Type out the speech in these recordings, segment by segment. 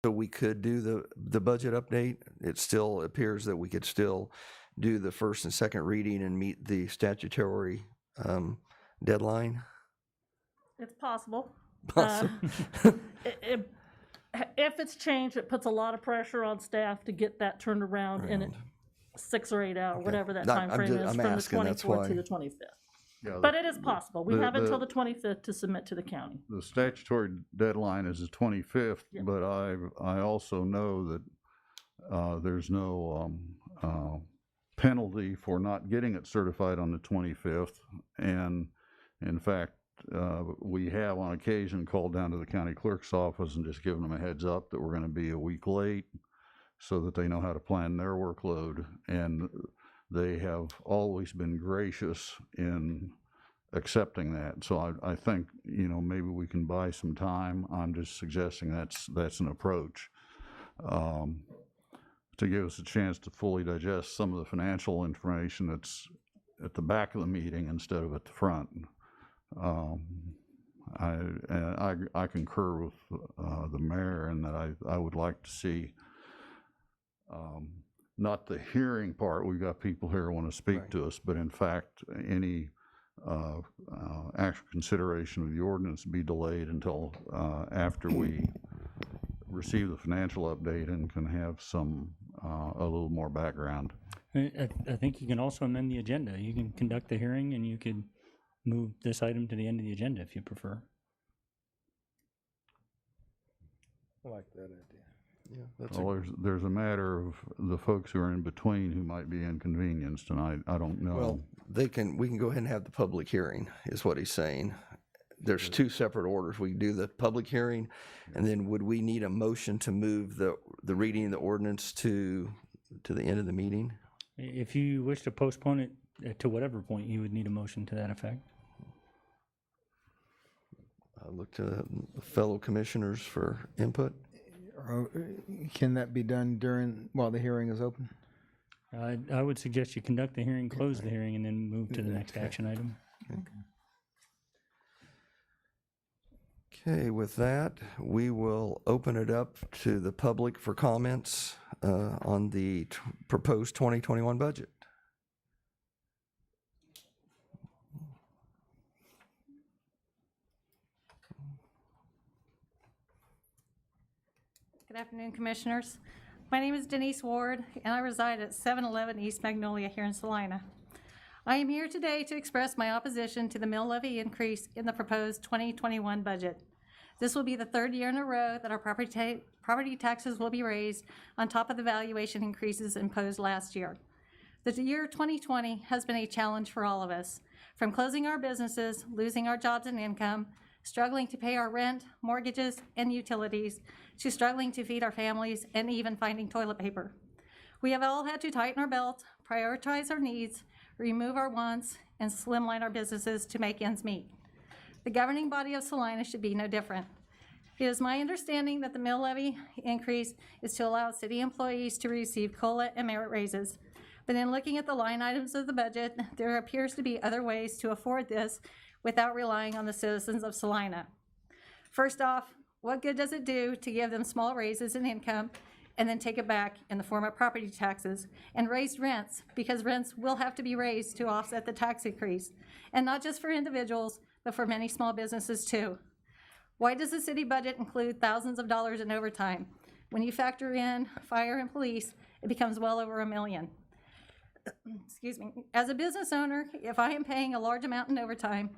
So we could do the budget update. It still appears that we could still do the first and second reading and meet the statutory deadline. It's possible. Awesome. If it's changed, it puts a lot of pressure on staff to get that turned around in 6 or 8 hours, whatever that time frame is, from the 24th to the 25th. Yeah, But it is possible. We have until the 25th to submit to the county. The statutory deadline is the 25th, Yeah. but I also know that there's no penalty for not getting it certified on the 25th. And in fact, we have on occasion called down to the county clerk's office and just given them a heads up that we're going to be a week late so that they know how to plan their workload. And they have always been gracious in accepting that. So I think, maybe we can buy some time. I'm just suggesting that's an approach to give us a chance to fully digest some of the financial information that's at the back of the meeting instead of at the front. I concur with the mayor in that I would like to see not the hearing part. We've got people here who want to speak to us, but in fact, any actual consideration of the ordinance be delayed until after we receive the financial update and can have a little more background. I think you can also amend the agenda. You can conduct the hearing and you could move this item to the end of the agenda if you prefer. I like that idea. Yeah, Well, there's a matter of the folks who are in between who might be inconvenienced, and I don't know. well, we can go ahead and have the public hearing, is what he's saying. There's two separate orders. We can do the public hearing, and then would we need a motion to move the reading of the ordinance to the end of the meeting? If you wish to postpone it to whatever point, you would need a motion to that effect. I'll look to the fellow commissioners for input. Can that be done while the hearing is open? I would suggest you conduct the hearing, close the hearing, and then move to the next action item. Okay, with that, we will open it up to the public for comments on the proposed 2021 budget. Good afternoon, Commissioners. My name is Denise Ward, and I reside at 711 East Magnolia here in Salina. I am here today to express my opposition to the mill levy increase in the proposed 2021 budget. This will be the third year in a row that our property taxes will be raised on top of the valuation increases imposed last year. The year 2020 has been a challenge for all of us, from closing our businesses, losing our jobs and income, struggling to pay our rent, mortgages, and utilities, to struggling to feed our families, and even finding toilet paper. We have all had to tighten our belt, prioritize our needs, remove our wants, and slimline our businesses to make ends meet. The governing body of Salina should be no different. It is my understanding that the mill levy increase is to allow city employees to receive COLA and merit raises. But in looking at the line items of the budget, there appears to be other ways to afford this without relying on the citizens of Salina. First off, what good does it do to give them small raises in income and then take it back in the form of property taxes and raised rents, because rents will have to be raised to offset the tax increase, and not just for individuals, but for many small businesses too. Why does the city budget include thousands of dollars in overtime? When you factor in fire and police, it becomes well over $1 million. Excuse me. As a business owner, if I am paying a large amount in overtime,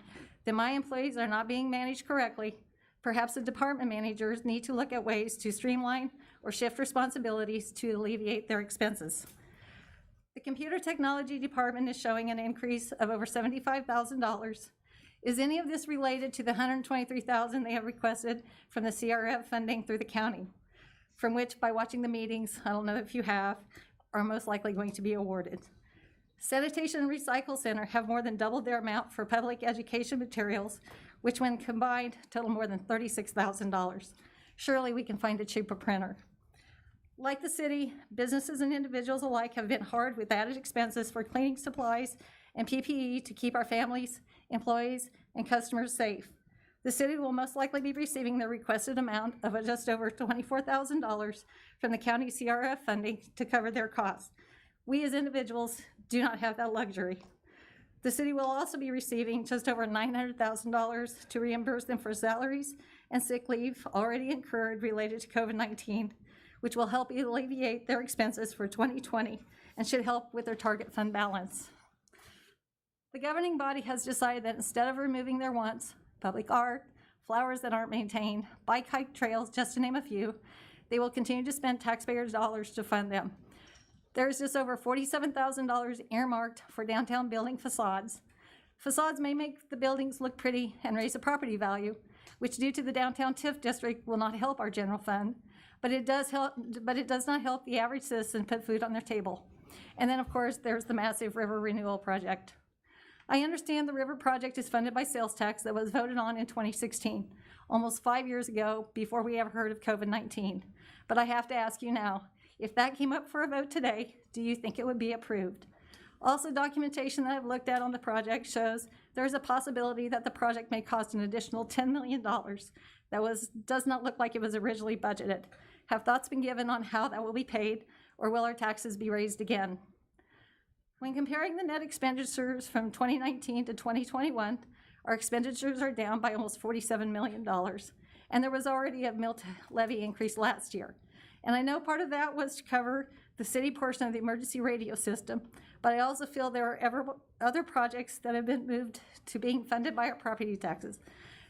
then my employees are not being managed correctly. Perhaps the department managers need to look at ways to streamline or shift responsibilities to alleviate their expenses. The computer technology department is showing an increase of over $75,000. Is any of this related to the $123,000 they have requested from the CRF funding through the county, from which, by watching the meetings, I don't know if you have, are most likely going to be awarded? Sanitation and Recycle Center have more than doubled their amount for public education materials, which when combined total more than $36,000. Surely we can find a cheaper printer. Like the city, businesses and individuals alike have been hard with added expenses for cleaning supplies and PPE to keep our families, employees, and customers safe. The city will most likely be receiving the requested amount of just over $24,000 from the county CRF funding to cover their costs. We as individuals do not have that luxury. The city will also be receiving just over $900,000 to reimburse them for salaries and sick leave already incurred related to COVID-19, which will help alleviate their expenses for 2020 and should help with their target fund balance. The governing body has decided that instead of removing their wants, public art, flowers that aren't maintained, bike hike trails, just to name a few, they will continue to spend taxpayers' dollars to fund them. There's just over $47,000 earmarked for downtown building facades. Facades may make the buildings look pretty and raise the property value, which due to the downtown TIF district will not help our general fund, but it does not help the average citizen put food on their table. And then of course, there's the massive river renewal project. I understand the river project is funded by sales tax that was voted on in 2016, almost 5 years ago before we ever heard of COVID-19. But I have to ask you now, if that came up for a vote today, do you think it would be approved? Also, documentation that I've looked at on the project shows there's a possibility that the project may cost an additional $10 million. That does not look like it was originally budgeted. Have thoughts been given on how that will be paid, or will our taxes be raised again? When comparing the net expenditures from 2019 to 2021, our expenditures are down by almost $47 million. And there was already a mill levy increase last year. And I know part of that was to cover the city portion of the emergency radio system, but I also feel there are other projects that have been moved to being funded by our property taxes.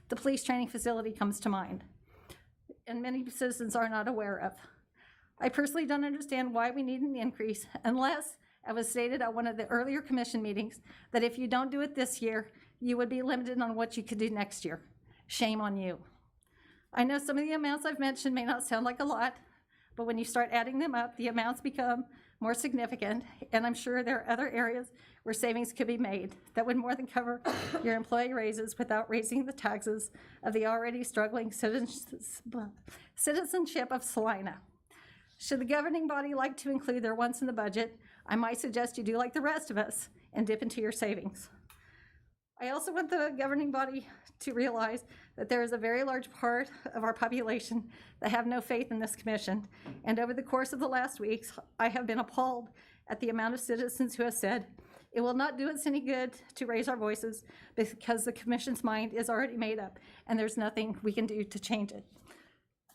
The police training facility comes to mind, and many citizens are not aware of. I personally don't understand why we need an increase unless it was stated at one of the earlier commission meetings that if you don't do it this year, you would be limited on what you could do next year. Shame on you. I know some of the amounts I've mentioned may not sound like a lot, but when you start adding them up, the amounts become more significant, and I'm sure there are other areas where savings could be made that would more than cover your employee raises without raising the taxes of the already struggling citizenship of Salina. Should the governing body like to include their wants in the budget, I might suggest you do like the rest of us and dip into your savings. I also want the governing body to realize that there is a very large part of our population that have no faith in this commission. And over the course of the last weeks, I have been appalled at the amount of citizens who have said, it will not do us any good to raise our voices because the commission's mind is already made up and there's nothing we can do to change it.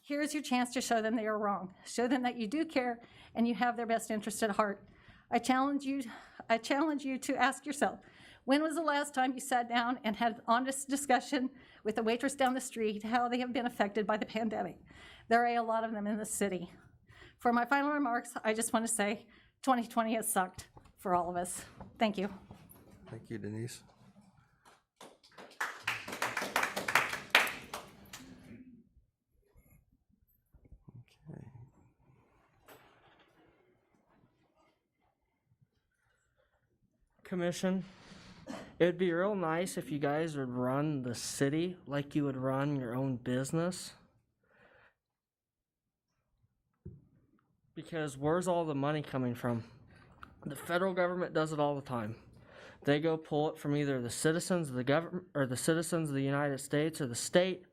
Here's your chance to show them they are wrong. Show them that you do care and you have their best interest at heart. I challenge you to ask yourself, when was the last time you sat down and had an honest discussion with the waitress down the street how they have been affected by the pandemic? There are a lot of them in the city. For my final remarks, I just want to say 2020 has sucked for all of us. Thank you. Thank you, Denise. Okay. Commission, it'd be real nice if you guys would run the city like you would run your own business. Because where's all the money coming from? The federal government does it all the time. They go pull it from either the citizens of the government or the citizens of the United States or the state,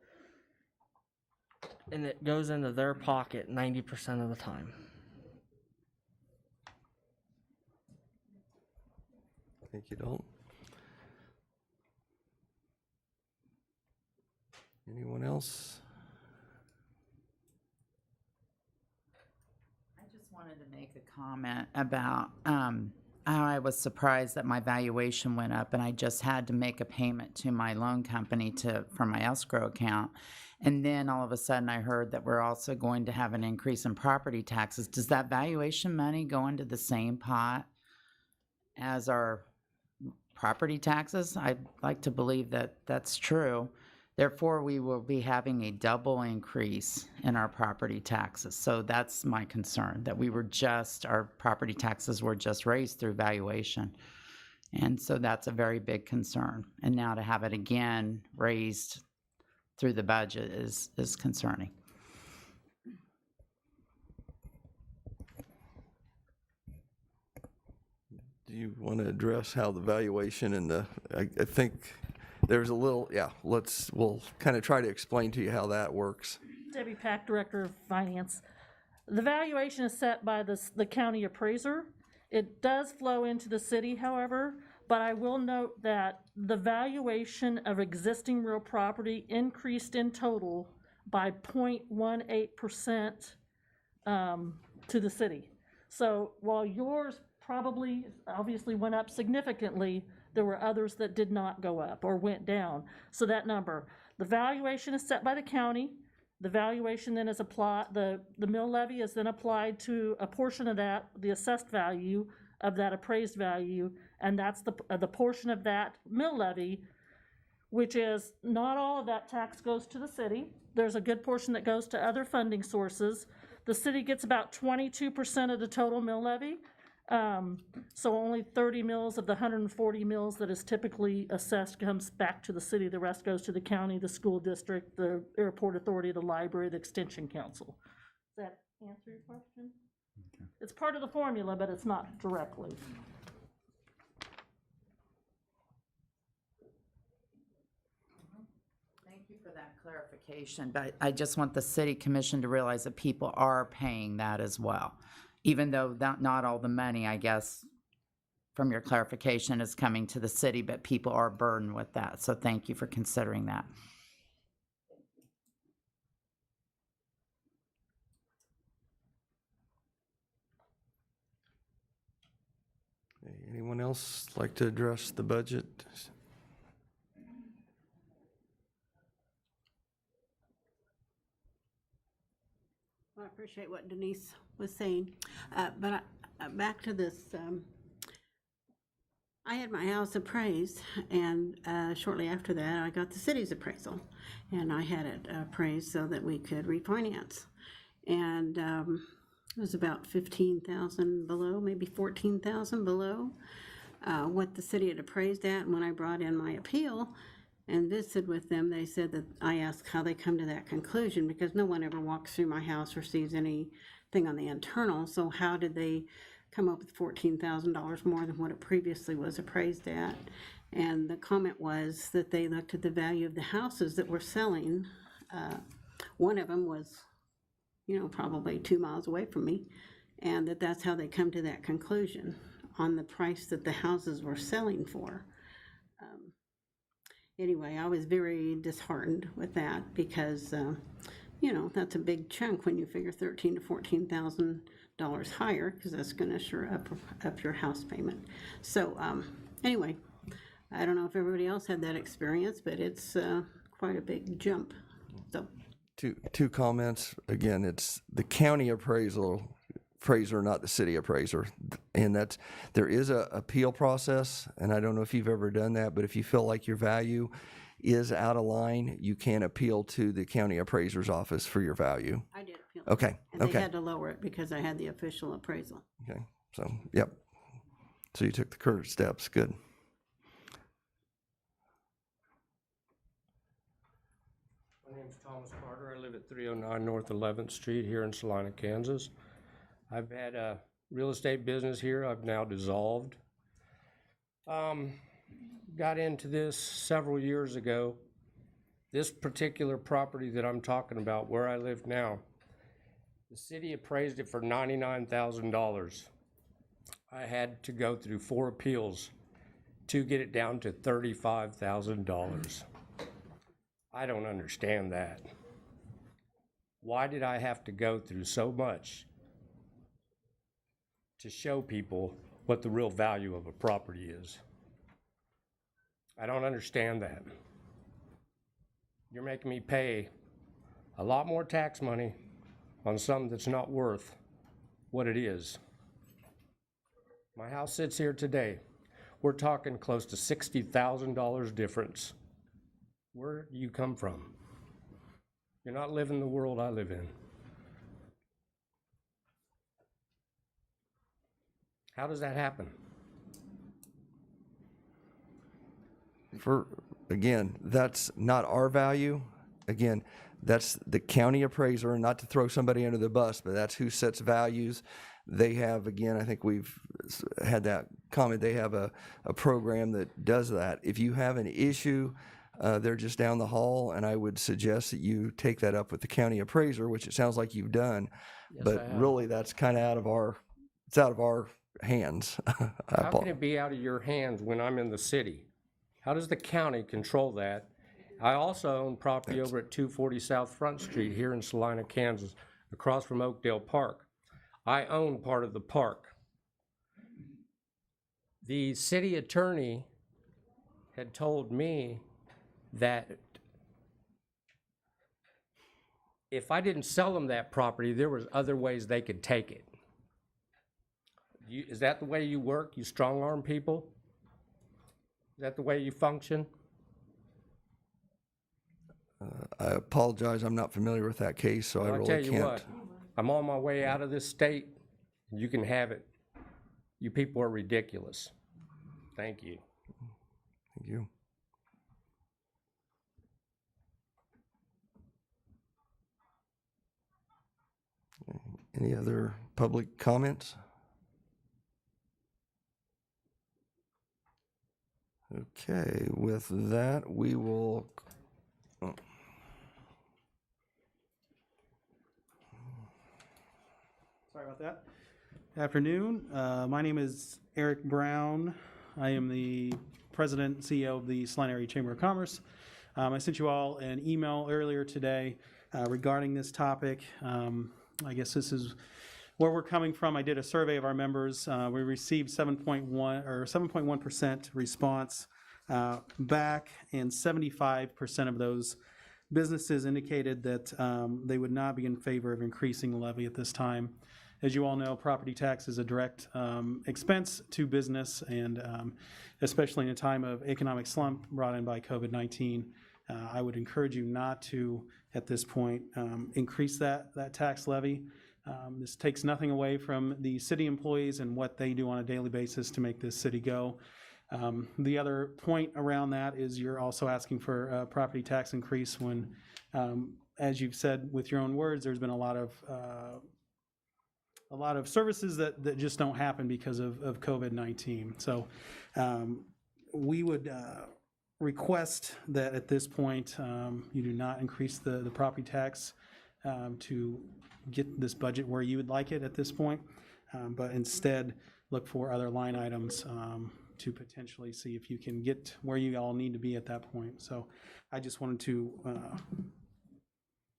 and it goes into their pocket 90% of the time. Thank you, Dalton. Anyone else? I just wanted to make a comment about how I was surprised that my valuation went up and I just had to make a payment to my loan company for my escrow account. And then all of a sudden I heard that we're also going to have an increase in property taxes. Does that valuation money go into the same pot as our property taxes? I'd like to believe that that's true. Therefore, we will be having a double increase in our property taxes. So that's my concern, that our property taxes were just raised through valuation. And so that's a very big concern. And now to have it again raised through the budget is concerning. Do you want to address how the valuation and I think there's a little, yeah, we'll kind of try to explain to you how that works. Debbie Pack, Director of Finance. The valuation is set by the county appraiser. It does flow into the city, however, but I will note that the valuation of existing real property increased in total by 0.18% to the city. So while yours probably obviously went up significantly, there were others that did not go up or went down. So that number, the valuation is set by the county. The valuation then is applied, the mill levy is then applied to a portion of that, the assessed value of that appraised value, and that's the portion of that mill levy, which is not all of that tax goes to the city. There's a good portion that goes to other funding sources. The city gets about 22% of the total mill levy. So only 30 mills of the 140 mills that is typically assessed comes back to the city. The rest goes to the county, the school district, the airport authority, the library, the extension council. Does that answer your question? Okay. It's part of the formula, but it's not directly. Thank you for that clarification, but I just want the city commission to realize that people are paying that as well. Even though not all the money, I guess, from your clarification is coming to the city, but people are burdened with that. So thank you for considering that. Anyone else like to address the budget? I appreciate what Denise was saying, but back to this, I had my house appraised, and shortly after that, I got the city's appraisal, and I had it appraised so that we could refinance, and it was about 15,000 below, maybe 14,000 below what the city had appraised at. And when I brought in my appeal and visited with them, they said that I asked how they come to that conclusion, because no one ever walks through my house or sees anything on the internal. So how did they come up with $14,000 more than what it previously was appraised at? And the comment was that they looked at the value of the houses that were selling. One of them was, probably 2 miles away from me, and that's how they come to that conclusion on the price that the houses were selling for. Anyway, I was very disheartened with that, because that's a big chunk when you figure $13,000 to $14,000 higher, because that's going to sure up your house payment. So anyway, I don't know if everybody else had that experience, but it's quite a big jump. So two comments. Again, it's the county appraiser, not the city appraiser, and there is a appeal process, and I don't know if you've ever done that, but if you feel like your value is out of line, you can appeal to the county appraiser's office for your value. I did appeal. Okay. And they had to lower it because I had the official appraisal. Okay. So, yep. So you took the correct steps. Good. My name's Thomas Carter. I live at 309 North 11th Street here in Salina, Kansas. I've had a real estate business here. I've now dissolved. Got into this several years ago. This particular property that I'm talking about, where I live now, the city appraised it for $99,000. I had to go through 4 appeals to get it down to $35,000. I don't understand that. Why did I have to go through so much to show people what the real value of a property is? I don't understand that. You're making me pay a lot more tax money on something that's not worth what it is. My house sits here today. We're talking close to $60,000 difference. Where do you come from? You're not living the world I live in. How does that happen? Again, that's not our value. Again, that's the county appraiser, and not to throw somebody under the bus, but that's who sets values. They have, again, I think we've had that comment, they have a program that does that. If you have an issue, they're just down the hall, and I would suggest that you take that up with the county appraiser, which it sounds like you've done. But really, that's kind of out of our hands. How can it be out of your hands when I'm in the city? How does the county control that? I also own property over at 240 South Front Street here in Salina, Kansas, across from Oakdale Park. I own part of the park. The city attorney had told me that if I didn't sell them that property, there was other ways they could take it. Is that the way you work? You strong-arm people? Is that the way you function? I apologize, I'm not familiar with that case, so I I'll really tell you can't. what, I'm on my way out of this state. You can have it. You people are ridiculous. Thank you. Thank you. Any other public comments? Okay, with that, we will. Sorry about that. Afternoon. My name is Eric Brown. I am the president and CEO of the Saline Area Chamber of Commerce. I sent you all an email earlier today regarding this topic. I guess this is where we're coming from. I did a survey of our members. We received 7.1% response back, and 75% of those businesses indicated that they would not be in favor of increasing the levy at this time. As you all know, property tax is a direct expense to business, and especially in a time of economic slump brought in by COVID-19, I would encourage you not to, at this point, increase that tax levy. This takes nothing away from the city employees and what they do on a daily basis to make this city go. The other point around that is you're also asking for a property tax increase when, as you've said with your own words, there's been a lot of services that just don't happen because of COVID-19. So we would request that at this point you do not increase the property tax to get this budget where you would like it at this point, but instead look for other line items to potentially see if you can get where you all need to be at that point. So I just wanted to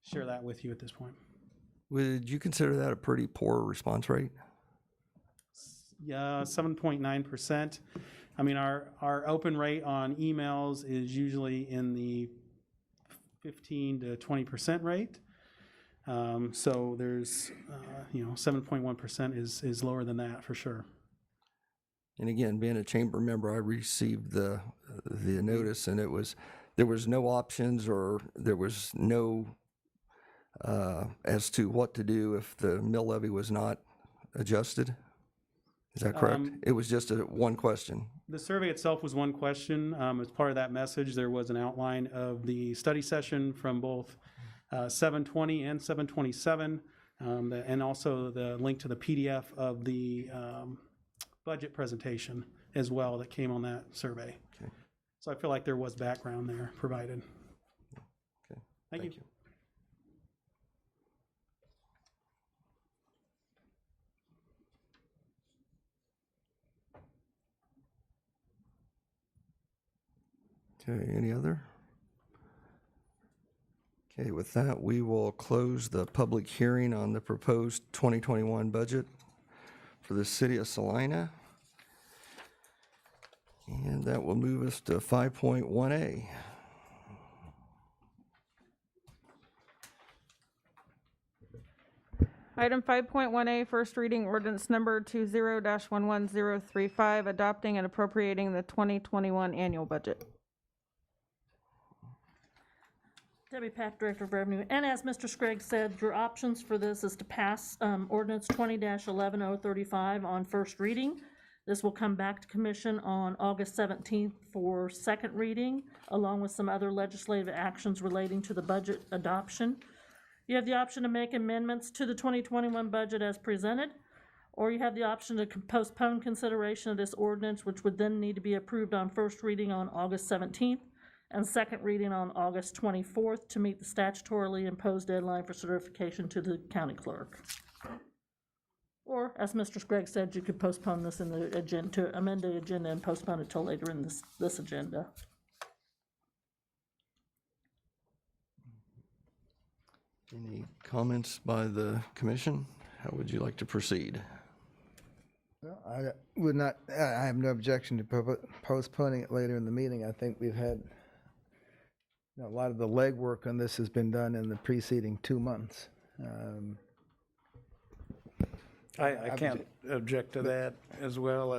share that with you at this point. Would you consider that a pretty poor response rate? Yeah, 7.9%. I mean, our open rate on emails is usually in the 15 to 20% rate. So there's, 7.1% is lower than that for sure. And again, being a chamber member, I received the notice, and there was no options, or there was no as to what to do if the mill levy was not adjusted. Is that correct? It was just one question. The survey itself was one question. As part of that message, there was an outline of the study session from both 720 and 727, and also the link to the PDF of the budget presentation as well that came on that survey. Okay. So I feel like there was background there provided. Okay. Thank you. Okay, any other? Okay, with that, we will close the public hearing on the proposed 2021 budget for the city of Salina. And that will move us to 5.1A. Item 5.1A, first reading ordinance number 20-11035, adopting and appropriating the 2021 annual budget. Debbie Pack, Director of Revenue. And as Mr. Scraggs said, your options for this is to pass ordinance 20-11035 on first reading, This will come back to commission on August 17th for second reading, along with some other legislative actions relating to the budget adoption. You have the option to make amendments to the 2021 budget as presented, or you have the option to postpone consideration of this ordinance, which would then need to be approved on first reading on August 17th and second reading on August 24th to meet the statutorily imposed deadline for certification to the county clerk. Or, as Mr. Gregg said, you could postpone this in the agenda, to amend the agenda and postpone it till later in this agenda. Any comments by the commission? How would you like to proceed? Well, I would not, I have no objection to postponing it later in the meeting. I think we've had, a lot of the legwork on this has been done in the preceding 2 months. I can't object to that as well.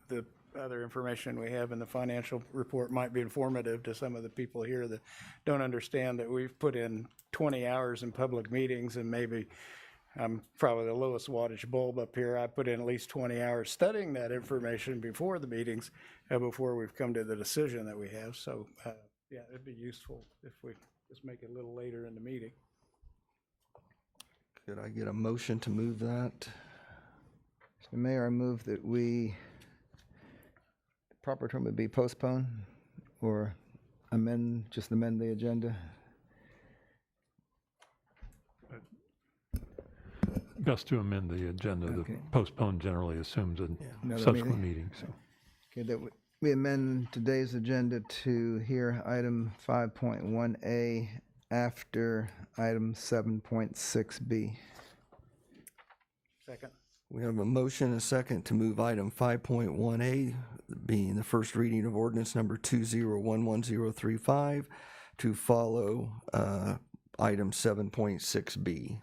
The other information we have in the financial report might be informative to some of the people here that don't understand that we've put in 20 hours in public meetings, and maybe I'm probably the lowest wattage bulb up here. I put in at least 20 hours studying that information before the meetings, before we've come to the decision that we have. So, yeah, it'd be useful if we just make it a little later in the meeting. Could I get a motion to move that? Mr. Mayor, I move that the proper term would be postpone or just amend the agenda. Best to amend the agenda. Okay. The postpone generally assumes a Another subsequent meeting, so. Okay, that we amend today's agenda to hear item 5.1A after item 7.6B. Second. We have a motion and a second to move item 5.1A, being the first reading of ordinance number 20111035, to follow item 7.6B.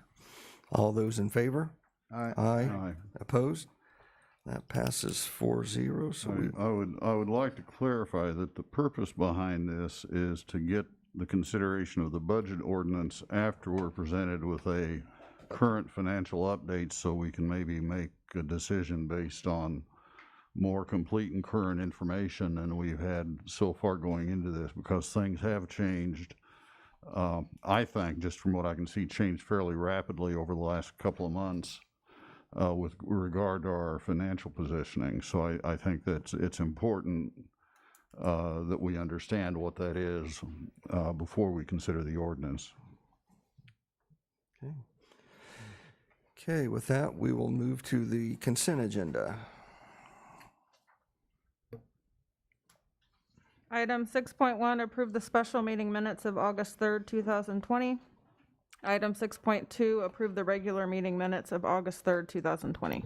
All those in favor? Aye. Aye. Opposed? That passes 4-0. So we, I would like to clarify that the purpose behind this is to get the consideration of the budget ordinance after we're presented with a current financial update, so we can maybe make a decision based on more complete and current information than we've had so far going into this, because things have changed. I think, just from what I can see, changed fairly rapidly over the last couple of months with regard to our financial positioning. So I think that it's important that we understand what that is before we consider the ordinance. okay. Okay, with that, we will move to the consent agenda. Item 6.1, approve the special meeting minutes of August 3rd, 2020. Item 6.2, approve the regular meeting minutes of August 3rd, 2020. Okay.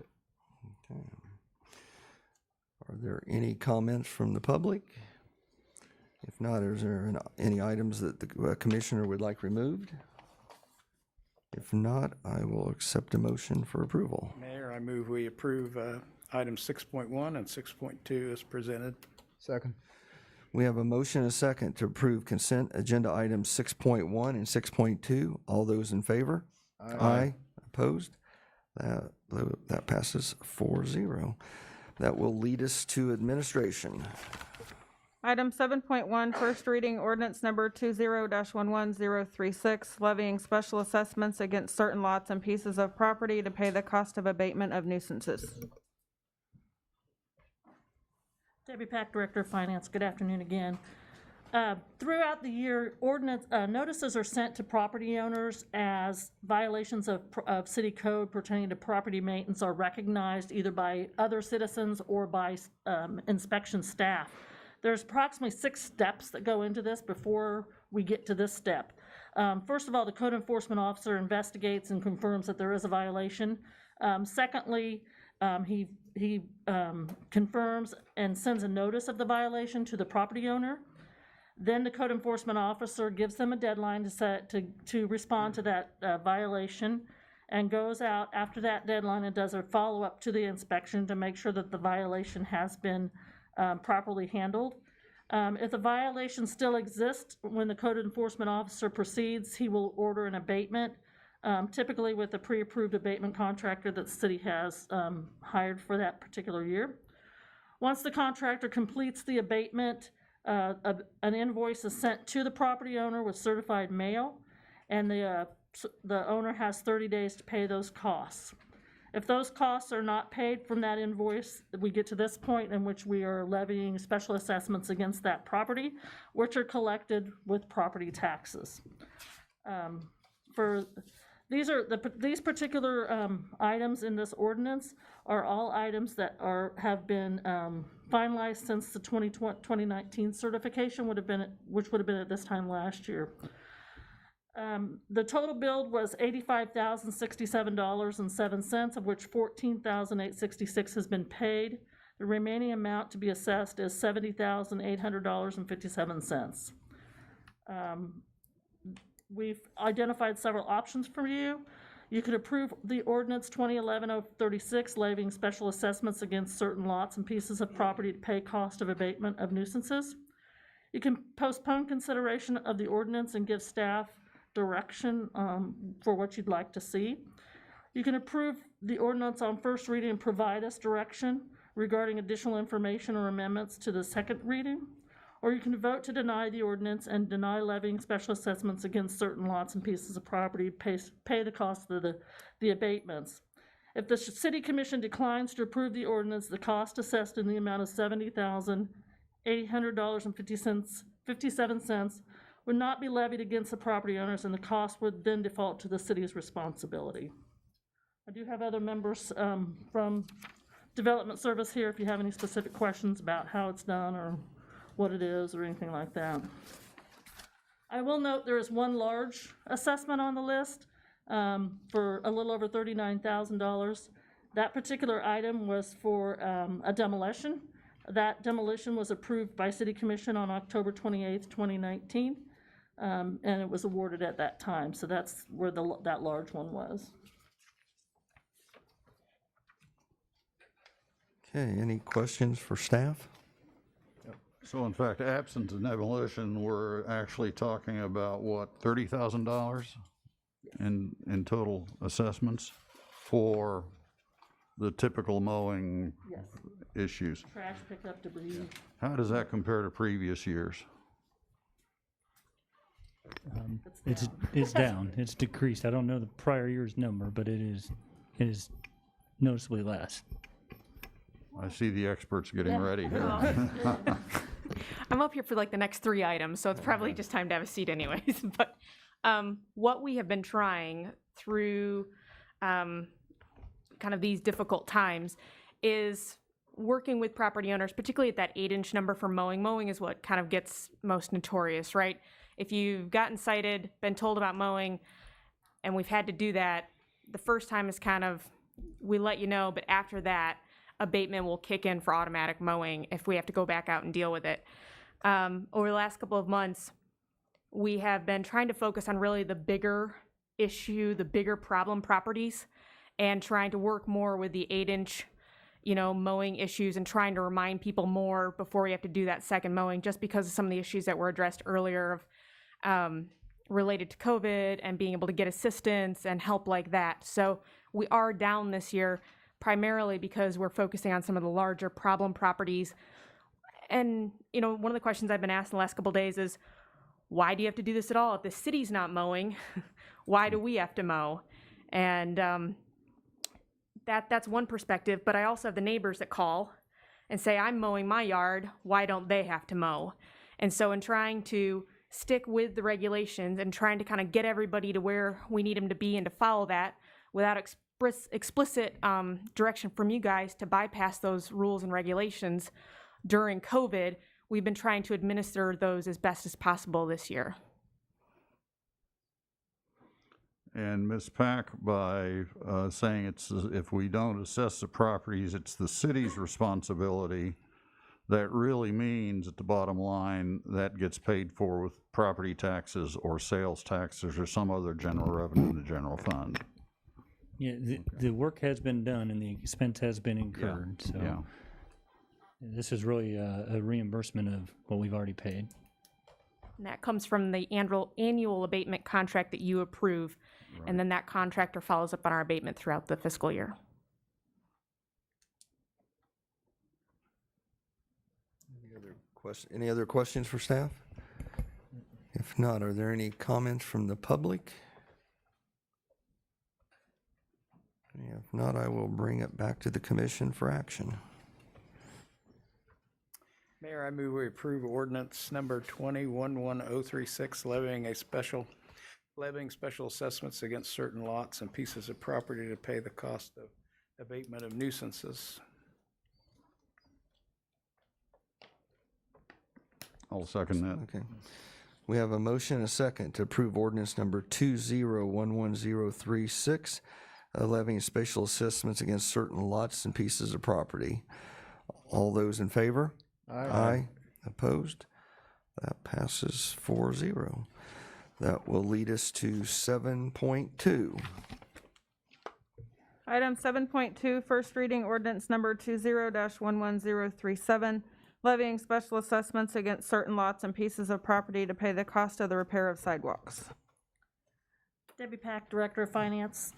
Are there any comments from the public? If not, is there any items that the commissioner would like removed? If not, I will accept a motion for approval. Mayor, I move we approve items 6.1 and 6.2 as presented. Second. We have a motion and a second to approve consent agenda items 6.1 and 6.2. All those in favor? Aye. Opposed? That passes 4-0. That will lead us to administration. Item 7.1, first reading ordinance number 20-11036, levying special assessments against certain lots and pieces of property to pay the cost of abatement of nuisances. Debbie Pack, Director of Finance. Good afternoon again. Throughout the year, ordinance notices are sent to property owners as violations of city code pertaining to property maintenance are recognized either by other citizens or by inspection staff. There's approximately 6 steps that go into this before we get to this step. First of all, the code enforcement officer investigates and confirms that there is a violation. Secondly, he confirms and sends a notice of the violation to the property owner. Then the code enforcement officer gives them a deadline to respond to that violation, and goes out after that deadline and does a follow-up to the inspection to make sure that the violation has been properly handled. If the violation still exists when the code enforcement officer proceeds, he will order an abatement, typically with a pre-approved abatement contractor that the city has hired for that particular year. Once the contractor completes the abatement, an invoice is sent to the property owner with certified mail, and the owner has 30 days to pay those costs. If those costs are not paid from that invoice, we get to this point in which we are levying special assessments against that property, which are collected with property taxes. These particular items in this ordinance are all items that have been finalized since the 2019 certification which would have been at this time last year. The total bill was $85,067.07, of which $14,866 has been paid. The remaining amount to be assessed is $70,800.57. We've identified several options for you. You could approve the ordinance 2011-036, levying special assessments against certain lots and pieces of property to pay cost of abatement of nuisances. You can postpone consideration of the ordinance and give staff direction for what you'd like to see. You can approve the ordinance on first reading and provide us direction regarding additional information or amendments to the second reading. Or you can vote to deny the ordinance and deny levying special assessments against certain lots and pieces of property, pay the cost of the abatements. If the City Commission declines to approve the ordinance, the cost assessed in the amount of $70,800.57 would not be levied against the property owners, and the cost would then default to the city's responsibility. I do have other members from Development Service here if you have any specific questions about how it's done or what it is or anything like that. I will note there is one large assessment on the list for a little over $39,000. That particular item was for a demolition. That demolition was approved by City Commission on October 28th, 2019, and it was awarded at that time. So that's where that large one was. Okay, any questions for staff? So in fact, absent the demolition, we're actually talking about what, $30,000 in total assessments for the typical mowing Yes. issues. Trash pickup, debris. How does that compare to previous years? It's down. It's decreased. I don't know the prior year's number, but it is noticeably less. I see the experts getting ready here. I'm up here for like the next 3 items, so it's probably just time to have a seat anyways. But what we have been trying through kind of these difficult times is working with property owners, particularly at that 8-inch number for mowing. Mowing is what kind of gets most notorious, right? If you've gotten cited, been told about mowing, and we've had to do that, the first time is kind of, we let you know, but after that, abatement will kick in for automatic mowing if we have to go back out and deal with it. Over the last couple of months, we have been trying to focus on really the bigger issue, the bigger problem properties, and trying to work more with the 8-inch, mowing issues and trying to remind people more before we have to do that second mowing, just because of some of the issues that were addressed earlier of related to COVID and being able to get assistance and help like that. So we are down this year primarily because we're focusing on some of the larger problem properties. And, one of the questions I've been asked in the last couple of days is, why do you have to do this at all? If the city's not mowing, why do we have to mow? And that's one perspective, but I also have the neighbors that call and say, I'm mowing my yard, why don't they have to mow? And so in trying to stick with the regulations and trying to kind of get everybody to where we need them to be and to follow that without explicit direction from you guys to bypass those rules and regulations during COVID, we've been trying to administer those as best as possible this year. And Ms. Pack, by saying if we don't assess the properties, it's the city's responsibility, that really means at the bottom line that gets paid for with property taxes or sales taxes or some other general revenue in the general fund. Yeah, the work has been done and the expense has been incurred. So Yeah. this is really a reimbursement of what we've already paid. And that comes from the annual abatement contract that you approve. Right. And then that contractor follows up on our abatement throughout the fiscal year. Any other questions for staff? If not, are there any comments from the public? If not, I will bring it back to the commission for action. Mayor, I move we approve ordinance number 211036, levying special assessments against certain lots and pieces of property to pay the cost of abatement of nuisances. I'll second that. Okay. We have a motion and a second to approve ordinance number 20111036, levying special assessments against certain lots and pieces of property. All those in favor? Aye. Opposed? That passes 4-0. That will lead us to 7.2. Item 7.2, first reading ordinance number 20-11037, levying special assessments against certain lots and pieces of property to pay the cost of the repair of sidewalks. Debbie Pack, Director of Finance.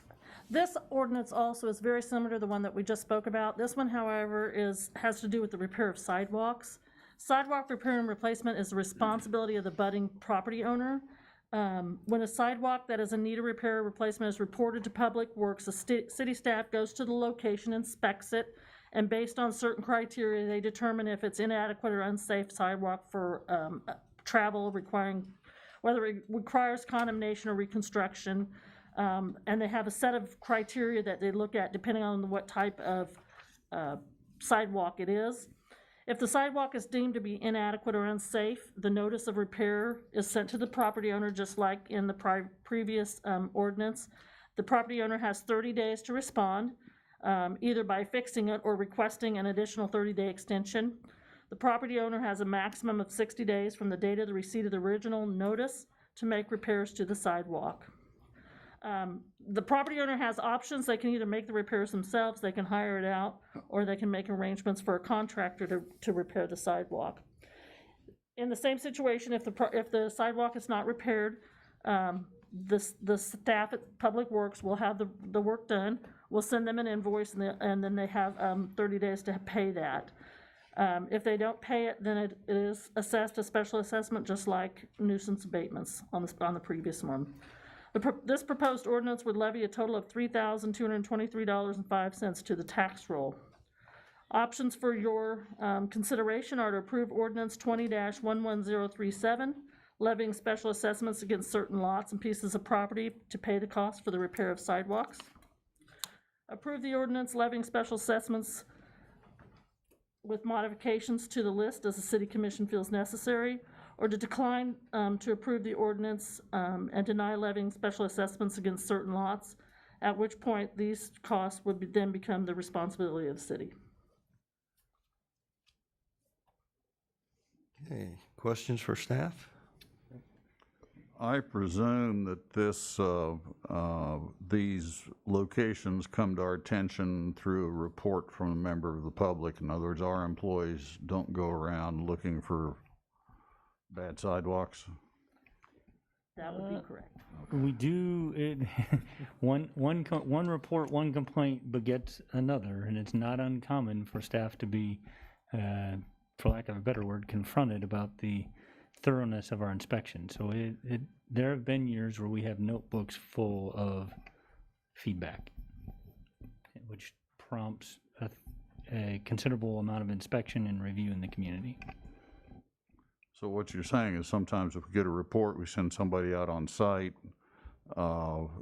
This ordinance also is very similar to the one that we just spoke about. This one, however, has to do with the repair of sidewalks. Sidewalk repair and replacement is the responsibility of the budding property owner. When a sidewalk that is in need of repair or replacement is reported to Public Works, the city staff goes to the location, inspects it, and based on certain criteria, they determine if it's inadequate or unsafe sidewalk for travel, whether it requires condemnation or reconstruction. And they have a set of criteria that they look at depending on what type of sidewalk it is. If the sidewalk is deemed to be inadequate or unsafe, the notice of repair is sent to the property owner, just like in the previous ordinance. The property owner has 30 days to respond, either by fixing it or requesting an additional 30-day extension. The property owner has a maximum of 60 days from the date of the receipt of the original notice to make repairs to the sidewalk. The property owner has options. They can either make the repairs themselves, they can hire it out, or they can make arrangements for a contractor to repair the sidewalk. In the same situation, if the sidewalk is not repaired, the staff at Public Works will have the work done. We'll send them an invoice, and then they have 30 days to pay that. If they don't pay it, then it is assessed a special assessment, just like nuisance abatements on the previous one. This proposed ordinance would levy a total of $3,223.05 to the tax roll. Options for your consideration are to approve ordinance 20-11037, levying special assessments against certain lots and pieces of property to pay the cost for the repair of sidewalks. Approve the ordinance levying special assessments with modifications to the list as the City Commission feels necessary, or to decline to approve the ordinance and deny levying special assessments against certain lots, at which point these costs would then become the responsibility of the city. Okay, questions for staff? I presume that these locations come to our attention through a report from a member of the public. In other words, our employees don't go around looking for bad sidewalks. That would be correct. We do it. one report, one complaint begets another, and it's not uncommon for staff to be, for lack of a better word, confronted about the thoroughness of our inspection. So there have been years where we have notebooks full of feedback, which prompts a considerable amount of inspection and review in the community. So what you're saying is sometimes if we get a report, we send somebody out on site,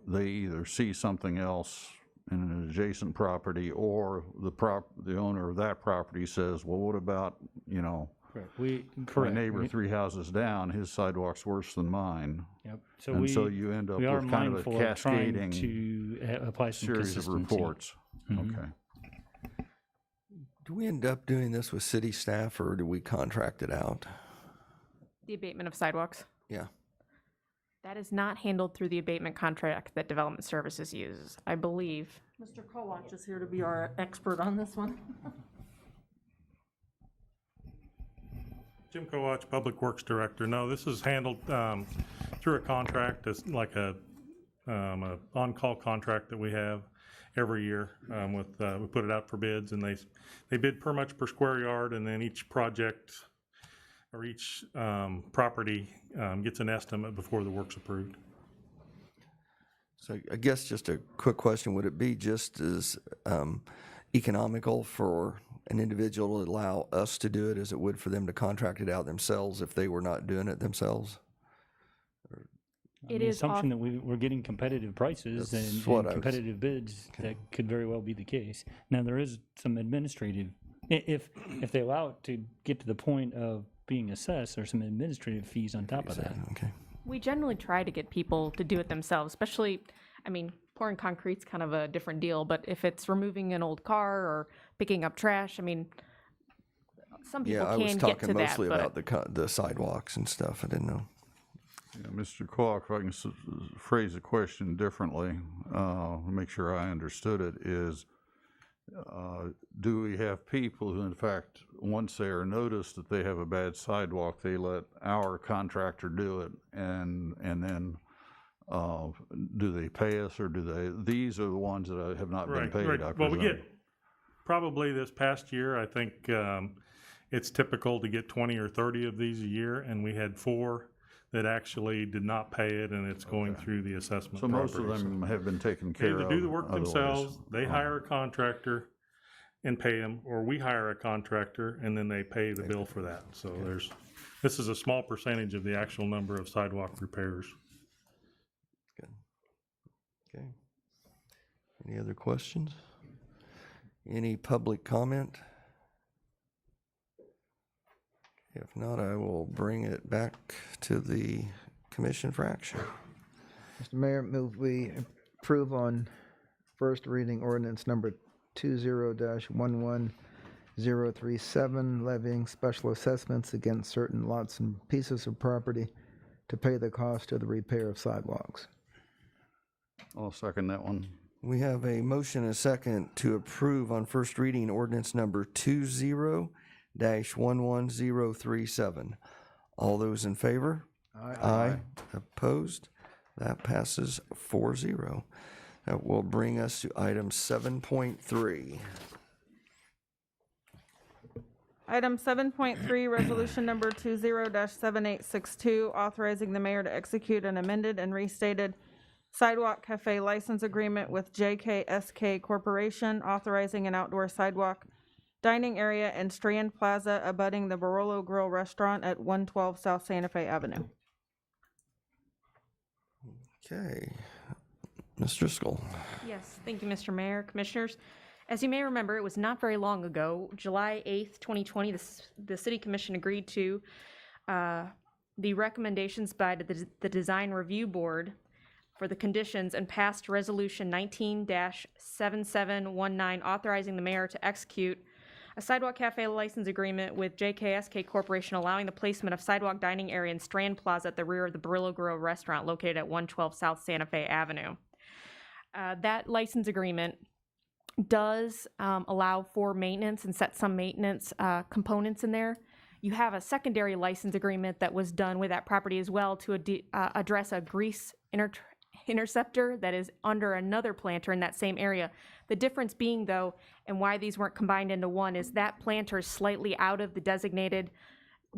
they either see something else in an adjacent property, or the owner of that property says, well, what about, my neighbor 3 houses down, his sidewalk's worse than mine. Yep. So you end up with kind of a cascading to apply some series of reports. Mm-hmm. Okay. Do we end up doing this with city staff, or do we contract it out? The abatement of sidewalks. Yeah. That is not handled through the abatement contract that Development Services uses, I believe. Mr. Kowach is here to be our expert on this one. Jim Kowach, Public Works Director. No, this is handled through a contract. It's like a on-call contract that we have every year. We put it out for bids, and they bid per much per square yard, and then each project or each property gets an estimate before the work's approved. So I guess just a quick question, would it be just as economical for an individual to allow us to do it as it would for them to contract it out themselves if they were not doing it themselves? On the assumption that we're getting competitive prices That's and what I was- competitive bids, that could very well be the case. Now, there is some administrative, if they allow it to get to the point of being assessed, there's some administrative fees on top of that. Okay. We generally try to get people to do it themselves, especially, I mean, pouring concrete's kind of a different deal, but if it's removing an old car or picking up trash, I mean, some people Yeah, I was can get to talking that, mostly but about the sidewalks and stuff. I didn't know. Yeah, Mr. Clark, if I can phrase the question differently, make sure I understood it, is do we have people who, in fact, once they are noticed that they have a bad sidewalk, they let our contractor do it, and then do they pay us, or do they? These are the ones that have not been paid. I Well, we presume. get, probably this past year, I think it's typical to get 20 or 30 of these a year, and we had 4 that actually did not pay it, and it's going through the assessment. So most of property. them have been taken They care either of. do the work otherwise. themselves, they hire a contractor and pay them, or we hire a contractor and then they pay the bill for that. So this is a small percentage of the actual number of sidewalk repairs. Good. Okay. Any other questions? Any public comment? If not, I will bring it back to the commission for action. Mr. Mayor, move we approve on first reading ordinance number 20-11037, levying special assessments against certain lots and pieces of property to pay the cost of the repair of sidewalks. I'll second that one. We have a motion and a second to approve on first reading ordinance number 20-11037. All those in favor? Aye. Opposed? That passes 4-0. That will bring us to item 7.3. Item 7.3, resolution number 20-7862, authorizing the mayor to execute an amended and restated sidewalk cafe license agreement with JKSK Corporation, authorizing an outdoor sidewalk dining area and Strand Plaza abutting the Barolo Grill Restaurant at 112 South Santa Fe Avenue. Okay. Ms. Driscoll. yes, thank you, Mr. Mayor, Commissioners. As you may remember, it was not very long ago, July 8th, 2020, the City Commission agreed to the recommendations by the Design Review Board for the conditions and passed Resolution 19-7719, authorizing the mayor to execute a sidewalk cafe license agreement with JKSK Corporation, allowing the placement of sidewalk dining area in Strand Plaza at the rear of the Barolo Grill Restaurant located at 112 South Santa Fe Avenue. That license agreement does allow for maintenance and set some maintenance components in there. You have a secondary license agreement that was done with that property as well to address a grease interceptor that is under another planter in that same area. The difference being, though, and why these weren't combined into one, is that planter is slightly out of the designated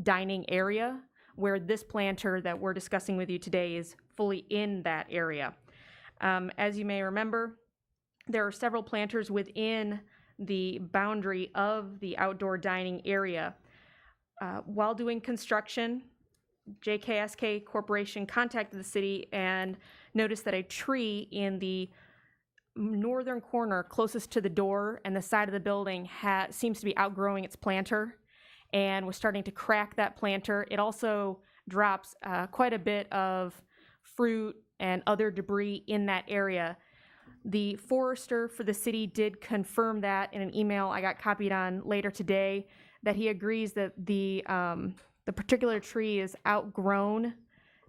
dining area, where this planter that we're discussing with you today is fully in that area. As you may remember, there are several planters within the boundary of the outdoor dining area. While doing construction, JKSK Corporation contacted the city and noticed that a tree in the northern corner closest to the door and the side of the building seems to be outgrowing its planter and was starting to crack that planter. It also drops quite a bit of fruit and other debris in that area. The forester for the city did confirm that in an email I got copied on later today, that he agrees that the particular tree is outgrown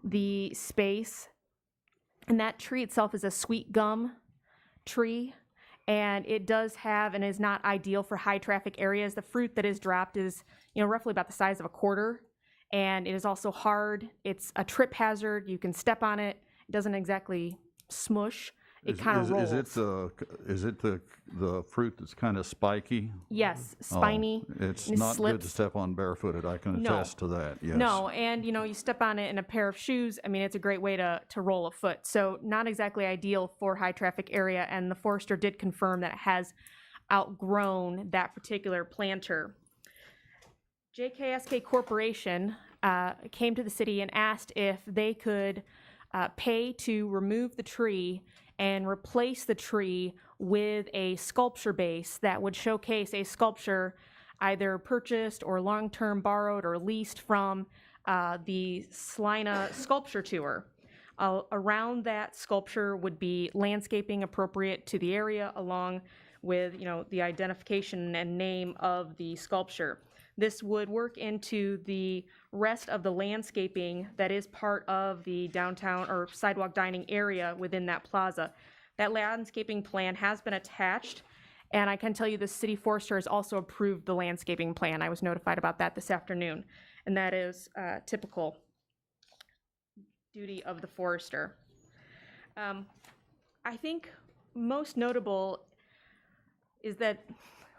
the space. And that tree itself is a sweet gum tree, and it does have and is not ideal for high traffic areas. The fruit that is dropped is, roughly about the size of a quarter, and it is also hard. It's a trip hazard. You can step on it. It doesn't exactly smush, It kind of rolls. Is it the fruit that's kind of spiky? Yes, spiny. It's and it not good to slips. step on barefooted. I can No. attest to that. Yes. No, and you step on it in a pair of shoes. I mean, it's a great way to roll a foot. So not exactly ideal for high traffic area. And the forester did confirm that it has outgrown that particular planter. JKSK Corporation came to the city and asked if they could pay to remove the tree and replace the tree with a sculpture base that would showcase a sculpture either purchased or long-term borrowed or leased from the Salina sculpture tour. Around that sculpture would be landscaping appropriate to the area, along with the identification and name of the sculpture. This would work into the rest of the landscaping that is part of the downtown or sidewalk dining area within that plaza. That landscaping plan has been attached, and I can tell you the city forester has also approved the landscaping plan. I was notified about that this afternoon, and that is typical duty of the forester. I think most notable is that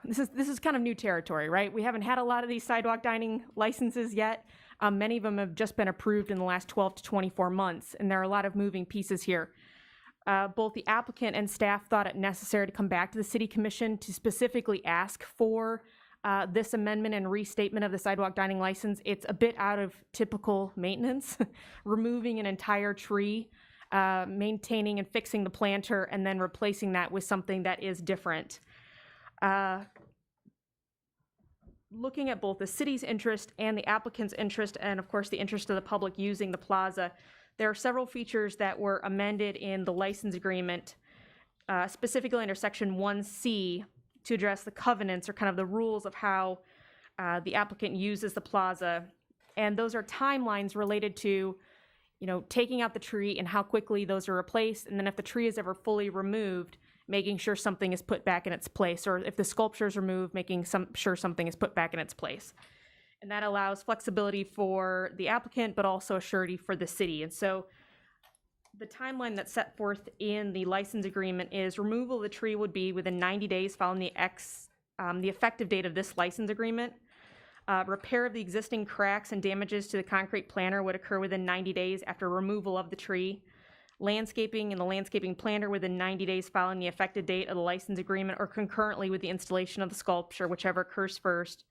this is kind of new territory, right? We haven't had a lot of these sidewalk dining licenses yet. Many of them have just been approved in the last 12 to 24 months, and there are a lot of moving pieces here. Both the applicant and staff thought it necessary to come back to the city commission to specifically ask for this amendment and restatement of the sidewalk dining license. It's a bit out of typical maintenance, removing an entire tree, maintaining and fixing the planter, and then replacing that with something that is different. Looking at both the city's interest and the applicant's interest, and of course the interest of the public using the plaza, there are several features that were amended in the license agreement, specifically under section 1C, to address the covenants or kind of the rules of how the applicant uses the plaza. And those are timelines related to, taking out the tree and how quickly those are replaced. And then if the tree is ever fully removed, making sure something is put back in its place, or if the sculpture is removed, making sure something is put back in its place. And that allows flexibility for the applicant, but also a surety for the city. And so the timeline that's set forth in the license agreement is removal of the tree would be within 90 days following the effective date of this license agreement. Repair of the existing cracks and damages to the concrete planter would occur within 90 days after removal of the tree. Landscaping and the landscaping planter within 90 days following the effective date of the license agreement or concurrently with the installation of the sculpture, whichever occurs first.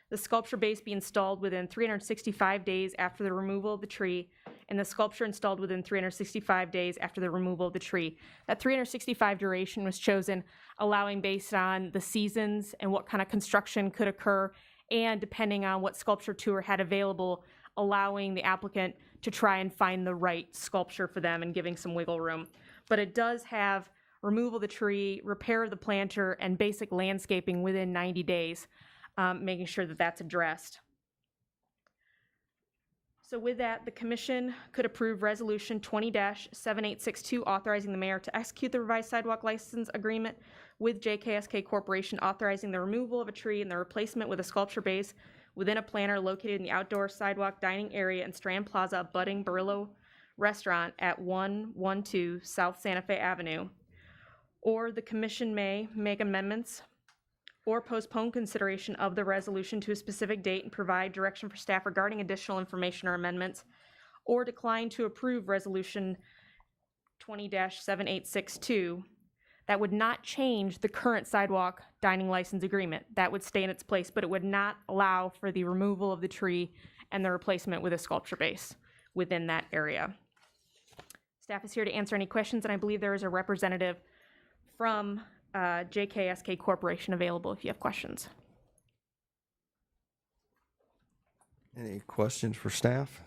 The sculpture base be installed within 365 days after the removal of the tree, and the sculpture installed within 365 days after the removal of the tree. That 365 duration was chosen, allowing based on the seasons and what kind of construction could occur, and depending on what sculpture tour had available, allowing the applicant to try and find the right sculpture for them and giving some wiggle room. But it does have removal of the tree, repair of the planter, and basic landscaping within 90 days, making sure that that's addressed. So with that, the commission could approve resolution 20-7862 authorizing the mayor to execute the revised sidewalk license agreement with JKSK Corporation, authorizing the removal of a tree and the replacement with a sculpture base within a planter located in the outdoor sidewalk dining area in Strand Plaza abutting Barillo Restaurant at 112 South Santa Fe Avenue. Or the commission may make amendments or postpone consideration of the resolution to a specific date and provide direction for staff regarding additional information or amendments, or decline to approve resolution 20-7862 that would not change the current sidewalk dining license agreement. That would stay in its place, but it would not allow for the removal of the tree and the replacement with a sculpture base within that area. Staff is here to answer any questions, and I believe there is a representative from JKSK Corporation available if you have questions. Any questions for staff?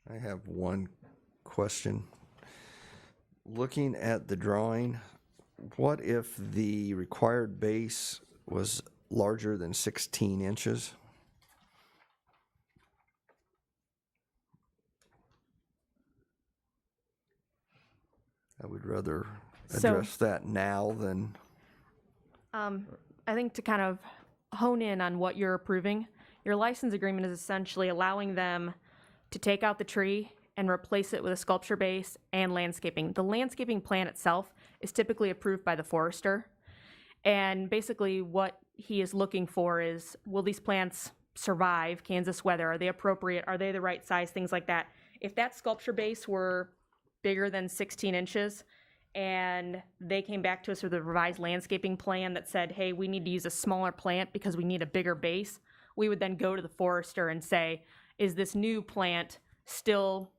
I have one question. Looking at the drawing, what if the required base was larger than 16 inches? I would rather address that now than... I think to kind of hone in on what you're approving, your license agreement is essentially allowing them to take out the tree and replace it with a sculpture base and landscaping. The landscaping plan itself is typically approved by the forester. And basically what he is looking for is, will these plants survive Kansas weather? Are they appropriate? Are they the right size? Things like that. If that sculpture base were bigger than 16 inches and they came back to us with a revised landscaping plan that said, hey, we need to use a smaller plant because we need a bigger base, we would then go to the forester and say, is this new plant still,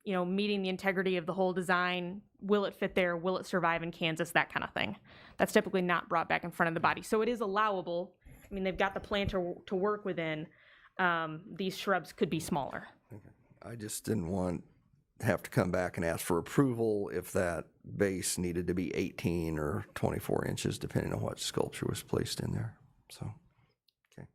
meeting the integrity of the whole design? Will it fit there? Will it survive in Kansas? That kind of thing. That's typically not brought back in front of the body. So it is allowable. I mean, they've got the planter to work within. These shrubs could be smaller. I just didn't want to have to come back and ask for approval if that base needed to be 18 or 24 inches, depending on what sculpture was placed in there. So, okay.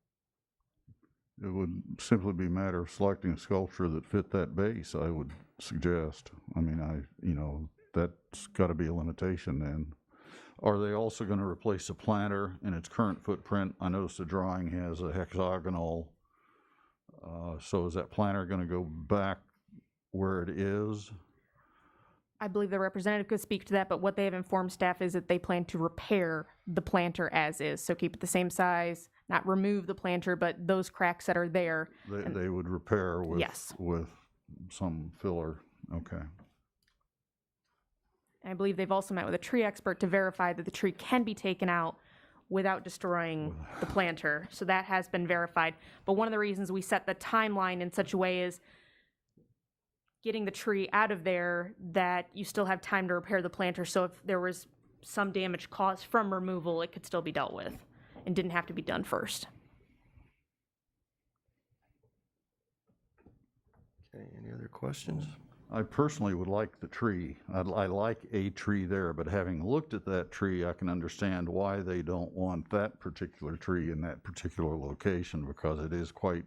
It would simply be a matter of selecting a sculpture that fit that base, I would suggest. I mean, that's got to be a limitation then. Are they also going to replace the planter in its current footprint? I noticed the drawing has a hexagonal, so is that planter going to go back where it is? I believe the representative could speak to that, but what they have informed staff is that they plan to repair the planter as is. So keep it the same size, not remove the planter, but those cracks that are there. They would repair with, yes, with some filler. Okay. I believe they've also met with a tree expert to verify that the tree can be taken out without destroying the planter. So that has been verified. But one of the reasons we set the timeline in such a way is getting the tree out of there that you still have time to repair the planter. So if there was some damage caused from removal, it could still be dealt with and didn't have to be done first. Okay, any other questions? I personally would like the tree. I like a tree there, but having looked at that tree, I can understand why they don't want that particular tree in that particular location, because it is quite,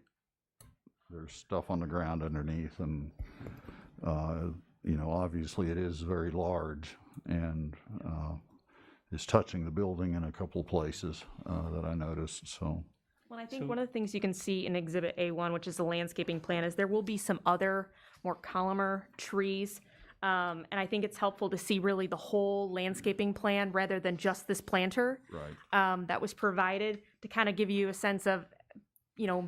there's stuff on the ground underneath, and obviously it is very large and is touching the building in a couple of places that I noticed. So. Well, I think one of the things you can see in Exhibit A1, which is the landscaping plan, is there will be some other more columnar trees. And I think it's helpful to see really the whole landscaping plan rather than just this planter that was provided, to kind of give you a sense of,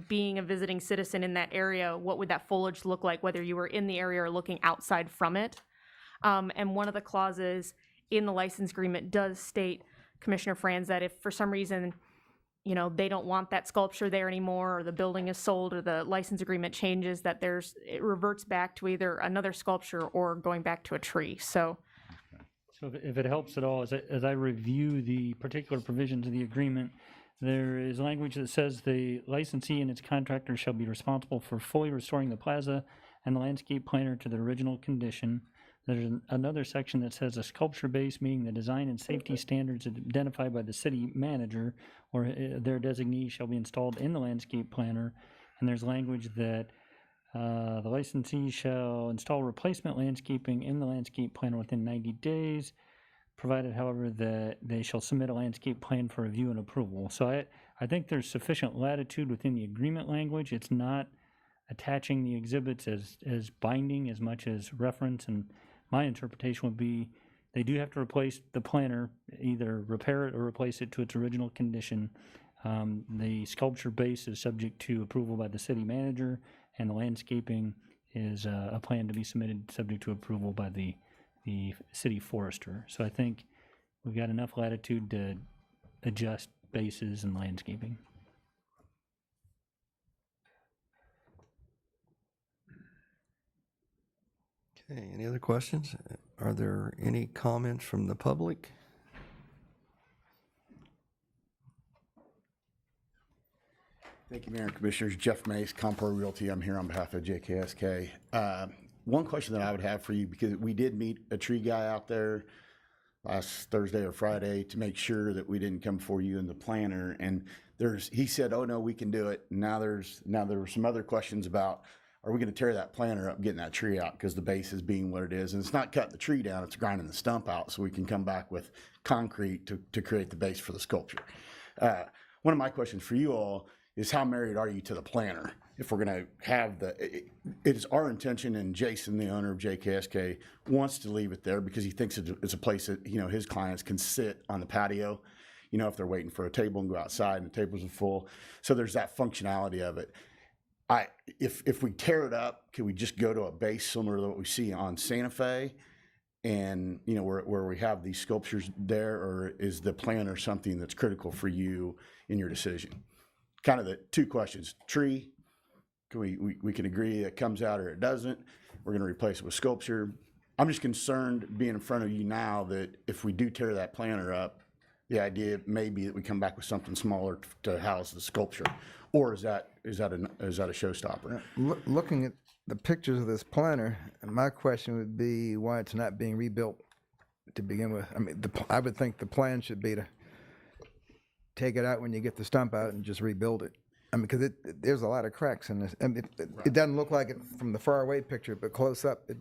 being a visiting citizen in that area, what would that foliage look like, whether you were in the area or looking outside from it. And one of the clauses in the license agreement does state, Commissioner Franz, that if for some reason they don't want that sculpture there anymore, or the building is sold, or the license agreement changes, that it reverts back to either another sculpture or going back to a tree. So if it helps at all, as I review the particular provisions of the agreement, there is language that says the licensee and its contractor shall be responsible for fully restoring the plaza and the landscape planter to the original condition. There's another section that says a sculpture base meeting the design and safety standards identified by the city manager or their designee shall be installed in the landscape planter. And there's language that the licensee shall install replacement landscaping in the landscape planter within 90 days, provided, however, that they shall submit a landscape plan for review and approval. So I think there's sufficient latitude within the agreement language. It's not attaching the exhibits as binding as much as reference, and my interpretation would be they do have to replace the planter, either repair it or replace it to its original condition. The sculpture base is subject to approval by the city manager, and the landscaping is a plan to be submitted subject to approval by the city forester. So I think we've got enough latitude to adjust bases and landscaping. Okay, any other questions? Are there any comments from the public? Thank you, Mayor and Commissioners. Jeff Mace, Compro Realty. I'm here on behalf of JKSK. One question that I would have for you, because we did meet a tree guy out there last Thursday or Friday to make sure that we didn't come for you in the planter, and he said, oh no, we can do it. Now there were some other questions about, are we going to tear that planter up, getting that tree out, because the base is being what it is, and it's not cutting the tree down, it's grinding the stump out so we can come back with concrete to create the base for the sculpture. One of my questions for you all is, how married are you to the planter? if we're gonna have it is our intention, and Jason, the owner of JKSK, wants to leave it there because he thinks it's a place that, you know, his clients can sit on the patio, you know, if they're waiting for a table and go outside and the tables are full. So there's that functionality of it. If we tear it up, can we just go to a base similar to what we see on Santa Fe? And, you know, where we have these sculptures there, or is the planner something that's critical for you in your decision? Kind of the two questions. Tree, can we can agree it comes out or it doesn't. We're going to replace it with sculpture. I'm just concerned being in front of you now that if we do tear that planner up, the idea may be that we come back with something smaller to house the sculpture, or is that a showstopper? Looking at the pictures of this planter, my question would be why it's not being rebuilt to begin with. I mean, I would think the plan should be to take it out when you get the stump out and just rebuild it. I mean, because there's a lot of cracks in this. I mean, it doesn't look like it from the far away picture, but close up, it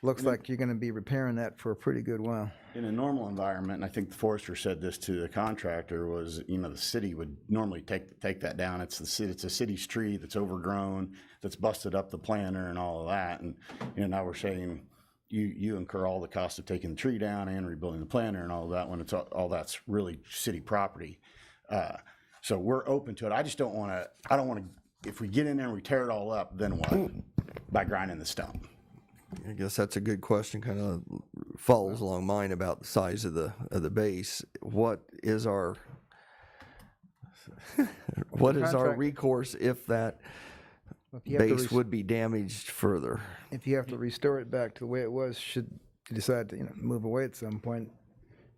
looks like you're going to be repairing that for a pretty good while. In a normal environment, and I think the forester said this to the contractor, was, you know, the city would normally take that down. It's a city's tree that's overgrown, that's busted up the planter and all of that. And, you know, now we're saying you incur all the cost of taking the tree down and rebuilding the planter and all of that when it's all that's really city property. So we're open to it. I just don't want to, if we get in there and we tear it all up, then what? By grinding the stump. I guess that's a good question, kind of follows along mine about the size of the base. What is our recourse if that base would be damaged further? If you have to restore it back to the way it was, should you decide to, you know, move away at some point,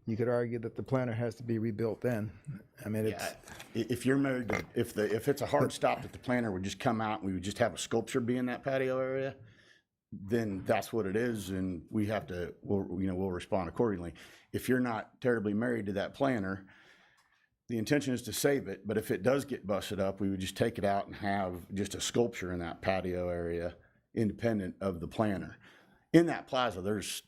you could argue that the planter has to be rebuilt then. I mean, if you're married to, if it's a hard stop that the planter would just come out and we would just have a sculpture be in that patio area, then that's what it is, and we have to, we'll respond accordingly. If you're not terribly married to that planter, the intention is to save it, but if it does get busted up, we would just take it out and have just a sculpture in that patio area, independent of the planter. In that plaza, there's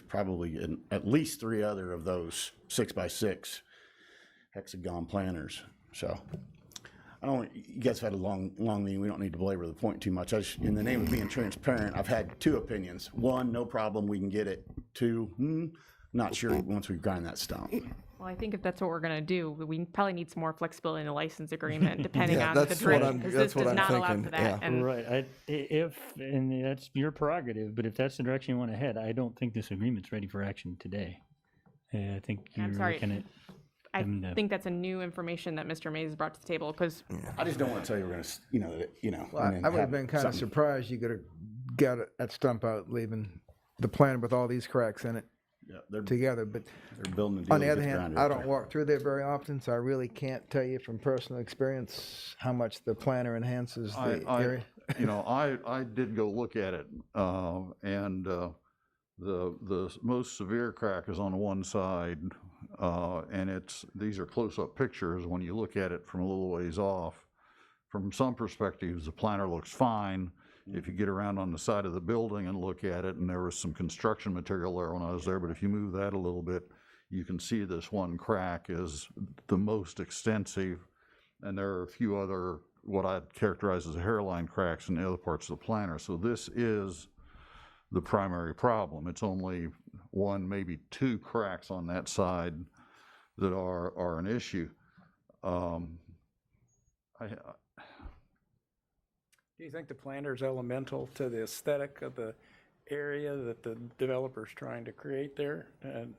probably at least 3 other of those 6x6 hexagon planters. So you guys have had a long meeting. We don't need to belabor the point too much. In the name of being transparent, I've had 2 opinions. 1, no problem, we can get it. 2, not sure once we grind that stump. Well, I think if that's what we're gonna do, we probably need some more flexibility in the license agreement, depending on the drain, because this does not allow for that. Yeah. And Right, and that's your prerogative, but if that's the direction you want to head, I don't think this agreement's ready for action today. I think you're I'm sorry. looking at. I think that's a new information that Mr. Mays brought to the table, because I just don't want to tell you we're going to, Well, I would have been kind of surprised you could have got that stump out, leaving the planter with all these cracks in it together. But they're building a deal on the to other get the hand, grinder I up don't there. walk through there very often, so I really can't tell you from personal experience how much the planter enhances the area. I did go look at it, and the most severe crack is on one side, and these are close-up pictures. When you look at it from a little ways off, from some perspectives, the planter looks fine. If you get around on the side of the building and look at it, and there was some construction material there when I was there, but if you move that a little bit, you can see this one crack is the most extensive, and there are a few other what I'd characterize as hairline cracks in the other parts of the planter. So this is the primary problem. It's only 1, maybe 2 cracks on that side that are an issue. Do you think the planter is elemental to the aesthetic of the area that the developer's trying to create there? And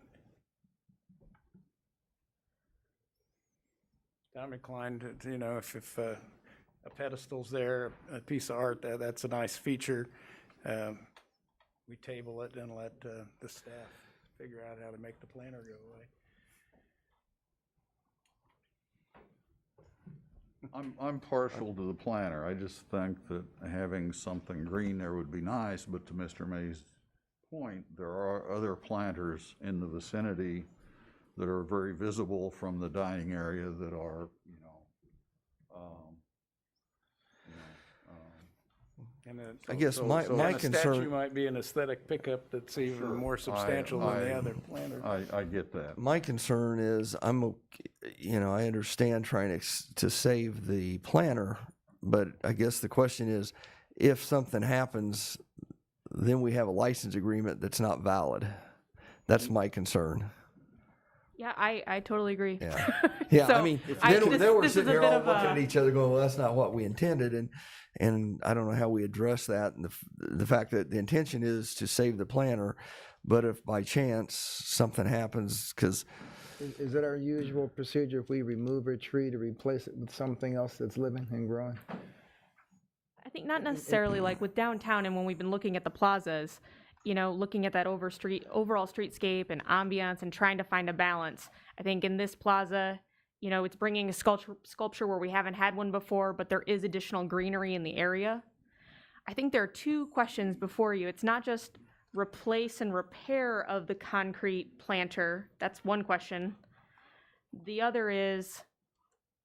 I'm inclined to, if a pedestal's there, a piece of art, that's a nice feature. We table it and let the staff figure out how to make the planter go away. I'm partial to the planter. I just think that having something green there would be nice, but to Mr. May's point, there are other planters in the vicinity that are very visible from the dining area that are, I guess my concern. A statue might be an aesthetic pickup that's even more substantial than the other planter. I get that. My concern is I understand trying to save the planter, but I guess the question is, if something happens, then we have a license agreement that's not valid. That's my concern. Yeah, I totally agree. Yeah, yeah. So, I mean, I- then, this- then we're this is sitting a here bit all of looking a- at each other, going, "Well, that's not what we intended," and I don't know how we address that. And the fact that the intention is to save the planter, but if by chance something happens, because Is it our usual procedure if we remove a tree to replace it with something else that's living and growing? I think not necessarily like with downtown and when we've been looking at the plazas, you know, looking at that overall streetscape and ambiance and trying to find a balance. I think in this plaza, you know, it's bringing a sculpture where we haven't had one before, but there is additional greenery in the area. I think there are two questions before you. It's not just replace and repair of the concrete planter. That's one question. The other is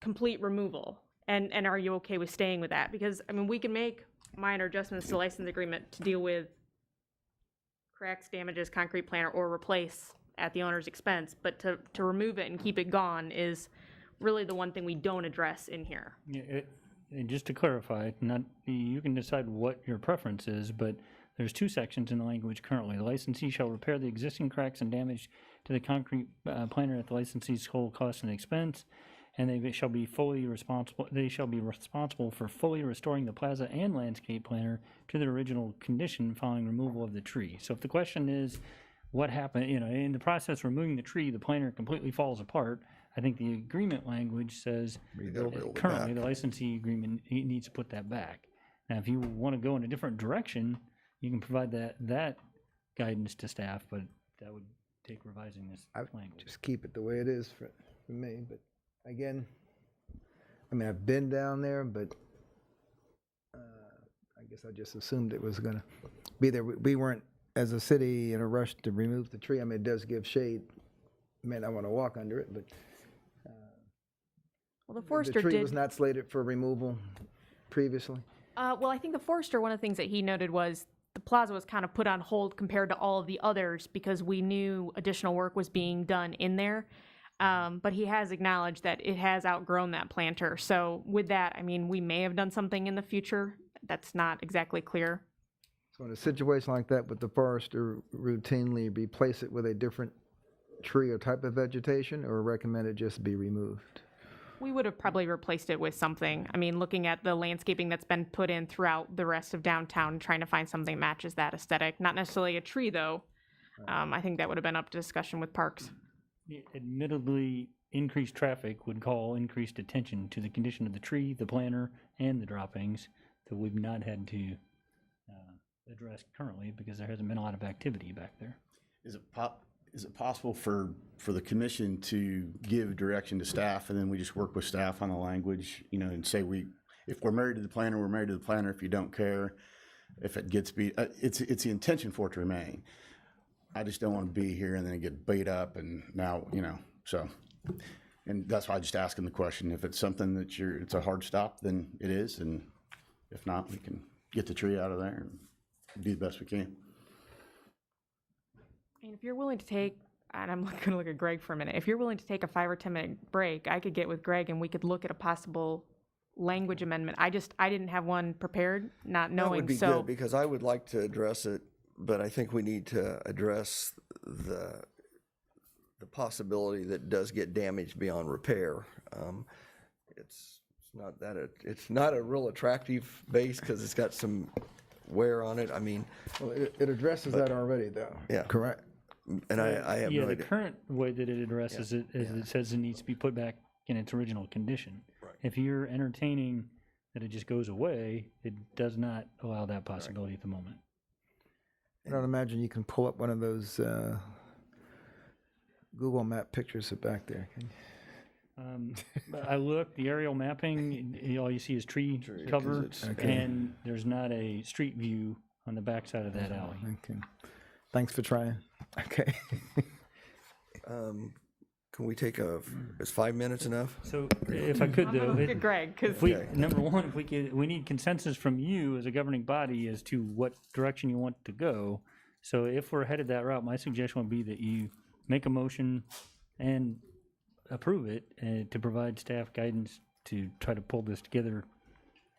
complete removal. And are you okay with staying with that? Because, I mean, we can make minor adjustments to the license agreement to deal with cracks, damages, concrete planter, or replace at the owner's expense. But to remove it and keep it gone is really the one thing we don't address in here. Yeah, and just to clarify, you can decide what your preference is, but there's two sections in the language currently. The licensee shall repair the existing cracks and damage to the concrete planter at the licensee's whole cost and expense, and they shall be responsible for fully restoring the plaza and landscape planter to their original condition following removal of the tree. So if the question is what happened, you know, in the process of removing the tree, the planter completely falls apart, I think the agreement language says currently the licensee agreement needs to put that back. Now, if you want to go in a different direction, you can provide that guidance to staff, but that would take revising this language. Just keep it the way it is for me, but again, I mean, I've been down there, but I guess I just assumed it was going to be there. We weren't, as a city, in a rush to remove the tree. I mean, it does give shade. I mean, I want to walk under it, but Well, the forester the tree did. was not slated for removal previously. Well, I think the forester, one of the things that he noted was the plaza was kind of put on hold compared to all of the others because we knew additional work was being done in there. But he has acknowledged that it has outgrown that planter. So with that, I mean, we may have done something in the future. That's not exactly clear. So in a situation like that, would the forester routinely replace it with a different tree or type of vegetation, or recommend it just be removed? We would have probably replaced it with something. I mean, looking at the landscaping that's been put in throughout the rest of downtown, trying to find something that matches that aesthetic. Not necessarily a tree, though. I think that would have been up to discussion with Parks. Admittedly, increased traffic would call increased attention to the condition of the tree, the planter, and the droppings that we've not had to address currently because there hasn't been a lot of activity back there. Is it possible for the commission to give direction to staff, and then we just work with staff on the language, you know, and say if we're married to the planner, we're married to the planner. If you don't care, if it gets beat, it's the intention for it to remain. I just don't want to be here and then get beat up, and now, you know, so. And that's why I just asking the question. If it's something that it's a hard stop, then it is, and if not, we can get the tree out of there and do the best we can. And if you're willing to take, and I'm going to look at Greg for a minute, if you're willing to take a 5 or 10 minute break, I could get with Greg and we could look at a possible language amendment. I didn't have one prepared, not knowing. That would be so good, because I would like to address it, but I think we need to address the possibility that it does get damaged beyond repair. It's not a real attractive base because it's got some wear on it. I mean, Well, it addresses that already, though. Yeah. Correct. and I have no the idea. current way that it addresses it is it says it needs to be put back in its original condition. Right. If you're entertaining that it just goes away, it does not allow that possibility at the moment. I don't imagine you can pull up one of those Google map pictures of back there, can you? But I looked, the aerial mapping, all you see is tree cover, and there's not a street view on the backside of that alley. Okay. Thanks for trying. Okay. Can we take is 5 minutes enough? So if I could though, look at Greg, because number one, we need consensus from you as a governing body as to what direction you want to go. So if we're headed that route, my suggestion would be that you make a motion and approve it to provide staff guidance to try to pull this together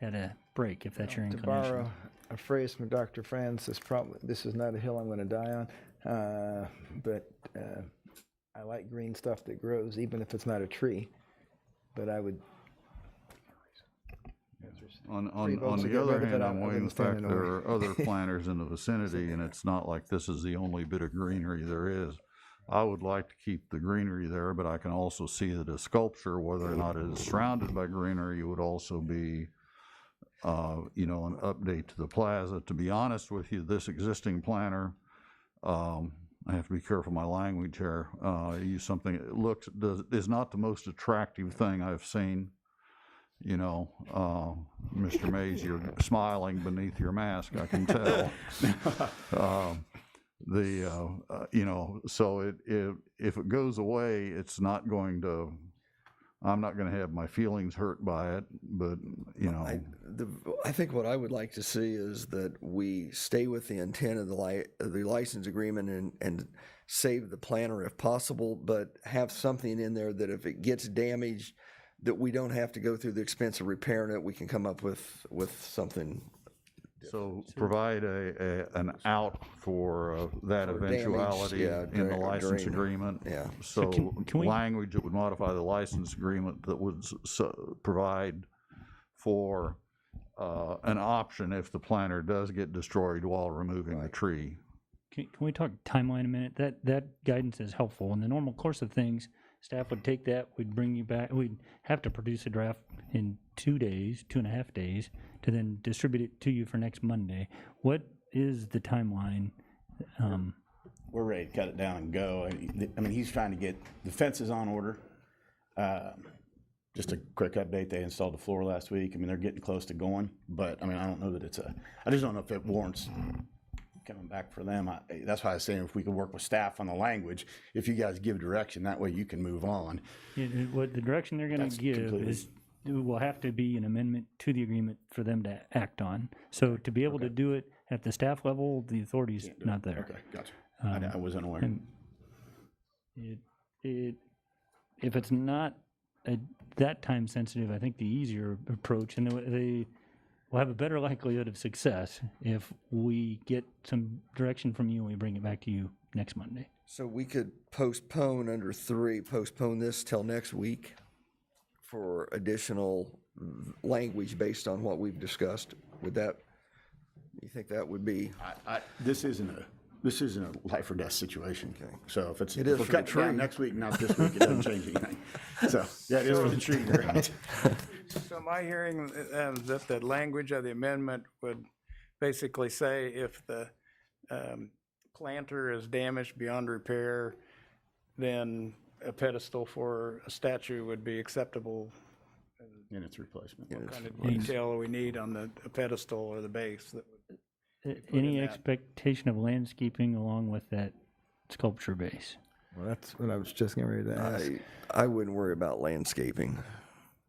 had a break, if that's your To inclination. borrow a phrase from Dr. Francis, this is not a hill I'm going to die on, but I like green stuff that grows, even if it's not a tree. But I would. On votes to the get other rid of hand, it, I'm I weighing the wouldn't stand fact in the there way. are other planters in the vicinity, and it's not like this is the only bit of greenery there is. I would like to keep the greenery there, but I can also see that a sculpture, whether or not it is surrounded by greenery, would also be, an update to the plaza. To be honest with you, this existing planter, I have to be careful my language here. Use something that is not the most attractive thing I've seen. Mr. Mays, you're smiling beneath your mask, I can tell. So if it goes away, it's not going to, I'm not going to have my feelings hurt by it, but, I think what I would like to see is that we stay with the intent of the license agreement and save the planter if possible, but have something in there that if it gets damaged, that we don't have to go through the expense of repairing it. We can come up with something. So provide an out for that For eventuality damage, in the license during- agreement. yeah. So can we- language that would modify the license agreement that would provide for an option if the planter does get destroyed while removing the tree. Can we talk timeline a minute? That guidance is helpful. In the normal course of things, staff would take that, we'd bring you back, we'd have to produce a draft in 2 days, 2.5 days, to then distribute it to you for next Monday. What is the timeline? We're ready to cut it down and go. I mean, he's trying to get the fences on order. Just a quick update, they installed the floor last week. I mean, they're getting close to going, but I mean, I don't know that I just don't know if it warrants coming back for them. That's why I was saying if we could work with staff on the language, if you guys give direction, that way you can move on. What the direction they're going to give is, it will have to be an amendment to the agreement for them to act on. So to be able to do it at the staff level, the authority's not there. Okay, gotcha. I wasn't aware. If it's not that time sensitive, I think the easier approach, and they will have a better likelihood of success if we get some direction from you and we bring it back to you next Monday. So we could postpone under 3, postpone this till next week for additional language based on what we've discussed. Would that, you think that would be? This isn't a life or death situation. Okay. So if It is we're for the cutting down tree. next week, not this week, it doesn't change anything. So, yeah, it is for the tree, you're right. So am I hearing that the language of the amendment would basically say if the planter is damaged beyond repair, then a pedestal for a statue would be acceptable? In its replacement. What kind of detail we need on the pedestal or the base that would Any in that. expectation of landscaping along with that sculpture base? Well, that's what I was just getting ready to ask. I wouldn't worry about landscaping.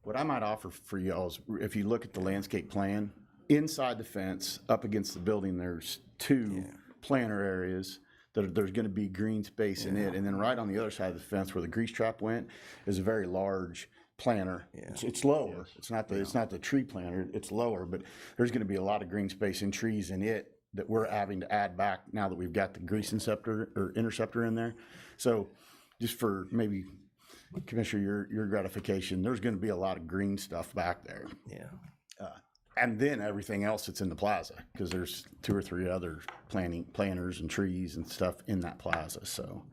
What I might offer for y'all is if you look at the landscape plan, inside the fence, up against the building, there's 2 planter areas that there's going to be green space in it. And then right on the other side of the fence where the grease trap went is a very large planter. It's lower. It's not the tree planter. It's lower, but there's going to be a lot of green space and trees in it that we're having to add back now that we've got the grease interceptor in there. So just for maybe Commissioner, your gratification, there's going to be a lot of green stuff back there. Yeah. And then everything else that's in the plaza, because there's 2 or 3 other planters and trees and stuff in that plaza. So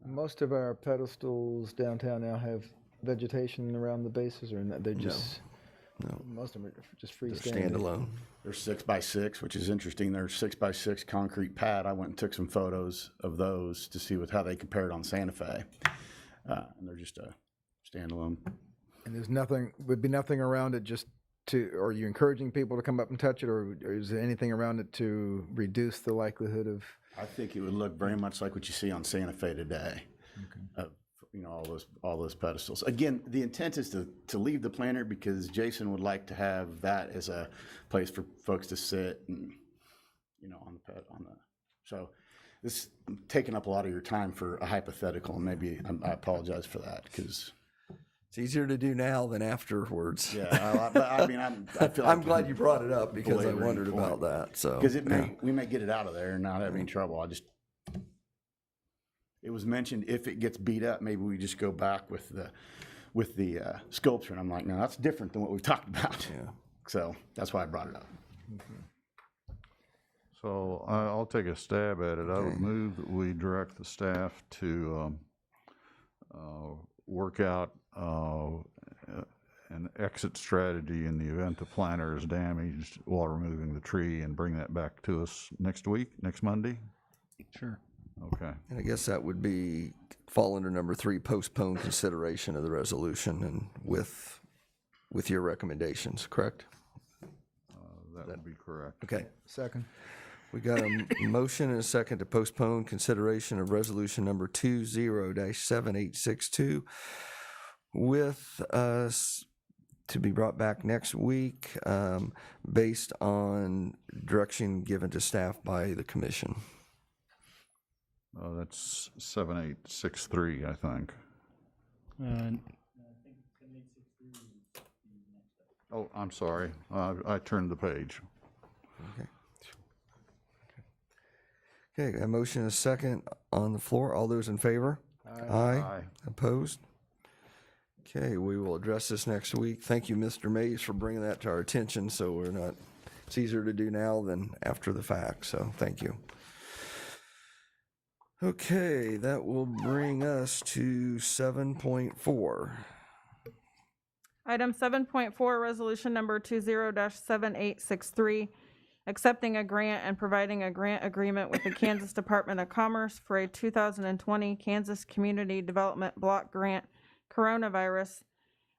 Most of our pedestals downtown now have vegetation around the bases, or they're just No. Most of them are just They're freestanding. standalone. They're 6x6, which is interesting. They're 6x6 concrete pad. I went and took some photos of those to see how they compared on Santa Fe. And they're just a standalone. And would be nothing around it are you encouraging people to come up and touch it, or is there anything around it to reduce the likelihood of? I think it would look very much like what you see on Santa Fe today. All those pedestals. Again, the intent is to leave the planter because Jason would like to have that as a place for folks to sit and, so this taking up a lot of your time for a hypothetical, and maybe I apologize for that because It's easier to do now than afterwards. Yeah, but I mean, I feel like I'm glad you brought it up because I belaboring wondered the point. about that, so. Because yeah. we may get it out of there and not have any trouble. It was mentioned if it gets beat up, maybe we just go back with the sculpture. And I'm like, no, that's different than what we've talked about. Yeah. So that's why I brought it up. So I'll take a stab at it. I would move that we direct the staff to work out an exit strategy in the event the planter is damaged while removing the tree, and bring that back to us next Monday? Sure. Okay. And I guess that would fall under number 3, postpone consideration of the resolution, and with your recommendations, correct? That would be correct. Okay. Second. We got a motion and a second to postpone consideration of resolution number 20-7862 with to be brought back next week based on direction given to staff by the commission. That's 7863, I think. Oh, I'm sorry. I turned the page. Okay. Okay, a motion and a second on the floor. All those in favor? Aye. Opposed? Okay, we will address this next week. Thank you, Mr. Mays, for bringing that to our attention, so it's easier to do now than after the fact, so thank you. Okay, that will bring us to 7.4. Item 7.4, resolution number 20-7863, accepting a grant and providing a grant agreement with the Kansas Department of Commerce for a 2020 Kansas Community Development Block Grant Coronavirus,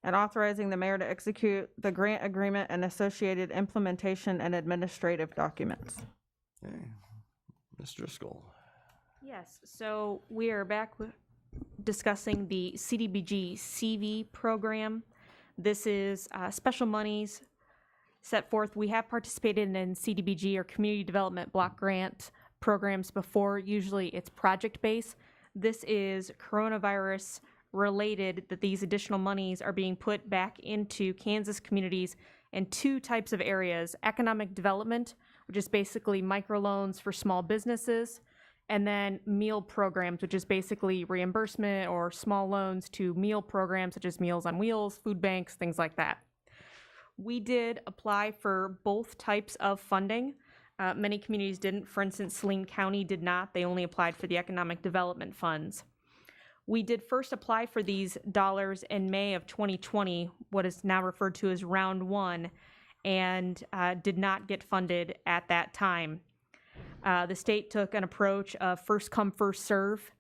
and authorizing the mayor to execute the grant agreement and associated implementation and administrative documents. Okay, Ms. Driscoll. Yes, so we are back discussing the CDBG CV program. This is special monies set forth. We have participated in CDBG or Community Development Block Grant programs before. Usually it's project-based. This is coronavirus related, that these additional monies are being put back into Kansas communities in 2 types of areas: economic development, which is basically microloans for small businesses, and then meal programs, which is basically reimbursement or small loans to meal programs such as Meals on Wheels, food banks, things like that. We did apply for both types of funding. Many communities didn't. For instance, Saline County did not. They only applied for the economic development funds. We did first apply for these dollars in May of 2020, what is now referred to as round 1, and did not get funded at that time. The state took an approach of first come, first serve,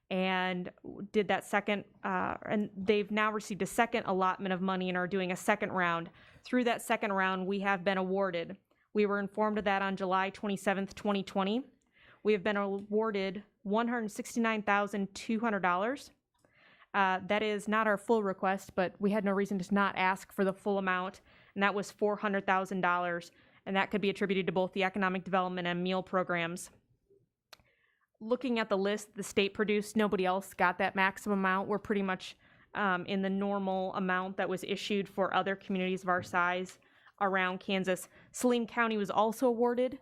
and did that second, and they've now received a second allotment of money and are doing a second round. Through that second round, we have been awarded. We were informed of that on July 27th, 2020. We have been awarded $169,200. That is not our full request, but we had no reason to not ask for the full amount, and that was $400,000, and that could be attributed to both the economic development and meal programs. Looking at the list the state produced, nobody else got that maximum amount. We're pretty much in the normal amount that was issued for other communities of our size around Kansas. Saline County was also awarded.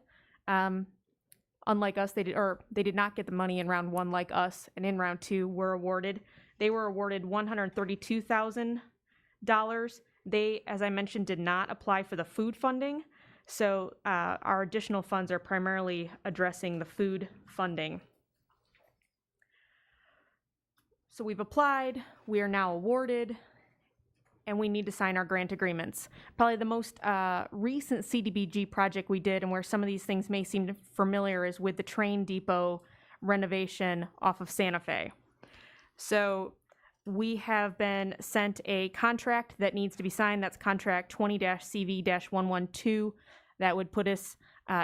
Unlike us, they did not get the money in round 1 like us, and in round 2 were awarded. They were awarded $132,000. They, as I mentioned, did not apply for the food funding, so our additional funds are primarily addressing the food funding. So we've applied, we are now awarded, and we need to sign our grant agreements. Probably the most recent CDBG project we did, and where some of these things may seem familiar, is with the train depot renovation off of Santa Fe. So we have been sent a contract that needs to be signed. That's contract 20-CV-112. That would put us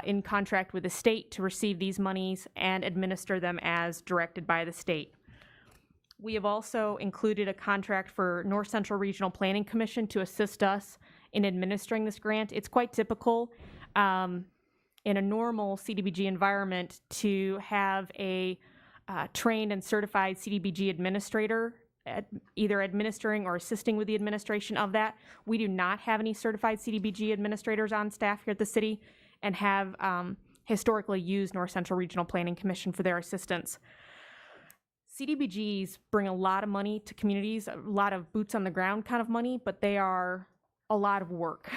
in contract with the state to receive these monies and administer them as directed by the state. We have also included a contract for North Central Regional Planning Commission to assist us in administering this grant. It's quite typical in a normal CDBG environment to have a trained and certified CDBG administrator either administering or assisting with the administration of that. We do not have any certified CDBG administrators on staff here at the city and have historically used North Central Regional Planning Commission for their assistance. CDBGs bring a lot of money to communities, a lot of boots on the ground kind of money, but they are a lot of work.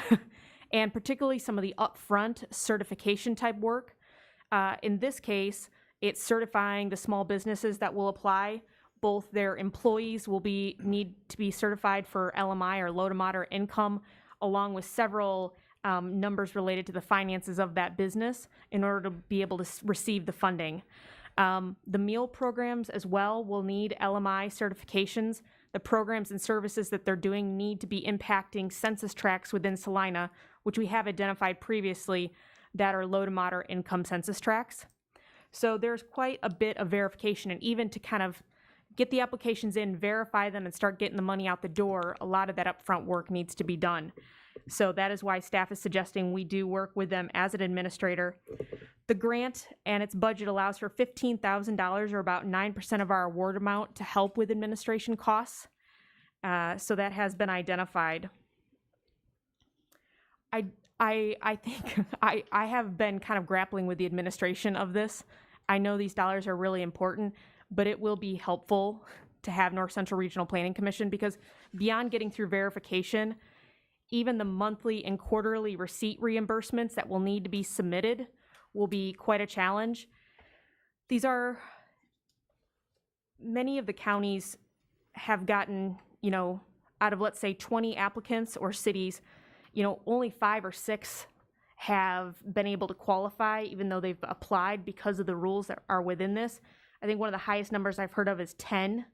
And particularly some of the upfront certification type work. In this case, it's certifying the small businesses that will apply. Both their employees will need to be certified for LMI or low to moderate income, along with several numbers related to the finances of that business in order to be able to receive the funding. The meal programs as well will need LMI certifications. The programs and services that they're doing need to be impacting census tracts within Salina, which we have identified previously that are low to moderate income census tracts. So there's quite a bit of verification, and even to kind of get the applications in, verify them, and start getting the money out the door, a lot of that upfront work needs to be done. So that is why staff is suggesting we do work with them as an administrator. The grant and its budget allows for $15,000, or about 9% of our award amount, to help with administration costs. So that has been identified. I think I have been kind of grappling with the administration of this. I know these dollars are really important, but it will be helpful to have North Central Regional Planning Commission, because beyond getting through verification, even the monthly and quarterly receipt reimbursements that will need to be submitted will be quite a challenge. Many of the counties have gotten, out of, let's say, 20 applicants or cities, only 5 or 6 have been able to qualify, even though they've applied, because of the rules that are within this. I think one of the highest numbers I've heard of is 10.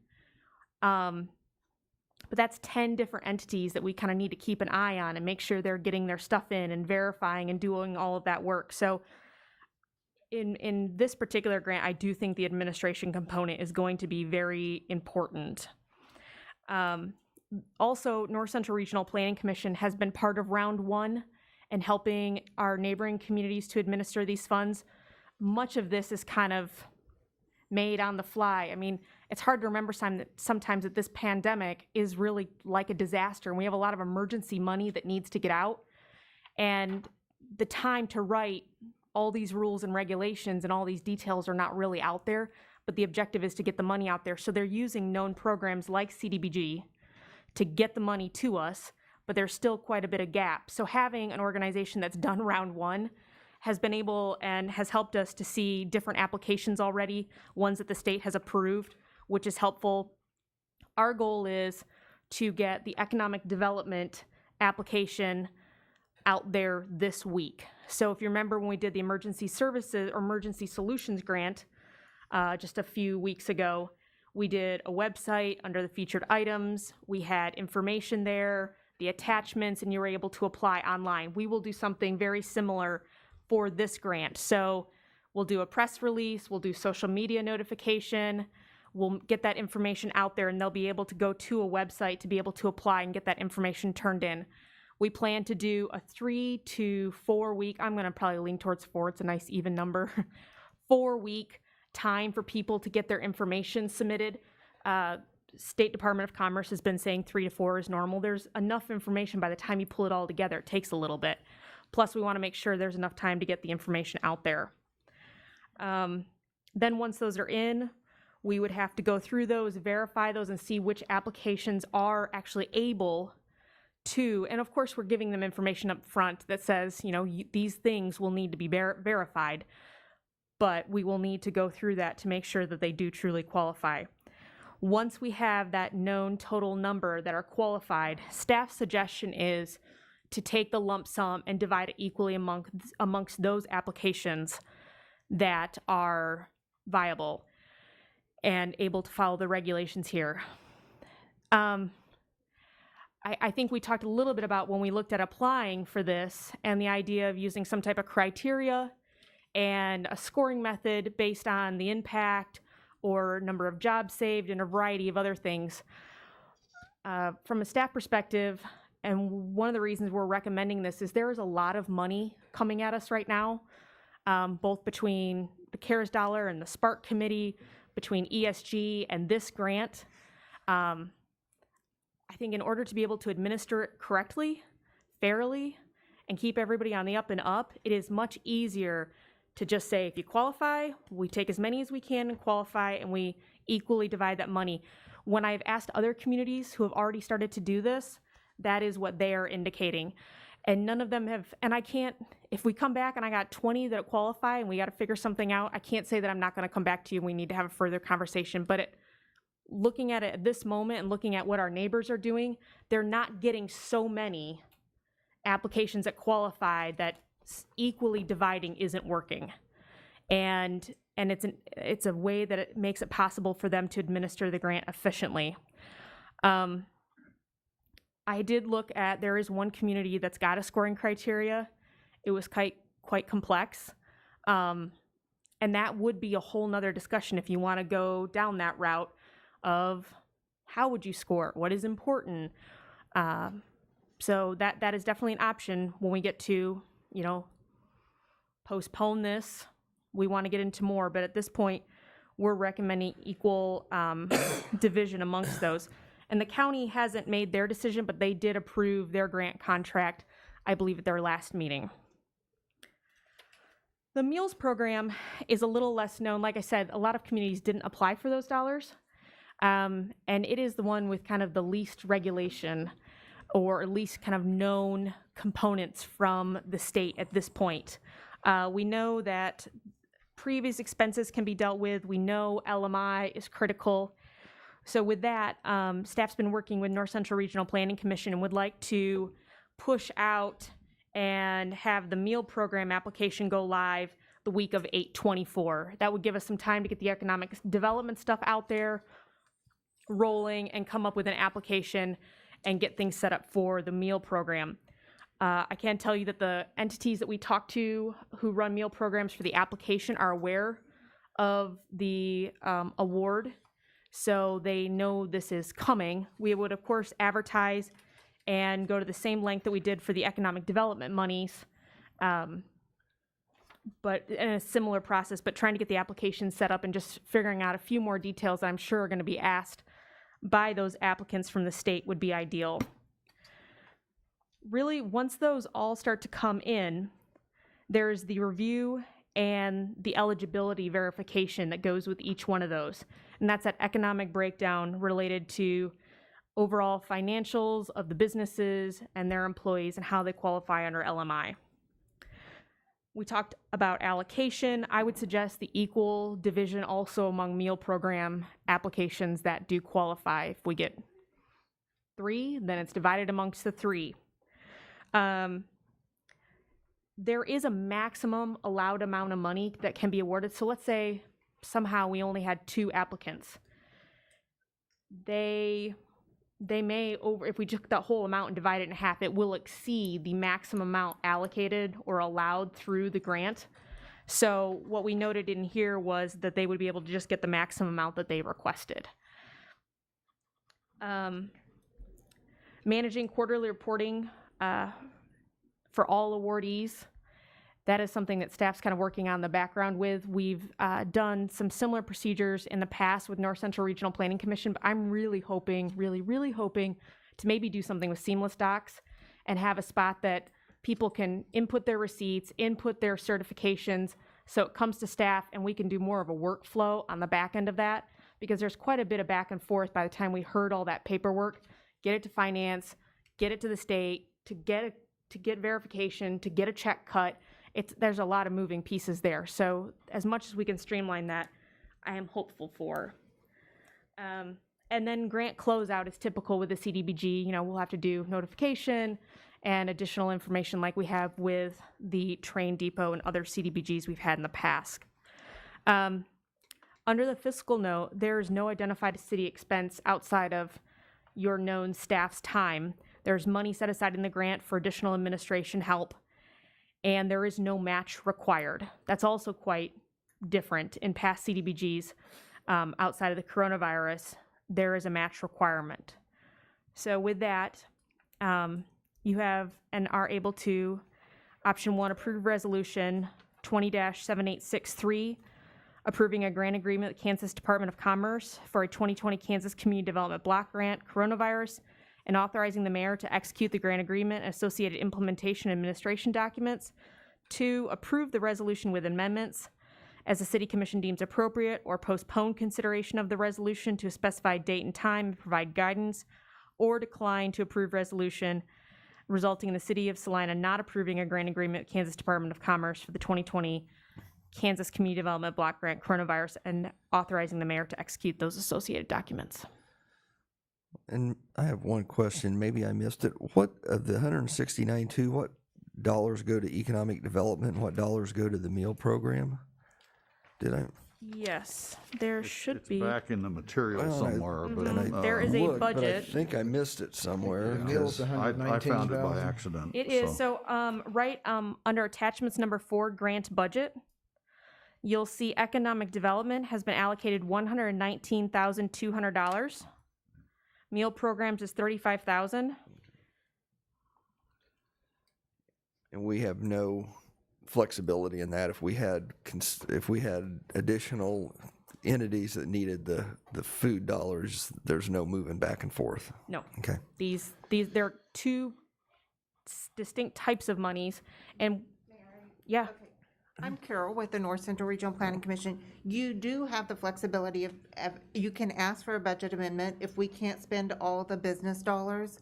But that's 10 different entities that we kind of need to keep an eye on and make sure they're getting their stuff in and verifying and doing all of that work. So in this particular grant, I do think the administration component is going to be very important. Also, North Central Regional Planning Commission has been part of round 1 and helping our neighboring communities to administer these funds. Much of this is kind of made on the fly. I mean, it's hard to remember sometimes that this pandemic is really like a disaster, and we have a lot of emergency money that needs to get out. And the time to write all these rules and regulations and all these details are not really out there, but the objective is to get the money out there. So they're using known programs like CDBG to get the money to us, but there's still quite a bit of gap. So having an organization that's done round 1 has been able and has helped us to see different applications already, ones that the state has approved, which is helpful. Our goal is to get the economic development application out there this week. So if you remember when we did the emergency services or emergency solutions grant just a few weeks ago, we did a website under the featured items. We had information there, the attachments, and you were able to apply online. We will do something very similar for this grant. So we'll do a press release, we'll do social media notification, we'll get that information out there, and they'll be able to go to a website to be able to apply and get that information turned in. We plan to do a 3 to 4 week, I'm gonna probably lean towards 4, it's a nice even number, 4-week time for people to get their information submitted. State Department of Commerce has been saying 3 to 4 is normal. There's enough information by the time you pull it all together. It takes a little bit. Plus, we want to make sure there's enough time to get the information out there. Then once those are in, we would have to go through those, verify those, and see which applications are actually able to, and of course, we're giving them information up front that says, these things will need to be verified, but we will need to go through that to make sure that they do truly qualify. Once we have that known total number that are qualified, staff's suggestion is to take the lump sum and divide it equally amongst those applications that are viable and able to follow the regulations here. I think we talked a little bit about when we looked at applying for this and the idea of using some type of criteria and a scoring method based on the impact or number of jobs saved and a variety of other things. From a staff perspective, and one of the reasons we're recommending this is there is a lot of money coming at us right now, both between the CARES dollar and the Spark Committee, between ESG and this grant. I think in order to be able to administer it correctly, fairly, and keep everybody on the up and up, it is much easier to just say, if you qualify, we take as many as we can and qualify, and we equally divide that money. When I've asked other communities who have already started to do this, that is what they are indicating. And none of them have, and I can't, if we come back and I got 20 that qualify and we got to figure something out, I can't say that I'm not going to come back to you and we need to have a further conversation. But looking at it at this moment and looking at what our neighbors are doing, they're not getting so many applications that qualify that equally dividing isn't working. And it's a way that it makes it possible for them to administer the grant efficiently. I did look at, there is one community that's got a scoring criteria. It was quite complex. And that would be a whole nother discussion if you want to go down that route of how would you score? What is important? So that is definitely an option when we get to, postpone this. We want to get into more, but at this point, we're recommending equal division amongst those. And the county hasn't made their decision, but they did approve their grant contract, I believe, at their last meeting. The meals program is a little less known. Like I said, a lot of communities didn't apply for those dollars. And it is the one with kind of the least regulation, or at least kind of known components from the state at this point. We know that previous expenses can be dealt with. We know LMI is critical. So with that, staff's been working with North Central Regional Planning Commission and would like to push out and have the meal program application go live the week of 8/24. That would give us some time to get the economic development stuff out there, rolling, and come up with an application and get things set up for the meal program. I can tell you that the entities that we talk to who run meal programs for the application are aware of the award, so they know this is coming. We would, of course, advertise and go to the same length that we did for the economic development monies, but in a similar process, but trying to get the application set up and just figuring out a few more details that I'm sure are going to be asked by those applicants from the state would be ideal. Really, once those all start to come in, there's the review and the eligibility verification that goes with each one of those. And that's that economic breakdown related to overall financials of the businesses and their employees and how they qualify under LMI. We talked about allocation. I would suggest the equal division also among meal program applications that do qualify. If we get 3, then it's divided amongst the 3. There is a maximum allowed amount of money that can be awarded. So let's say somehow we only had 2 applicants. They may, if we took that whole amount and divided it in half, it will exceed the maximum amount allocated or allowed through the grant. So what we noted in here was that they would be able to just get the maximum amount that they requested. Managing quarterly reporting for all awardees. That is something that staff's kind of working on in the background with. We've done some similar procedures in the past with North Central Regional Planning Commission, but I'm really hoping, really hoping to maybe do something with seamless docs and have a spot that people can input their receipts, input their certifications, so it comes to staff and we can do more of a workflow on the back end of that, because there's quite a bit of back and forth by the time we heard all that paperwork, get it to finance, get it to the state, to get verification, to get a check cut. There's a lot of moving pieces there. So as much as we can streamline that, I am hopeful for. And then grant closeout is typical with the CDBG. We'll have to do notification and additional information like we have with the train depot and other CDBGs we've had in the past. Under the fiscal note, there is no identified city expense outside of your known staff's time. There's money set aside in the grant for additional administration help, and there is no match required. That's also quite different. In past CDBGs, outside of the coronavirus, there is a match requirement. So with that, you have and are able to, option 1, approve resolution 20-7863, approving a grant agreement with Kansas Department of Commerce for a 2020 Kansas Community Development Block Grant Coronavirus, and authorizing the mayor to execute the grant agreement and associated implementation and administration documents. 2, approve the resolution with amendments as the city commission deems appropriate, or postpone consideration of the resolution to a specified date and time and provide guidance, or decline to approve resolution resulting in the city of Salina not approving a grant agreement with Kansas Department of Commerce for the 2020 Kansas Community Development Block Grant Coronavirus, and authorizing the mayor to execute those associated documents. And I have one question, maybe I missed it. What, of the 169.2, what dollars go to economic development and what dollars go to the meal program? Did I? Yes, there should It's be. back in the material Well, somewhere, but. There is a looked, but budget. I think I missed it somewhere. The meal's 'cause- I found it by 119,000. accident. It is, so, right, under attachments number 4, grant budget, you'll see economic development has been allocated $119,200. Meal programs is $35,000. And we have no flexibility in that. If we had additional entities that needed the food dollars, there's no moving back and forth. No. Okay. There are 2 distinct types of monies, and, yeah. I'm Carol with the North Central Regional Planning Commission. You do have the flexibility of you can ask for a budget amendment. If we can't spend all the business dollars,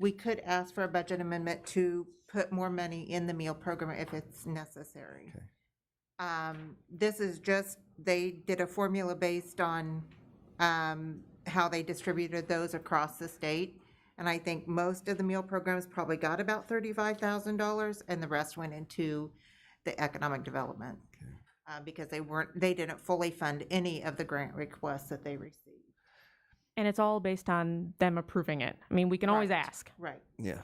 we could ask for a budget amendment to put more money in the meal program if it's necessary. Okay. This is just, they did a formula based on how they distributed those across the state. And I think most of the meal programs probably got about $35,000, and the rest went into the economic development. Because they didn't fully fund any of the grant requests that they received. And it's all based on them approving it. I mean, we can always ask. Right. Yeah.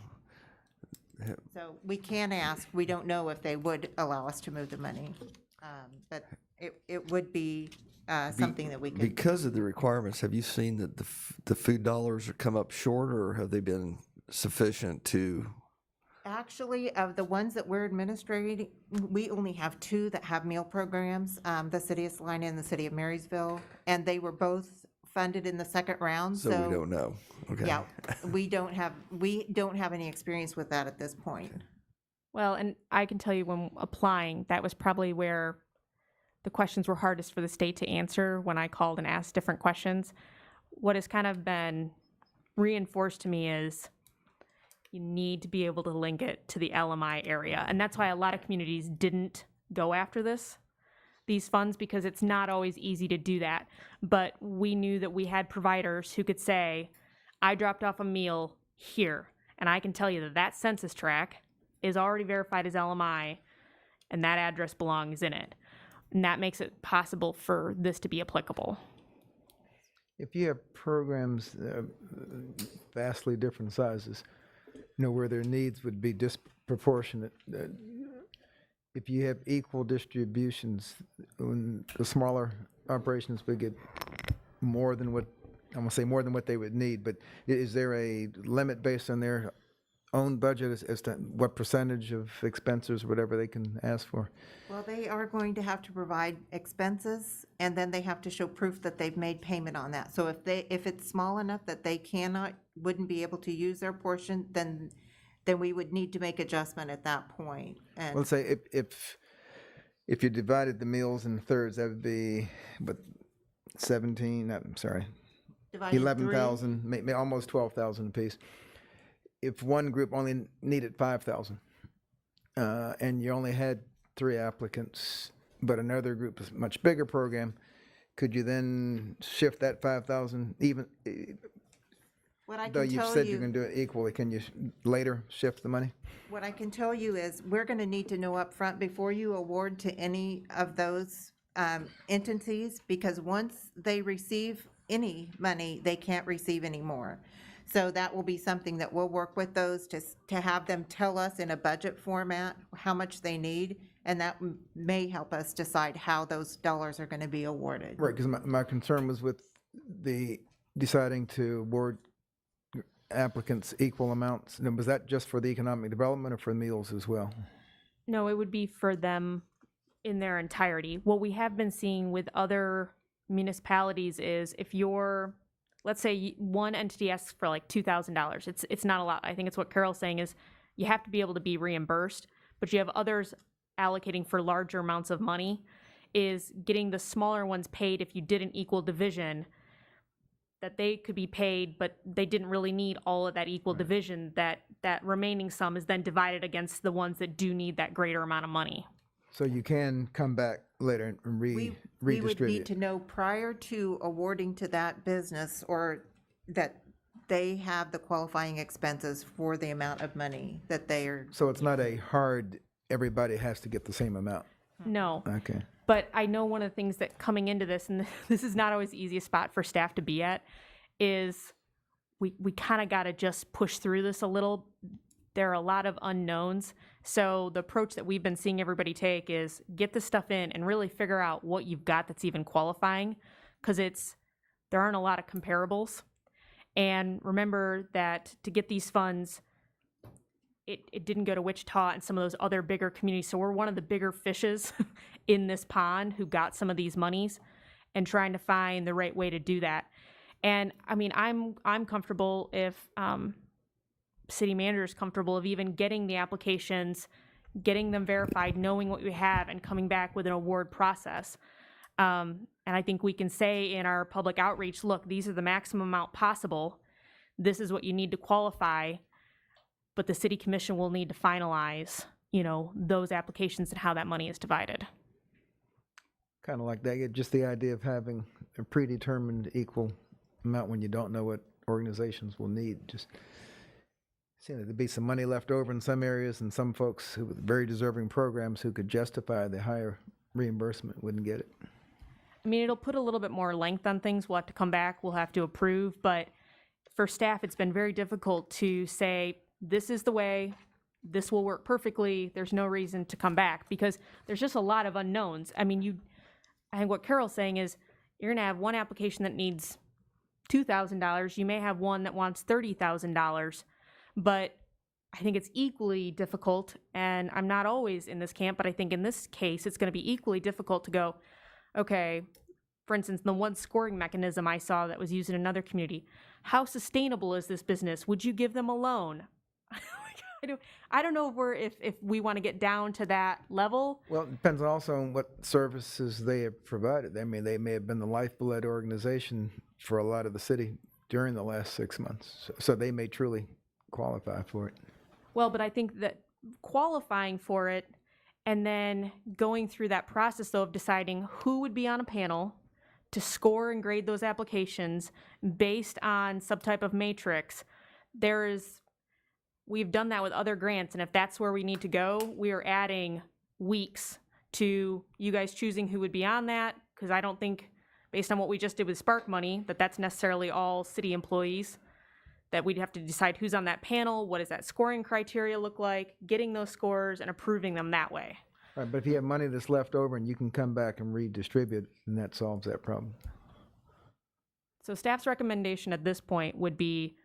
So we can ask, we don't know if they would allow us to move the money. But it would be something that we could. Because of the requirements, have you seen that the food dollars come up short, or have they been sufficient to? Actually, of the ones that we're administrating, we only have 2 that have meal programs, the city of Salina and the city of Marysville, and they were both funded in the second round. So we don't know. Okay. Yeah, we don't have any experience with that at this point. Well, and I can tell you when applying, that was probably where the questions were hardest for the state to answer when I called and asked different questions. What has kind of been reinforced to me is you need to be able to link it to the LMI area. And that's why a lot of communities didn't go after these funds, because it's not always easy to do that. But we knew that we had providers who could say, I dropped off a meal here, and I can tell you that that census tract is already verified as LMI, and that address belongs in it. And that makes it possible for this to be applicable. If you have programs vastly different sizes, where their needs would be disproportionate, if you have equal distributions, the smaller operations would get more than what, I'm gonna say more than what they would need, but is there a limit based on their own budget as to what percentage of expenses or whatever they can ask for? Well, they are going to have to provide expenses, and then they have to show proof that they've made payment on that. So if it's small enough that they wouldn't be able to use their portion, then we would need to make adjustment at that point. And Let's say if you divided the meals in thirds, that would be, what, 11,000, maybe almost 12,000 apiece. If one group only needed 5,000, and you only had 3 applicants, but another group is a much bigger program, could you then shift that 5,000 even? what I Though can you've tell said you're you, going to do it equally, can you later shift the money? what I can tell you is we're going to need to know up front before you award to any of those entities, because once they receive any money, they can't receive any more. So that will be something that we'll work with those to have them tell us in a budget format how much they need, and that may help us decide how those dollars are going to be awarded. Right, because my concern was with the deciding to award applicants equal amounts. Now, was that just for the economic development or for meals as well? No, it would be for them in their entirety. What we have been seeing with other municipalities is if you're, let's say one entity asks for like $2,000, it's not a lot. I think it's what Carol's saying is you have to be able to be reimbursed, but you have others allocating for larger amounts of money, is getting the smaller ones paid if you did an equal division, that they could be paid, but they didn't really need all of that equal division, that remaining sum is then divided against the ones that do need that greater amount of money. So you can come back later and We would redistribute. need to know prior to awarding to that business, or that they have the qualifying expenses for the amount of money that they are. So it's not a hard, everybody has to get the same amount. No. Okay. But I know one of the things that coming into this, and this is not always the easiest spot for staff to be at, is we kind of got to just push through this a little. There are a lot of unknowns. So the approach that we've been seeing everybody take is get the stuff in and really figure out what you've got that's even qualifying, because there aren't a lot of comparables. And remember that to get these funds, it didn't go to Wichita and some of those other bigger communities. So we're one of the bigger fishes in this pond who got some of these monies, and trying to find the right way to do that. And I mean, I'm comfortable if city manager is comfortable of even getting the applications, getting them verified, knowing what we have, and coming back with an award process. And I think we can say in our public outreach, look, these are the maximum amount possible. This is what you need to qualify. But the city commission will need to finalize, those applications and how that money is divided. Kind of like that, just the idea of having a predetermined equal amount when you don't know what organizations will need. Just seeing there'd be some money left over in some areas, and some folks who with very deserving programs who could justify the higher reimbursement wouldn't get it. I mean, it'll put a little bit more length on things. We'll have to come back. We'll have to approve. But for staff, it's been very difficult to say, this is the way, this will work perfectly, there's no reason to come back, because there's just a lot of unknowns. I mean, I think what Carol's saying is you're going to have one application that needs $2,000. You may have one that wants $30,000. But I think it's equally difficult, and I'm not always in this camp, but I think in this case, it's going to be equally difficult to go, okay, for instance, the one scoring mechanism I saw that was used in another community, how sustainable is this business? Would you give them a loan? I don't know if we want to get down to that level. Well, it depends also on what services they have provided. I mean, they may have been the lifeblood organization for a lot of the city during the last 6 months. So they may truly qualify for it. Well, but I think that qualifying for it and then going through that process, though, of deciding who would be on a panel to score and grade those applications based on some type of matrix, we've done that with other grants, and if that's where we need to go, we are adding weeks to you guys choosing who would be on that, because I don't think, based on what we just did with Spark Money, that's necessarily all city employees, that we'd have to decide who's on that panel, what does that scoring criteria look like, getting those scores and approving them that way. Right, but if you have money that's left over and you can come back and redistribute, then that solves that problem. So staff's recommendation at this point would be,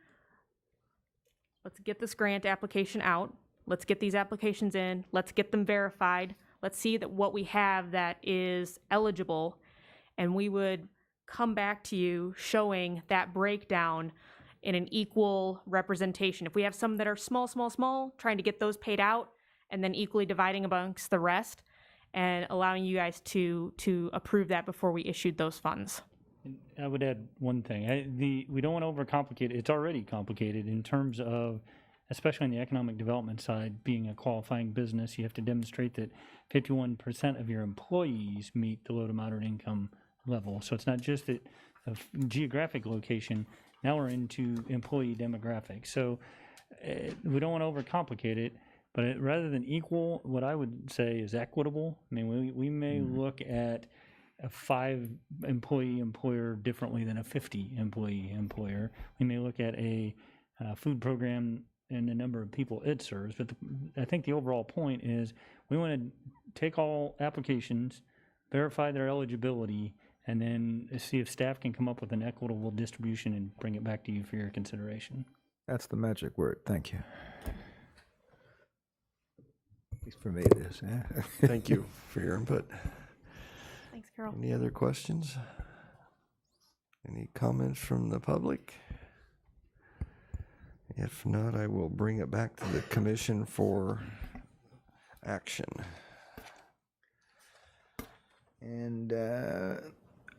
let's get this grant application out. Let's get these applications in. Let's get them verified. Let's see that what we have that is eligible. And we would come back to you showing that breakdown in an equal representation. If we have some that are small, trying to get those paid out, and then equally dividing amongst the rest, and allowing you guys to approve that before we issued those funds. I would add one thing. We don't want to overcomplicate it. It's already complicated in terms of, especially on the economic development side, being a qualifying business, you have to demonstrate that 51% of your employees meet the low to moderate income level. So it's not just a geographic location. Now we're into employee demographics. So we don't want to overcomplicate it, but rather than equal, what I would say is equitable. I mean, we may look at a 5-employee employer differently than a 50-employee employer. We may look at a food program and the number of people it serves. But I think the overall point is we want to take all applications, verify their eligibility, and then see if staff can come up with an equitable distribution and bring it back to you for your consideration. That's the magic word. Thank you. least for me it is, yeah. Thank you for your input. Thanks, Carol. Any other questions? Any comments from the public? If not, I will bring it back to the commission for action. And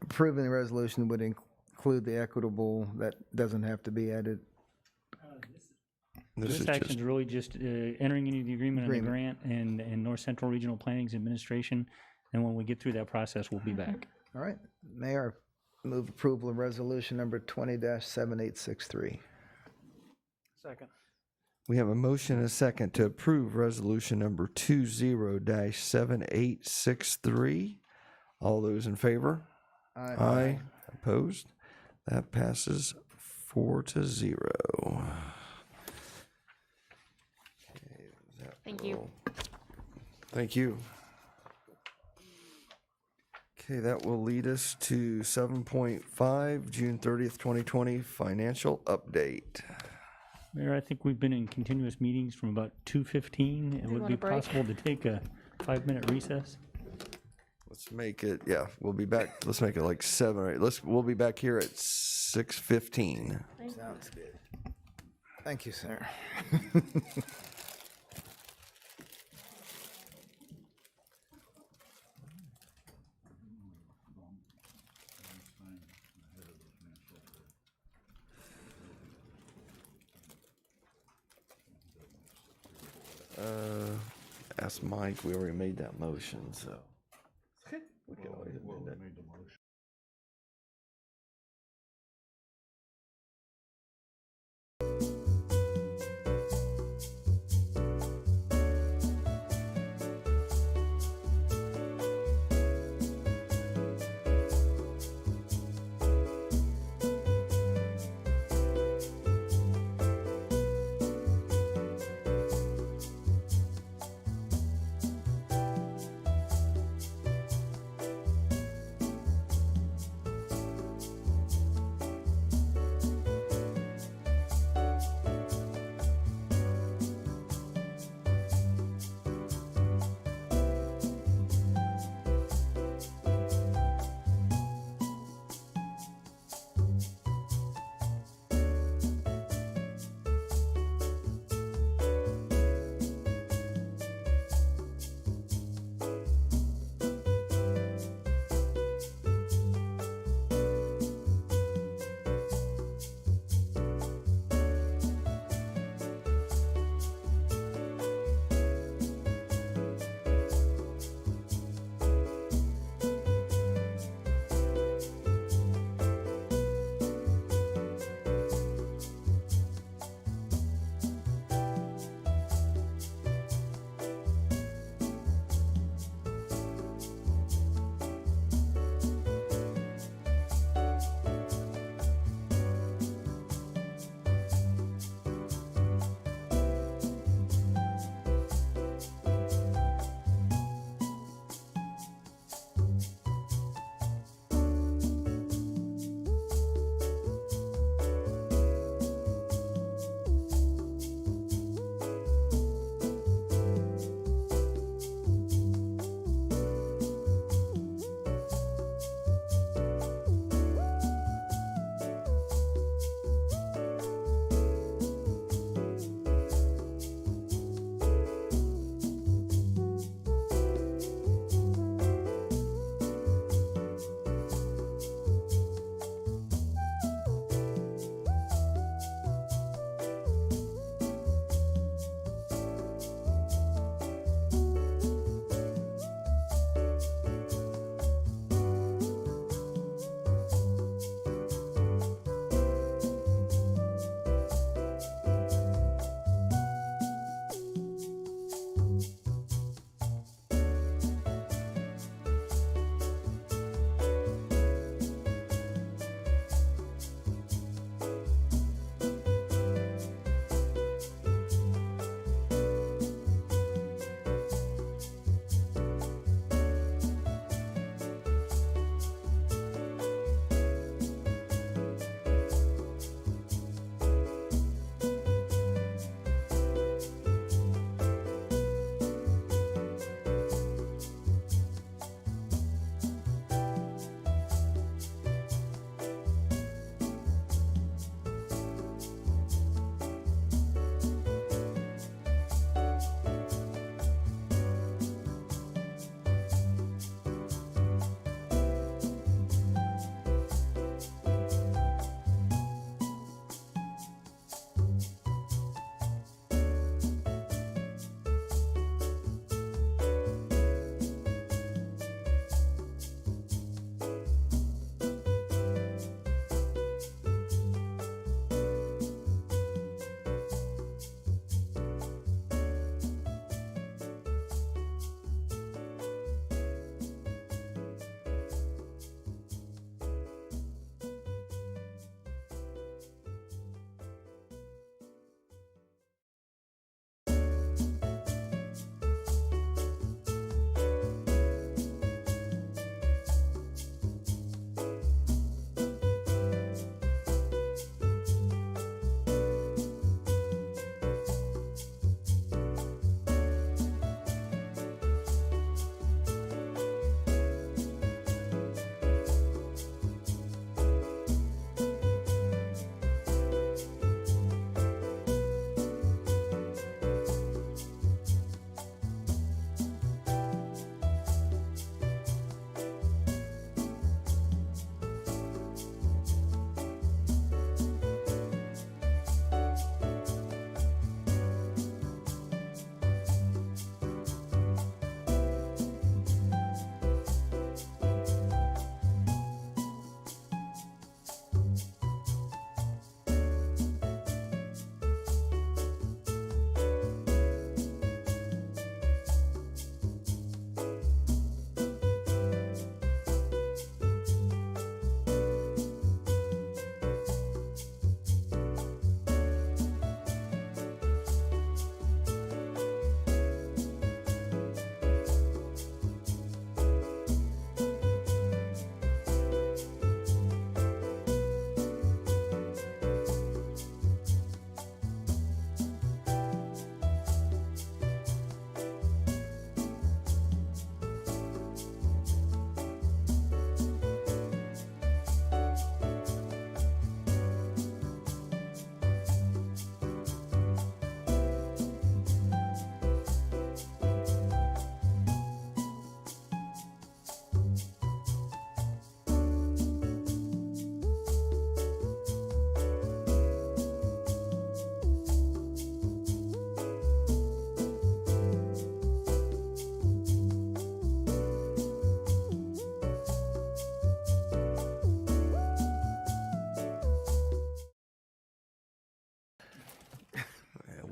approving the resolution would include the equitable, that doesn't have to be added. This This is action just, is really just entering into the agreement on the grant and North Central Regional Planning's administration. And when we get through that process, we'll be back. All right, Mayor, move approval of resolution number 20-7863. Second. we have a motion and a second to approve resolution number 20-7863. All those in favor? Aye. Opposed? That passes 4-0. Thank you. Thank you. Okay, that will lead us to 7.5, June 30th, 2020, financial update. Mayor, I think we've been in continuous meetings from about 2:15. It would want be a break? possible to take a 5-minute recess. Let's make it, yeah, we'll be back, let's make it like 7 or 8. We'll be back here at 6:15. Sounds good. Thank you, sir. Ask Mike, we already made that motion, so. We can always amend it.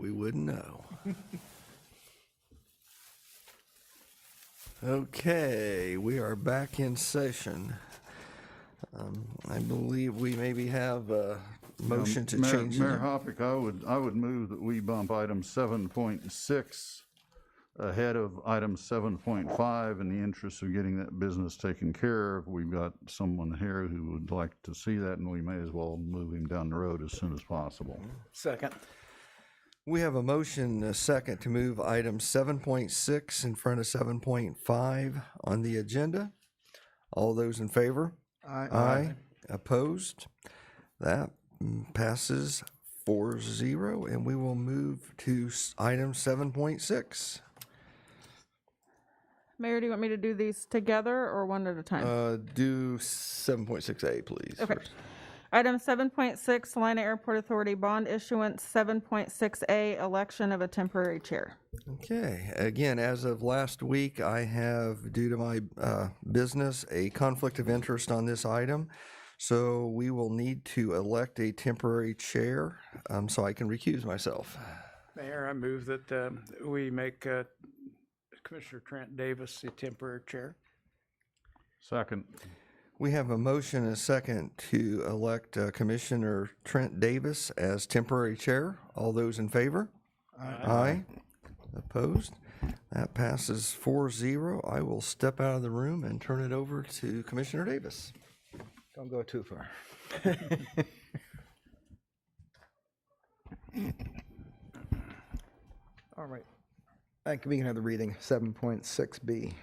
we wouldn't know. Okay, we are back in session. I believe we maybe have a motion to change. Mayor Hoppick, I would move that we bump item 7.6 ahead of item 7.5 in the interest of getting that business taken care of. We've got someone here who would like to see that, and we may as well move him down the road as soon as possible. Second. We have a motion, a second, to move item 7.6 in front of 7.5 on the agenda. All those in favor? Aye. Opposed? That passes 4-0, and we will move to item 7.6. Mayor, do you want me to do these together or one at a time? Do 7.6A, please. Okay. First. Item 7.6, Salina Airport Authority bond issuance. 7.6A, election of a temporary chair. Okay, again, as of last week, I have, due to my business, a conflict of interest on this item. So we will need to elect a temporary chair, so I can recuse myself. Mayor, I move that we make Commissioner Trent Davis the temporary chair. Second. We have a motion and a second to elect Commissioner Trent Davis as temporary chair. All those in favor? Aye. Opposed? That passes 4-0. I will step out of the room and turn it over to Commissioner Davis. Don't go too far. All right. Thank you. We can have the reading, 7.6B.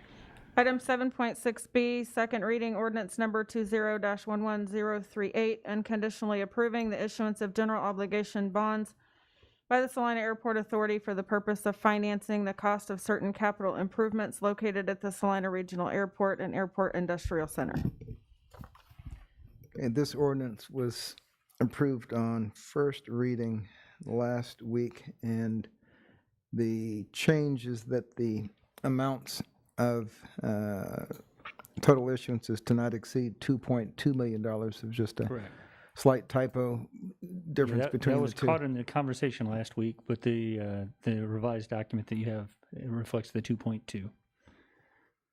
Item 7.6B, second reading ordinance number 20-11038, unconditionally approving the issuance of general obligation bonds by the Salina Airport Authority for the purpose of financing the cost of certain capital improvements located at the Salina Regional Airport and Airport Industrial Center. And this ordinance was approved on first reading last week, and the change is that the amounts of total issuances to not exceed $2.2 million of just a slight typo difference between that the was two. caught in the conversation last week, but the revised document that you have, it reflects the 2.2.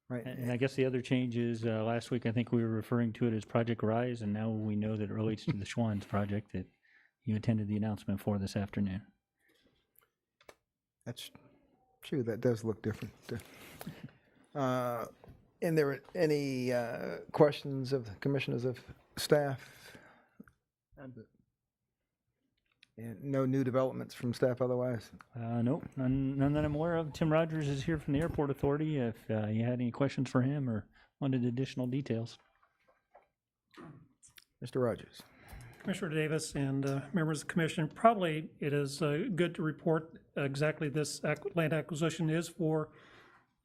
Right. And I guess the other change is last week I think we were referring to it as Project Rise, and now we know that it relates to the Schwann's project that you attended the announcement for this afternoon. That's true. That does look different. And there were any questions of the commissioners of staff? And no new developments from staff otherwise? Nope, none that I'm aware of. Tim Rogers is here from the Airport Authority if you had any questions for him or wanted additional details. Mr. Rogers. Commissioner Davis and members of the commission, probably it is good to report exactly this land acquisition is for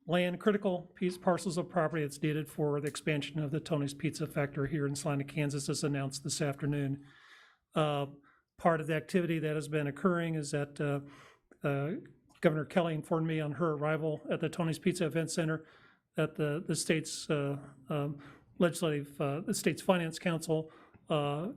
land critical parcels of property that's needed for the expansion of the Tony's Pizza Factory here in Salina, Kansas, as announced this afternoon. Part of the activity that has been occurring is that Governor Kelly informed me on her arrival at the Tony's Pizza Event Center that the state's the state's Finance Council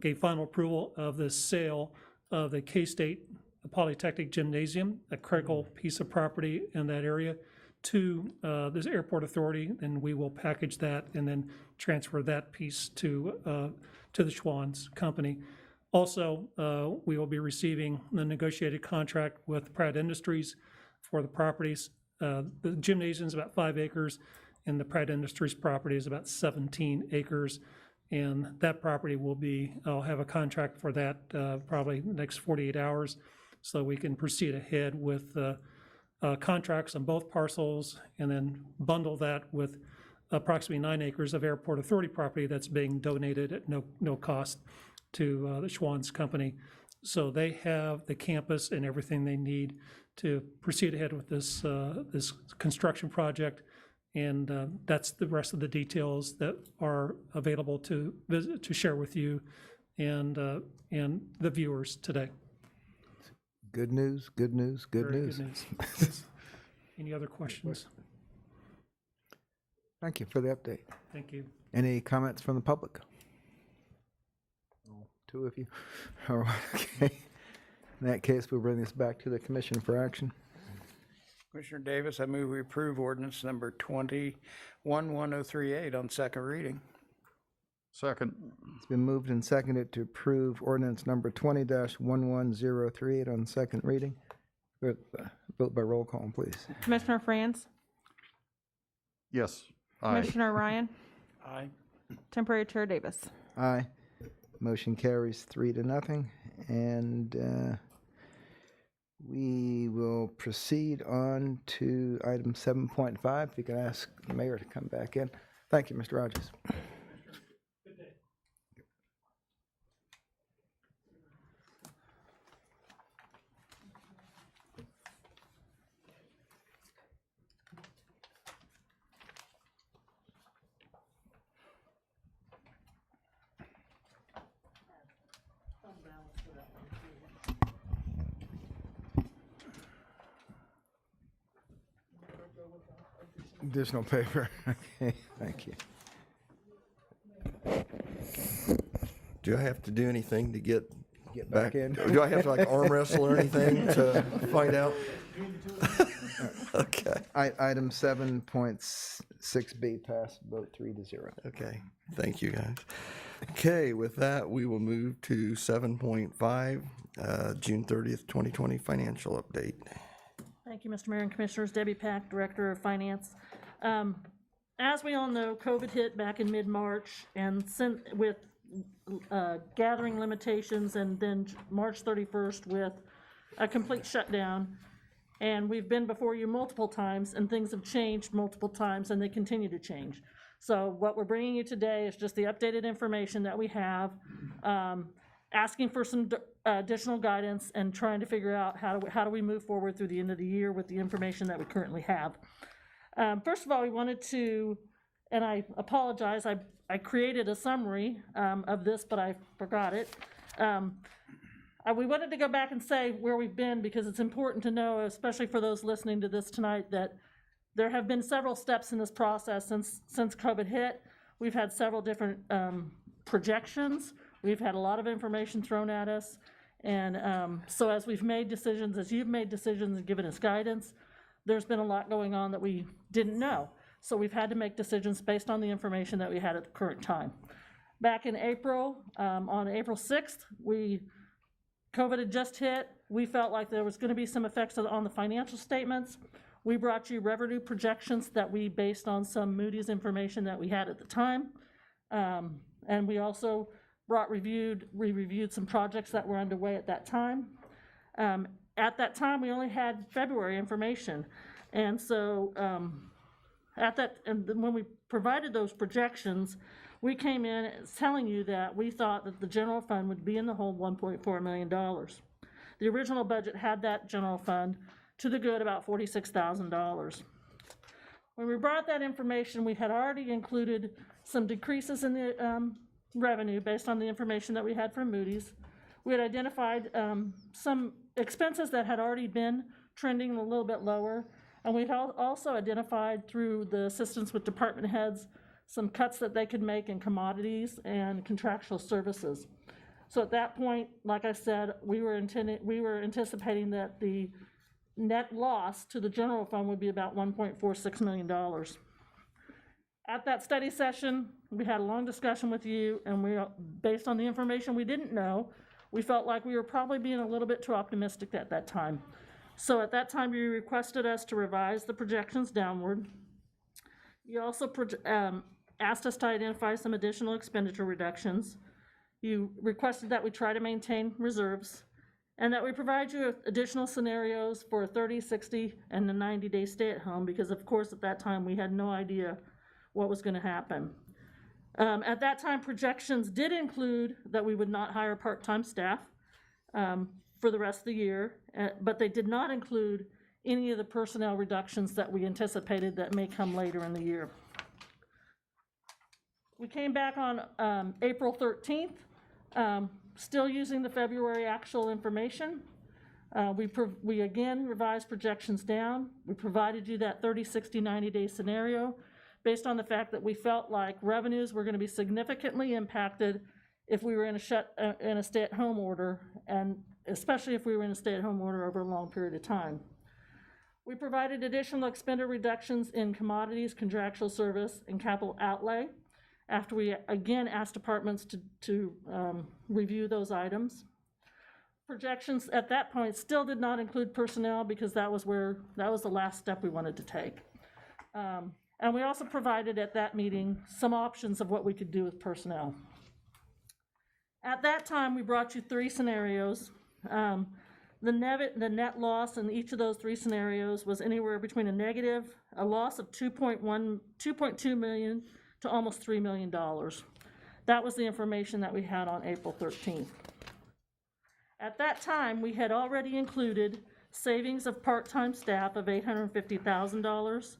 gave final approval of the sale of the K-State Polytechnic Gymnasium, a critical piece of property in that area, to this Airport Authority, and we will package that and then transfer that piece to the Schwann's company. Also, we will be receiving the negotiated contract with Pratt Industries for the properties. The gymnasium is about 5 acres, and the Pratt Industries property is about 17 acres. And that property will be, I'll have a contract for that probably the next 48 hours, so we can proceed ahead with contracts on both parcels and then bundle that with approximately 9 acres of Airport Authority property that's being donated at no cost to the Schwann's company. So they have the campus and everything they need to proceed ahead with this this construction project. And that's the rest of the details that are available to share with you and the viewers today. Good news, good news, good Very news. good news. Any other questions? Thank you for the update. Thank you. Any comments from the public? Oh, 2 of you. All right, okay. In that case, we'll bring this back to the commission for action. Commissioner Davis, I move we approve ordinance number 211038 on second reading. Second. It's been moved and seconded to approve ordinance number 20-11038 on second reading. Vote by roll call, please. Commissioner Franz, Yes. Aye. Commissioner Ryan, Aye. Temporary Chair Davis. Aye. Motion carries 3-0. And we will proceed on to item 7.5. If you can ask the mayor to come back in. Thank you, Mr. Rogers. Additional paper. Okay, thank you. Do I have to do anything to get back in? Do I have to like arm wrestle or anything to find out? Okay. Item 7.6B passed, vote 3-0. Okay, thank you, guys. Okay, with that, we will move to 7.5, June 30th, 2020 financial update. Thank you, Mr. Mayor and Commissioners. Debbie Pack, Director of Finance. As we all know, COVID hit back in mid-March, and with gathering limitations, and then March 31st with a complete shutdown. And we've been before you multiple times, and things have changed multiple times, and they continue to change. So what we're bringing you today is just the updated information that we have, asking for some additional guidance and trying to figure out how do we move forward through the end of the year with the information that we currently have. First of all, we wanted to, and I apologize, I created a summary of this, but I forgot it. We wanted to go back and say where we've been, because it's important to know, especially for those listening to this tonight, that there have been several steps in this process since COVID hit. We've had several different projections. We've had a lot of information thrown at us. And so as we've made decisions, as you've made decisions and given us guidance, there's been a lot going on that we didn't know. So we've had to make decisions based on the information that we had at the current time. Back in April, on April 6th, COVID had just hit. We felt like there was going to be some effects on the financial statements. We brought you revenue projections that we based on some Moody's information that we had at the time. And we also reviewed some projects that were underway at that time. At that time, we only had February information. And so and when we provided those projections, we came in telling you that we thought that the general fund would be in the hole $1.4 million. The original budget had that general fund to the good about $46,000. When we brought that information, we had already included some decreases in the revenue based on the information that we had from Moody's. We had identified some expenses that had already been trending a little bit lower, and we had also identified through the assistance with department heads some cuts that they could make in commodities and contractual services. So at that point, like I said, we were anticipating that the net loss to the general fund would be about $1.46 million. At that study session, we had a long discussion with you, and based on the information we didn't know, we felt like we were probably being a little bit too optimistic at that time. So at that time, you requested us to revise the projections downward. You also asked us to identify some additional expenditure reductions. You requested that we try to maintain reserves, and that we provide you with additional scenarios for a 30, 60, and a 90-day stay-at-home, because of course at that time we had no idea what was going to happen. At that time, projections did include that we would not hire part-time staff for the rest of the year, but they did not include any of the personnel reductions that we anticipated that may come later in the year. We came back on April 13th, still using the February actual information. We again revised projections down. We provided you that 30, 60, 90-day scenario based on the fact that we felt like revenues were going to be significantly impacted if we were in a stay-at-home order, and especially if we were in a stay-at-home order over a long period of time. We provided additional expenditure reductions in commodities, contractual service, and capital outlay after we again asked departments to review those items. Projections at that point still did not include personnel because that was the last step we wanted to take. And we also provided at that meeting some options of what we could do with personnel. At that time, we brought you 3 scenarios. The net loss in each of those 3 scenarios was anywhere between a loss of 2.2 million to almost $3 million. That was the information that we had on April 13th. At that time, we had already included savings of part-time staff of $850,000,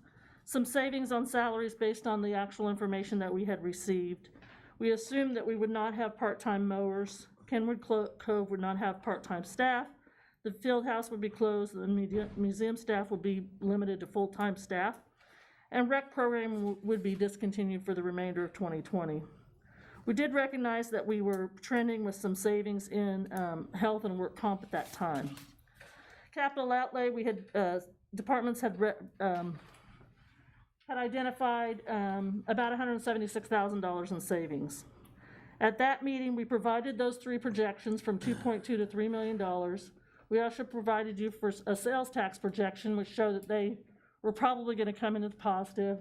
some savings on salaries based on the actual information that we had received. We assumed that we would not have part-time mowers, Kenwood Cove would not have part-time staff, the field house would be closed, the museum staff would be limited to full-time staff, and rec program would be discontinued for the remainder of 2020. We did recognize that we were trending with some savings in health and work comp at that time. Capital outlay, we had, departments had identified about $176,000 in savings. At that meeting, we provided those 3 projections from 2.2 to $3 million. We also provided you for a sales tax projection, which showed that they were probably going to come into the positive,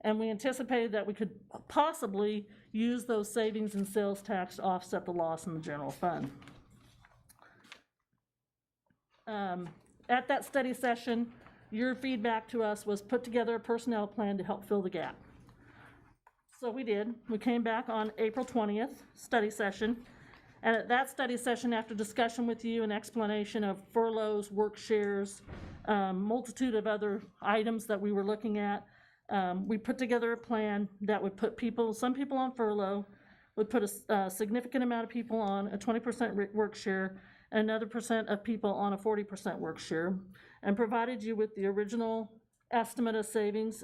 and we anticipated that we could possibly use those savings in sales tax to offset the loss in the general fund. At that study session, your feedback to us was put together a personnel plan to help fill the gap. So we did. We came back on April 20th, study session, and at that study session, after discussion with you and explanation of furloughs, work shares, multitude of other items that we were looking at, we put together a plan that would put some people on furlough, would put a significant amount of people on a 20% work share, and another percent of people on a 40% work share, and provided you with the original estimate of savings.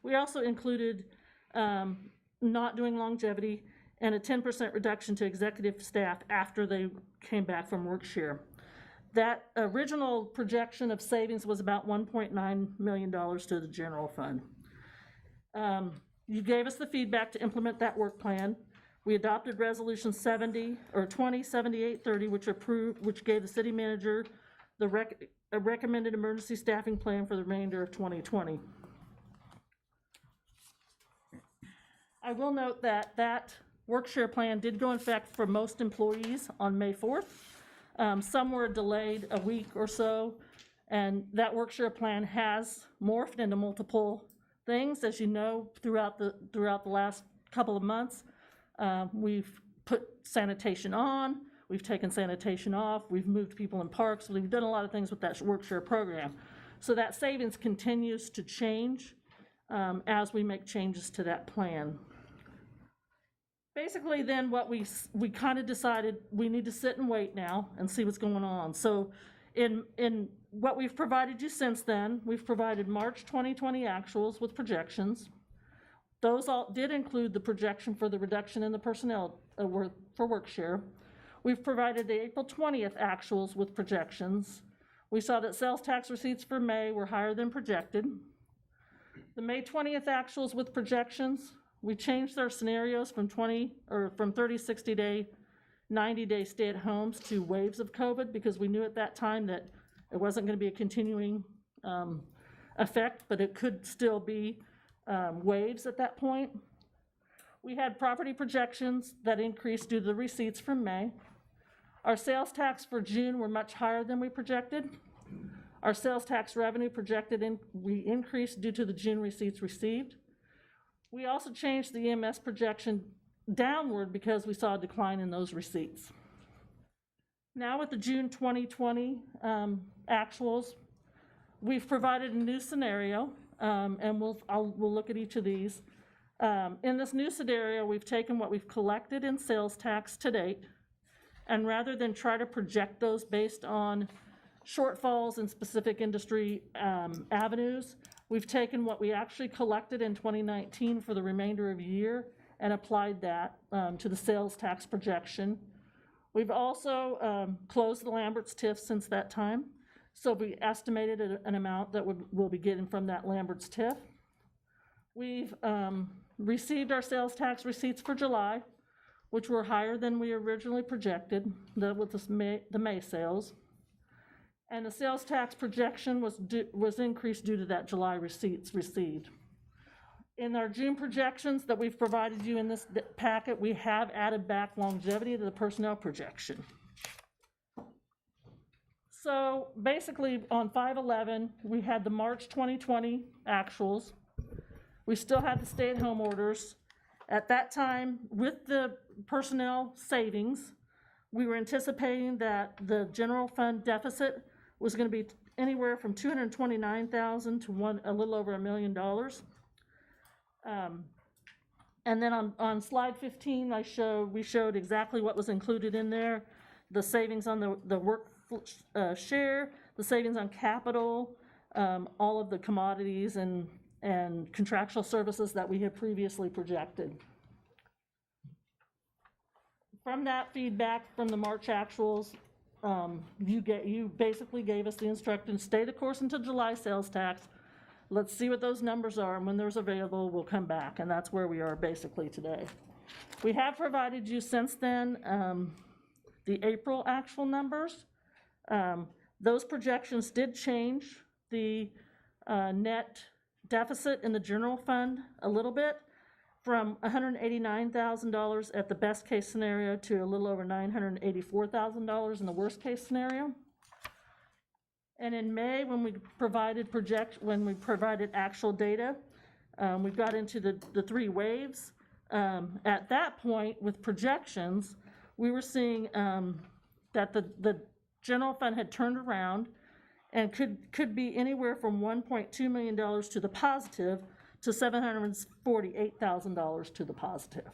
We also included not doing longevity and a 10% reduction to executive staff after they came back from work share. That original projection of savings was about $1.9 million to the general fund. You gave us the feedback to implement that work plan. We adopted Resolution 207830, which gave the city manager a recommended emergency staffing plan for the remainder of 2020. I will note that work share plan did go in effect for most employees on May 4th. Some were delayed a week or so, and that work share plan has morphed into multiple things. As you know, throughout the last couple of months, we've put sanitation on, we've taken sanitation off, we've moved people in parks, we've done a lot of things with that work share program. So that savings continues to change as we make changes to that plan. Basically, then what we kind of decided we need to sit and wait now and see what's going on. So in what we've provided you since then, we've provided March 2020 actuals with projections. Those all did include the projection for the reduction in the personnel for work share. We've provided the April 20th actuals with projections. We saw that sales tax receipts for May were higher than projected. The May 20th actuals with projections, we changed our scenarios from 30, 60-day, 90-day stay-at-homes to waves of COVID because we knew at that time that it wasn't going to be a continuing effect, but it could still be waves at that point. We had property projections that increased due to the receipts from May. Our sales tax for June were much higher than we projected. Our sales tax revenue we increased due to the June receipts received. We also changed the EMS projection downward because we saw a decline in those receipts. Now with the June 2020 actuals, we've provided a new scenario, and we'll look at each of these. In this new scenario, we've taken what we've collected in sales tax to date, and rather than try to project those based on shortfalls in specific industry avenues, we've taken what we actually collected in 2019 for the remainder of the year and applied that to the sales tax projection. We've also closed the Lambert's TIF since that time. So we estimated an amount that we'll be getting from that Lambert's TIF. We've received our sales tax receipts for July, which were higher than we originally projected with the May sales. And the sales tax projection was increased due to that July receipts received. In our June projections that we've provided you in this packet, we have added back longevity to the personnel projection. So basically on 5/11, we had the March 2020 actuals. We still had the stay-at-home orders. At that time, with the personnel savings, we were anticipating that the general fund deficit was going to be anywhere from $229,000 to a little over $1 million. And then on slide 15, we showed exactly what was included in there: the savings on the work share, the savings on capital, all of the commodities and contractual services that we had previously projected. From that feedback from the March actuals, you basically gave us the instruction: stay the course until July sales tax. Let's see what those numbers are, and when there's available, we'll come back, and that's where we are basically today. We have provided you since then the April actual numbers. Those projections did change the net deficit in the general fund a little bit, from $189,000 at the best case scenario to a little over $984,000 in the worst case scenario. And in May, when we provided actual data, we got into the three waves. At that point, with projections, we were seeing that the general fund had turned around and could be anywhere from $1.2 million to the positive to $748,000 to the positive.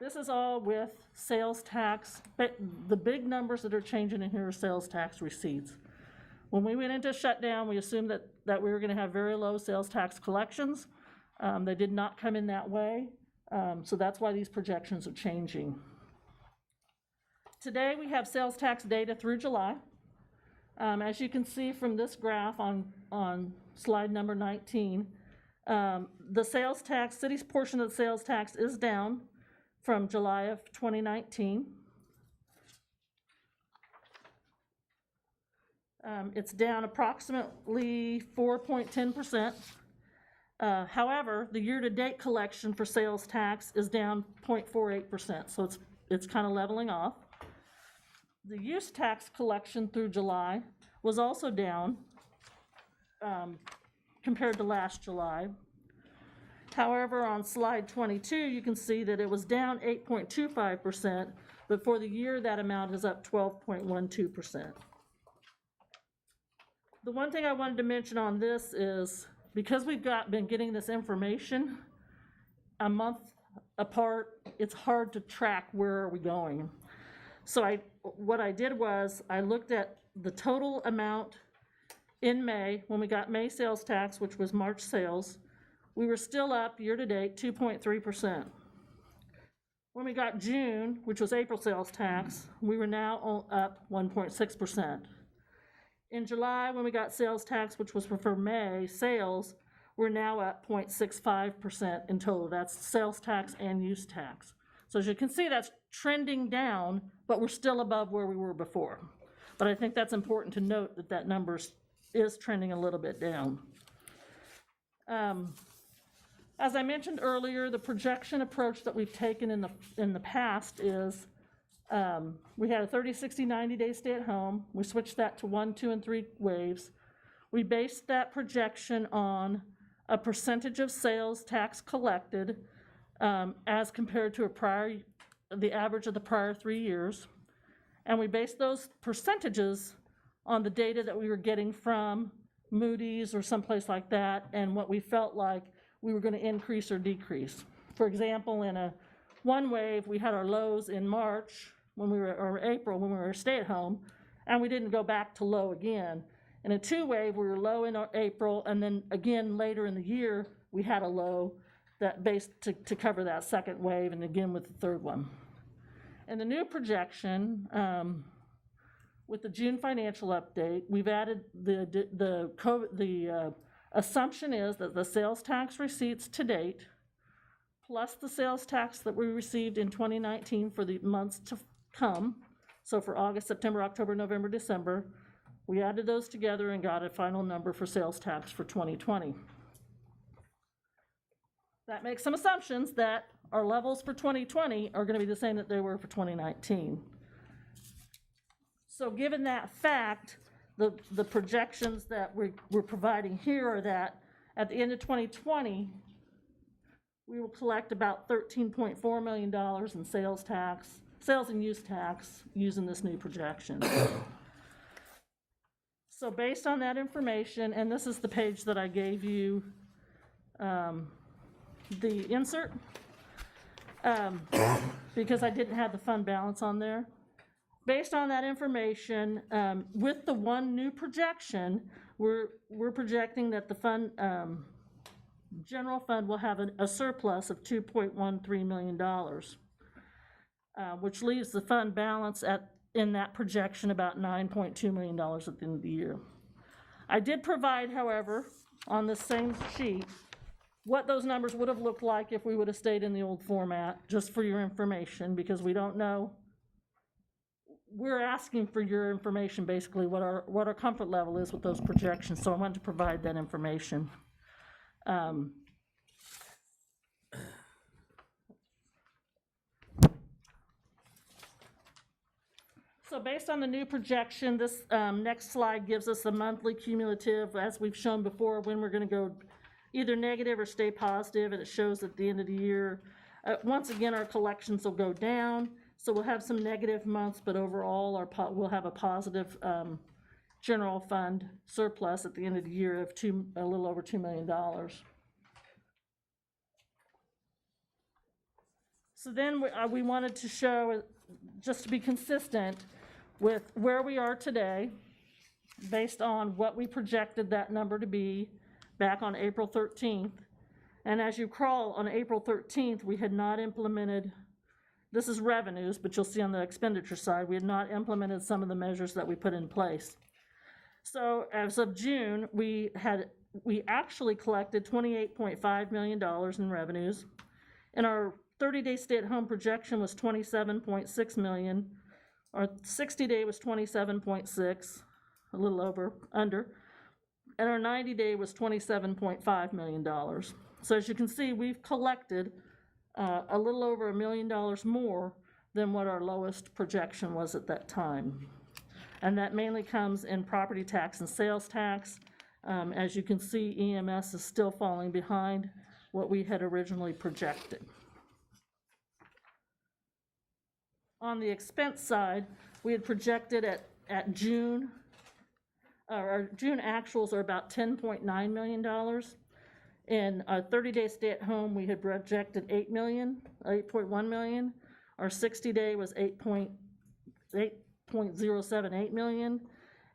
This is all with sales tax. But the big numbers that are changing in here are sales tax receipts. When we went into shutdown, we assumed that we were going to have very low sales tax collections. They did not come in that way, so that's why these projections are changing. Today, we have sales tax data through July. As you can see from this graph on slide number 19, the sales tax, city's portion of the sales tax is down from July of 2019. It's down approximately 4.10%. However, the year-to-date collection for sales tax is down 0.48%, so it's kind of leveling off. The use tax collection through July was also down compared to last July. However, on slide 22, you can see that it was down 8.25%, but for the year, that amount is up 12.12%. The one thing I wanted to mention on this is, because we've been getting this information a month apart, it's hard to track where are we going. So what I did was I looked at the total amount in May, when we got May sales tax, which was March sales. We were still up year-to-date 2.3%. When we got June, which was April sales tax, we were now up 1.6%. In July, when we got sales tax, which was for May sales, we're now at 0.65% in total. That's sales tax and use tax. So as you can see, that's trending down, but we're still above where we were before. But I think that's important to note that number is trending a little bit down. As I mentioned earlier, the projection approach that we've taken in the past is we had a 30, 60, 90-day stay at home. We switched that to 1, 2, and 3 waves. We based that projection on a percentage of sales tax collected as compared to the average of the prior 3 years. And we based those percentages on the data that we were getting from Moody's or someplace like that, and what we felt like we were going to increase or decrease. For example, in one wave, we had our lows in March or April when we were stay at home, and we didn't go back to low again. In a 2 wave, we were low in April, and then again later in the year, we had a low that based to cover that second wave, and again with the third one. And the new projection, with the June financial update, we've added the assumption is that the sales tax receipts to date, plus the sales tax that we received in 2019 for the months to come, so for August, September, October, November, December, we added those together and got a final number for sales tax for 2020. That makes some assumptions that our levels for 2020 are going to be the same that they were for 2019. So given that fact, the projections that we're providing here are that at the end of 2020, we will collect about $13.4 million in sales and use tax using this new projection. So based on that information, and this is the page that I gave you, the insert, because I didn't have the fund balance on there. Based on that information, with the one new projection, we're projecting that the fund, general fund will have a surplus of $2.13 million, which leaves the fund balance in that projection about $9.2 million at the end of the year. I did provide, however, on the same sheet, what those numbers would have looked like if we would have stayed in the old format, just for your information, because we don't know. We're asking for your information, basically, what our comfort level is with those projections, so I wanted to provide that information. So based on the new projection, this next slide gives us a monthly cumulative, as we've shown before, when we're going to go either negative or stay positive, and it shows at the end of the year. Once again, our collections will go down, so we'll have some negative months, but overall we'll have a positive general fund surplus at the end of the year of a little over $2 million. So then we wanted to show, just to be consistent with where we are today, based on what we projected that number to be back on April 13th. And as you recall, on April 13th, we had not implemented, this is revenues, but you'll see on the expenditure side, we had not implemented some of the measures that we put in place. So as of June, we actually collected $28.5 million in revenues, and our 30-day stay-at-home projection was $27.6 million. Our 60-day was $27.6, a little under, and our 90-day was $27.5 million. So as you can see, we've collected a little over $1 million more than what our lowest projection was at that time. And that mainly comes in property tax and sales tax. As you can see, EMS is still falling behind what we had originally projected. On the expense side, we had projected at June, our June actuals are about $10.9 million. In a 30-day stay-at-home, we had projected $8.1 million. Our 60-day was $8.078 million,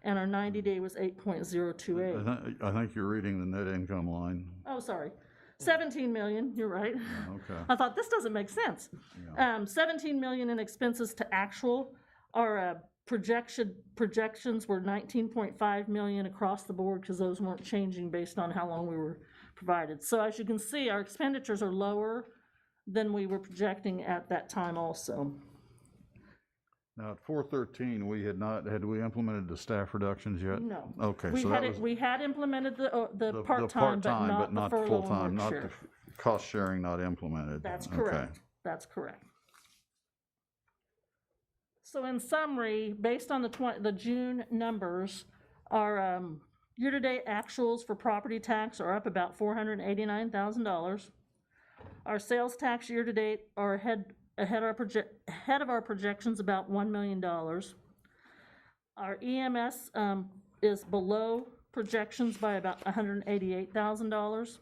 and our 90-day was $8.028. I think you're reading the net income line. Oh, sorry. 17 million, you're right. Okay. I thought, this doesn't make sense. Yeah. 17 million in expenses to actual. Our projections were 19.5 million across the board, because those weren't changing based on how long we were provided. So as you can see, our expenditures are lower than we were projecting at that time also. Now, at 4/13, had we implemented the staff reductions yet? No. Okay, We had implemented the part-time, but not the furlough full-time, and work not share. the cost sharing not implemented. That's Okay. correct. That's correct. So in summary, based on the June numbers, our year-to-date actuals for property tax are up about $489,000. Our sales tax year-to-date are ahead of our projections about $1 million. Our EMS is below projections by about $188,000.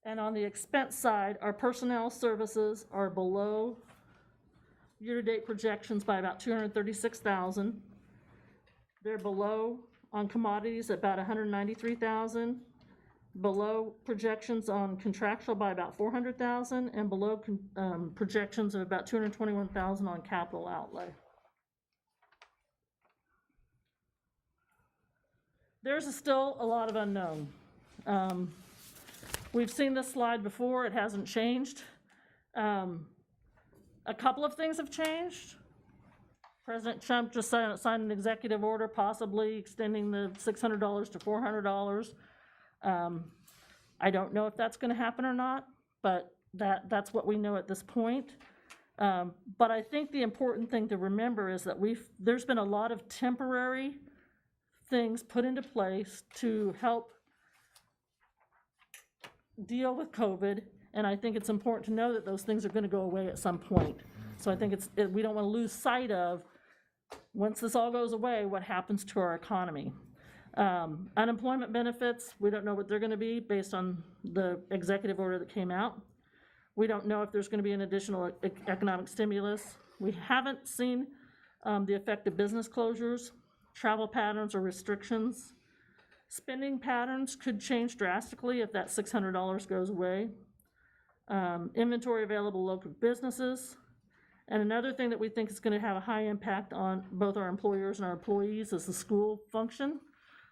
And on the expense side, our personnel services are below year-to-date projections by about $236,000. They're below on commodities about $193,000. below projections on contractual by about 400,000 and below projections of about 221,000 on capital outlay. There's still a lot of unknown. We've seen this slide before, it hasn't changed. A couple of things have changed. President Trump just signed an executive order possibly extending the $600 to $400. I don't know if that's going to happen or not, but that's what we know at this point. But I think the important thing to remember is that there's been a lot of temporary things put into place to help deal with COVID, and I think it's important to know that those things are going to go away at some point. So I think we don't want to lose sight of, once this all goes away, what happens to our economy. Unemployment benefits, we don't know what they're going to be based on the executive order that came out. We don't know if there's going to be an additional economic stimulus. We haven't seen the effect of business closures, travel patterns or restrictions. Spending patterns could change drastically if that $600 goes away. Inventory available local businesses. And another thing that we think is going to have a high impact on both our employers and our employees is the school function,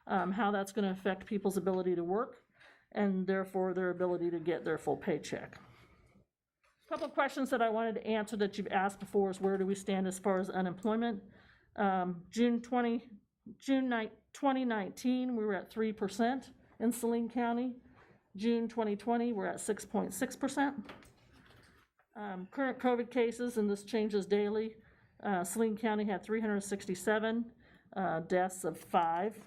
how that's going to affect people's ability to work and therefore their ability to get their full paycheck. A couple of questions that I wanted to answer that you've asked before is where do we stand as far as unemployment? June 2019, we were at 3% in Saline County. June 2020, we're at 6.6%. Current COVID cases, and this changes daily, Saline County had 367, deaths of 5.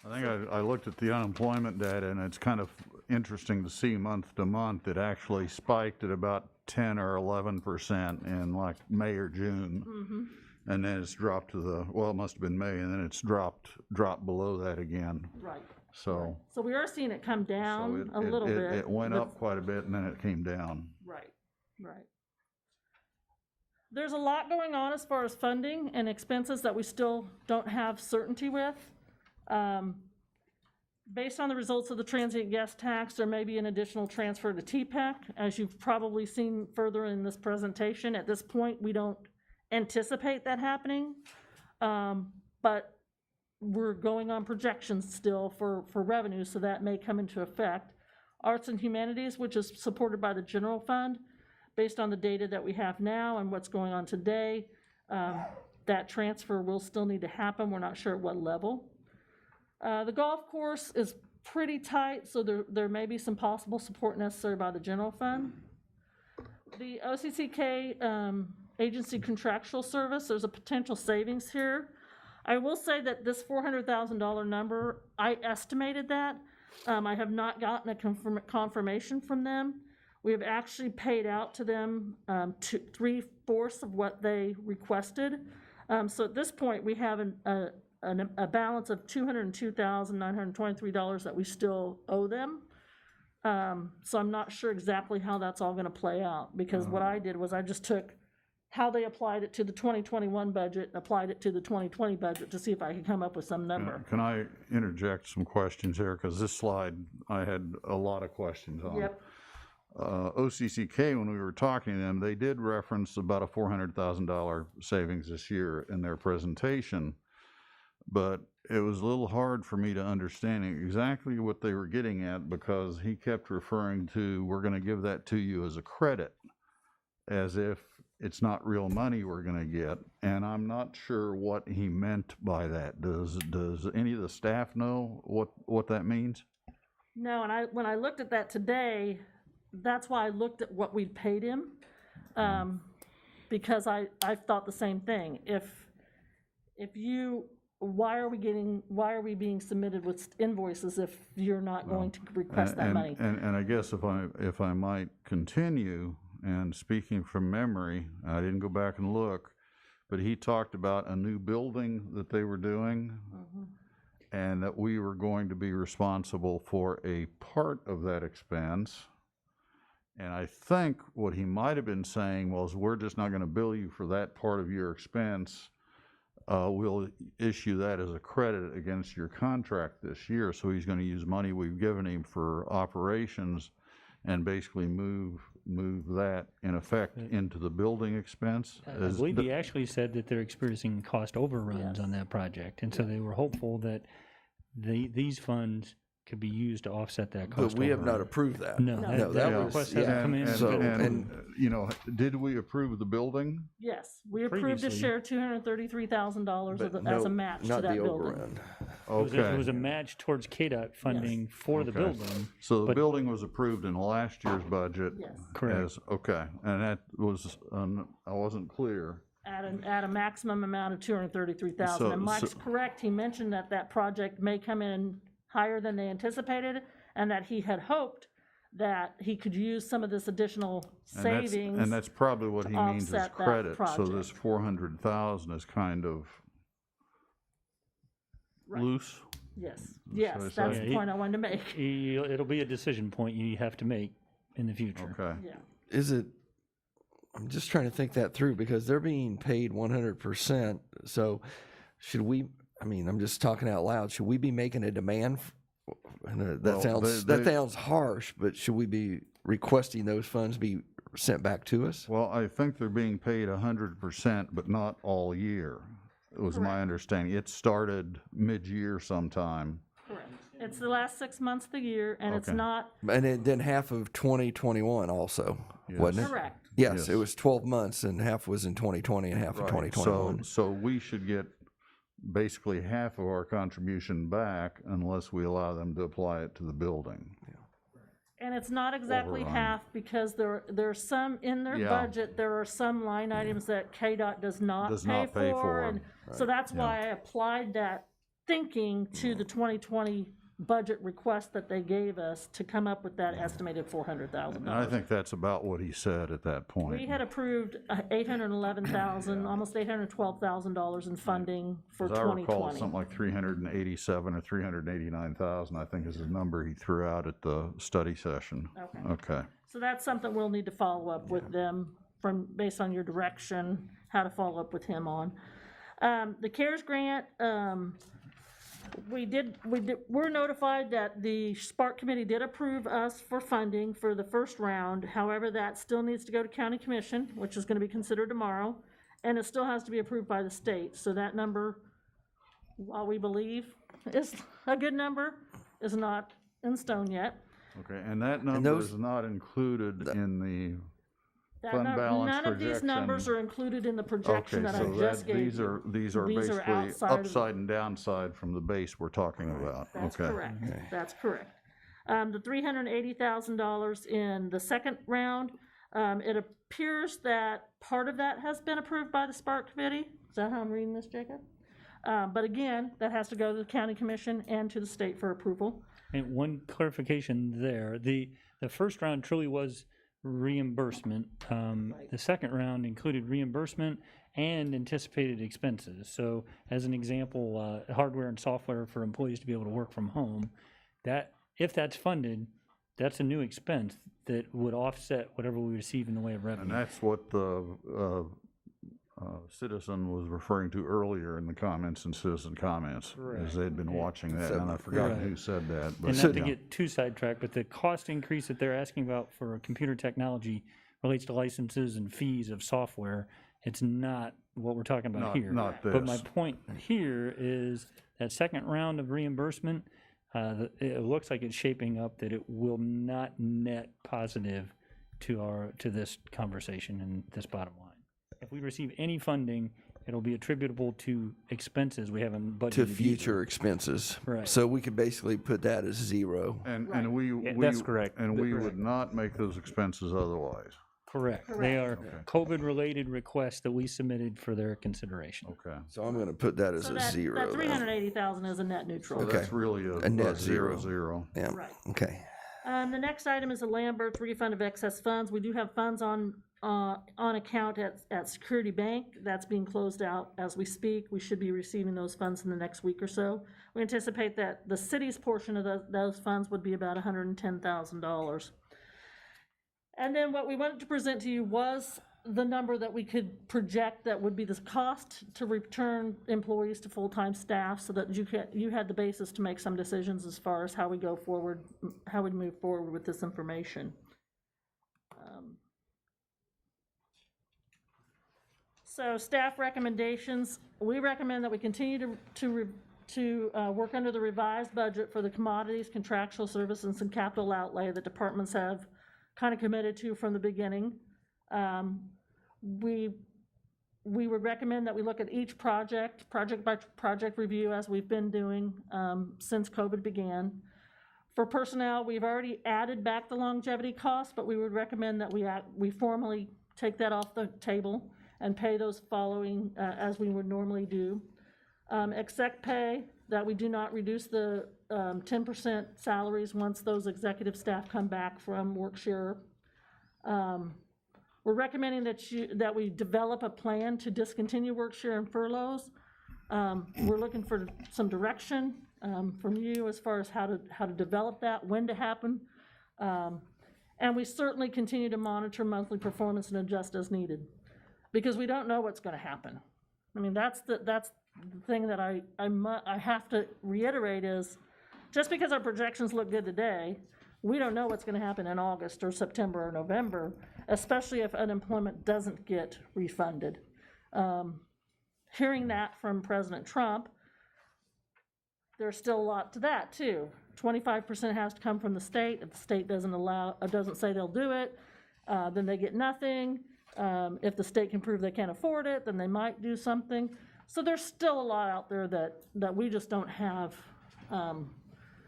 I think I looked at the unemployment data, and it's kind of interesting to see month to month. It actually spiked at about 10 or 11% in like May or June. Mm-hmm. And then it's dropped to it must have been May, and then it's dropped below that again. Right. So. So we are seeing it come down So a little bit. It went up quite a bit, and then it came down. Right, right. There's a lot going on as far as funding and expenses that we still don't have certainty with. Based on the results of the transient guest tax, there may be an additional transfer to TPEC. As you've probably seen further in this presentation, at this point, we don't anticipate that happening, but we're going on projections still for revenue, so that may come into effect. Arts and Humanities, which is supported by the general fund, based on the data that we have now and what's going on today, that transfer will still need to happen. We're not sure at what level. The golf course is pretty tight, so there may be some possible support necessary by the general fund. The OCCK agency contractual service, there's a potential savings here. I will say that this $400,000 number, I estimated that. I have not gotten a confirmation from them. We have actually paid out to them 3/4 of what they requested. So at this point, we have a balance of $202,923 that we still owe them. So I'm not sure exactly how that's all going to play out, because what I did was I just took how they applied it to the 2021 budget and applied it to the 2020 budget to see if I could come up with some number. Can I interject some questions here? Because this slide, I had a lot of questions on. Yep. OCCK, when we were talking to them, they did reference about a $400,000 savings this year in their presentation, but it was a little hard for me to understand exactly what they were getting at, because he kept referring to, we're going to give that to you as a credit, as if it's not real money we're going to get, and I'm not sure what he meant by that. Does any of the staff know what that means? No, and when I looked at that today, that's why I looked at what we'd paid him, because I thought the same thing. Why are we being submitted with invoices if you're not going to request that money? And I guess if I might continue, and speaking from memory, I didn't go back and look, but he talked about a new building that they were doing, and that we were going to be responsible for a part of that expense. And I think what he might have been saying was, we're just not going to bill you for that part of your expense. we'll issue that as a credit against your contract this year. So he's going to use money we've given him for operations and basically move that in effect into the building expense. I believe he actually said that they're experiencing cost overruns on that project, and so they were hopeful that these funds could be used to offset that cost But we have overrun. not approved that. No, No, that that was, request hasn't come in. And, you know, did we approve the building? Yes, we approved to Previously. share $233,000 but as a no, match to not that the building. overrun. Okay. It was a match towards KDOT funding for the Okay. building. So the but- building was approved in last year's budget? Yes. Correct. Okay, and that was, I wasn't clear. At a maximum amount of $233,000. So- And Mike's so- correct, he mentioned that project may come in higher than they anticipated, and that he had hoped that he could use some of this additional savings. And that's probably what he to means as offset that credit. So project. this 400,000 is kind of Right. loose? Yes, I yes, that's say? the point I wanted to make. It'll be a decision point you have to make in the future. Okay. Yeah. Is it, I'm just trying to think that through because they're being paid 100%. So should we, I mean, I'm just talking out loud. Should we be making a demand? That Well, that sounds harsh, but should we be requesting those funds be sent back to us? Well, I think they're being paid 100%, but not all year, was my understanding. It started mid-year sometime. Correct. It's the last 6 months of the year, and it's Okay. not, And then half of 2021 also, wasn't it? correct. Yes, it was 12 months and half was in 2020 and half in 2021. So we should get basically half of our contribution back unless we allow them to apply it to the building. And it's not exactly Overrun. half, because there's some, in their Yeah. budget, there are some line items that KDOT does not pay for. And so that's why I applied that thinking to the 2020 budget request that they gave us to come up with that estimated $400,000. And I think that's about what he said at that point. We had approved $811,000, almost $812,000 in funding for 'Cause I recall 2020. something like 387 or 389,000, I think is the number he threw out at the study session. Okay. So that's something we'll need to follow up with them based on your direction, how to follow up with him on. The CARES grant, we're notified that the Spark Committee did approve us for funding for the first round. However, that still needs to go to County Commission, which is gonna be considered tomorrow, and it still has to be approved by the state. So that number, while we believe is a good number, is not in stone yet. Okay, and that number is not included in the fund balance None of these numbers projection. are included in the projection that I Okay, so just gave these you. are These are basically outside of- upside and downside from the base we're talking about. That's Okay. correct. That's correct. The $380,000 in the second round, it appears that part of that has been approved by the Spark Committee. Is that how I'm reading this, Jacob? But again, that has to go to the County Commission and to the state for approval. And one clarification there, the first round truly was reimbursement. The second round included reimbursement and anticipated expenses. So as an example, hardware and software for employees to be able to work from home, that if that's funded, that's a new expense that would offset whatever we receive in the way of revenue. And that's what the citizen was referring to earlier in the comments and citizen comments, as they'd been watching that, and I forgot who said that. But And not to yeah. get too sidetracked, but the cost increase that they're asking about for computer technology relates to licenses and fees of software. It's not what we're talking about here. Not But my this. point here is that second round of reimbursement, it looks like it's shaping up that it will not net positive to this conversation and this bottom line. If we receive any funding, it'll be attributable to expenses we haven't budgeted. To either. future expenses. Right. So we could basically put that as zero. And we that's correct. And we Correct. would not make those expenses otherwise. Correct. They are COVID-related requests that we submitted for their consideration. Okay. So I'm gonna put that as So a that zero. that then. 380,000 is a net neutral. So that's really A net zero. zero. Yeah, Right. okay. The next item is a Lambert's refund of excess funds. We do have funds on account at Security Bank. That's being closed out as we speak. We should be receiving those funds in the next week or so. We anticipate that the city's portion of those funds would be about $110,000. And then what we wanted to present to you was the number that we could project that would be the cost to return employees to full-time staff, so that you had the basis to make some decisions as far as how we go forward, how we move forward with this information. So staff recommendations, we recommend that we continue to work under the revised budget for the commodities, contractual services, and capital outlay that departments have kind of committed to from the beginning. We would recommend that we look at each project by project review, as we've been doing since COVID began. For personnel, we've already added back the longevity costs, but we would recommend that we formally take that off the table and pay those following as we would normally do. Exec pay, that we do not reduce the 10% salaries once those executive staff come back from work share. We're recommending that we develop a plan to discontinue work share and furloughs. We're looking for some direction from you as far as how to develop that, when to happen. And we certainly continue to monitor monthly performance and adjust as needed, because we don't know what's going to happen. I mean, that's the thing that I have to reiterate is, just because our projections look good today, we don't know what's going to happen in August or September or November, especially if unemployment doesn't get refunded. Hearing that from President Trump, there's still a lot to that too. 25% has to come from the state. If the state doesn't say they'll do it, then they get nothing. If the state can prove they can't afford it, then they might do something. So there's still a lot out there that we just don't have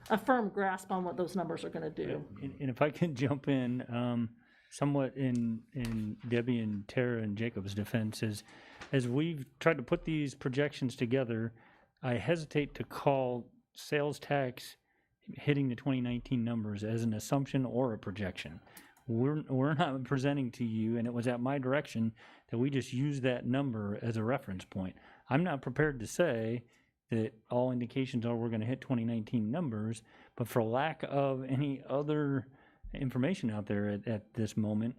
a firm grasp on what those numbers are going to do. And if I can jump in, somewhat in Debbie and Tara and Jacob's defense, is as we've tried to put these projections together, I hesitate to call sales tax hitting the 2019 numbers as an assumption or a projection. We're not presenting to you, and it was at my direction that we just use that number as a reference point. I'm not prepared to say that all indications are we're going to hit 2019 numbers, but for lack of any other information out there at this moment,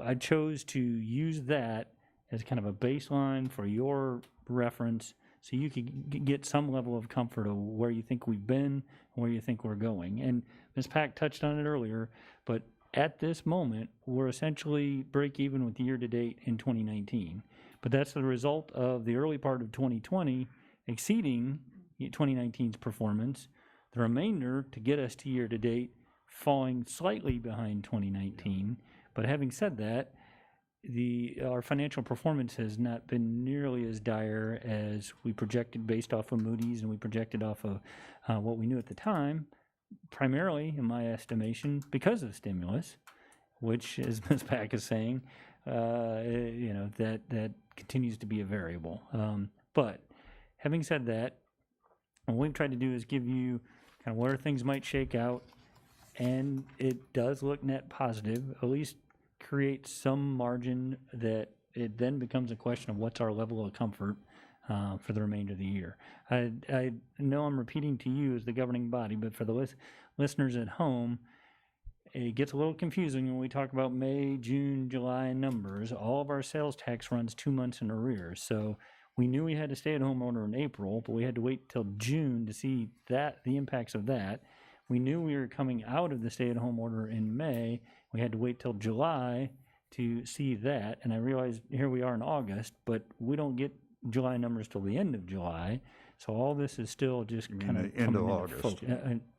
I chose to use that as kind of a baseline for your reference, so you could get some level of comfort of where you think we've been and where you think we're going. And Ms. Pack touched on it earlier, but at this moment, we're essentially break even with year-to-date in 2019. But that's the result of the early part of 2020 exceeding 2019's performance, the remainder to get us to year-to-date falling slightly behind 2019. But having said that, our financial performance has not been nearly as dire as we projected based off of Moody's, and we projected off of what we knew at the time, primarily, in my estimation, because of stimulus, which, as Ms. Pack is saying, that continues to be a variable. But having said that, what we've tried to do is give you kind of where things might shake out, and it does look net positive, at least create some margin that it then becomes a question of what's our level of comfort for the remainder of the year. I know I'm repeating to you as the governing body, but for the listeners at home, it gets a little confusing when we talk about May, June, July numbers. All of our sales tax runs 2 months in arrears. So we knew we had a stay-at-home order in April, but we had to wait till June to see the impacts of that. We knew we were coming out of the stay-at-home order in May. We had to wait till July to see that. And I realized here we are in August, but we don't get July numbers till the end of July. So all this is still just kind of end of August.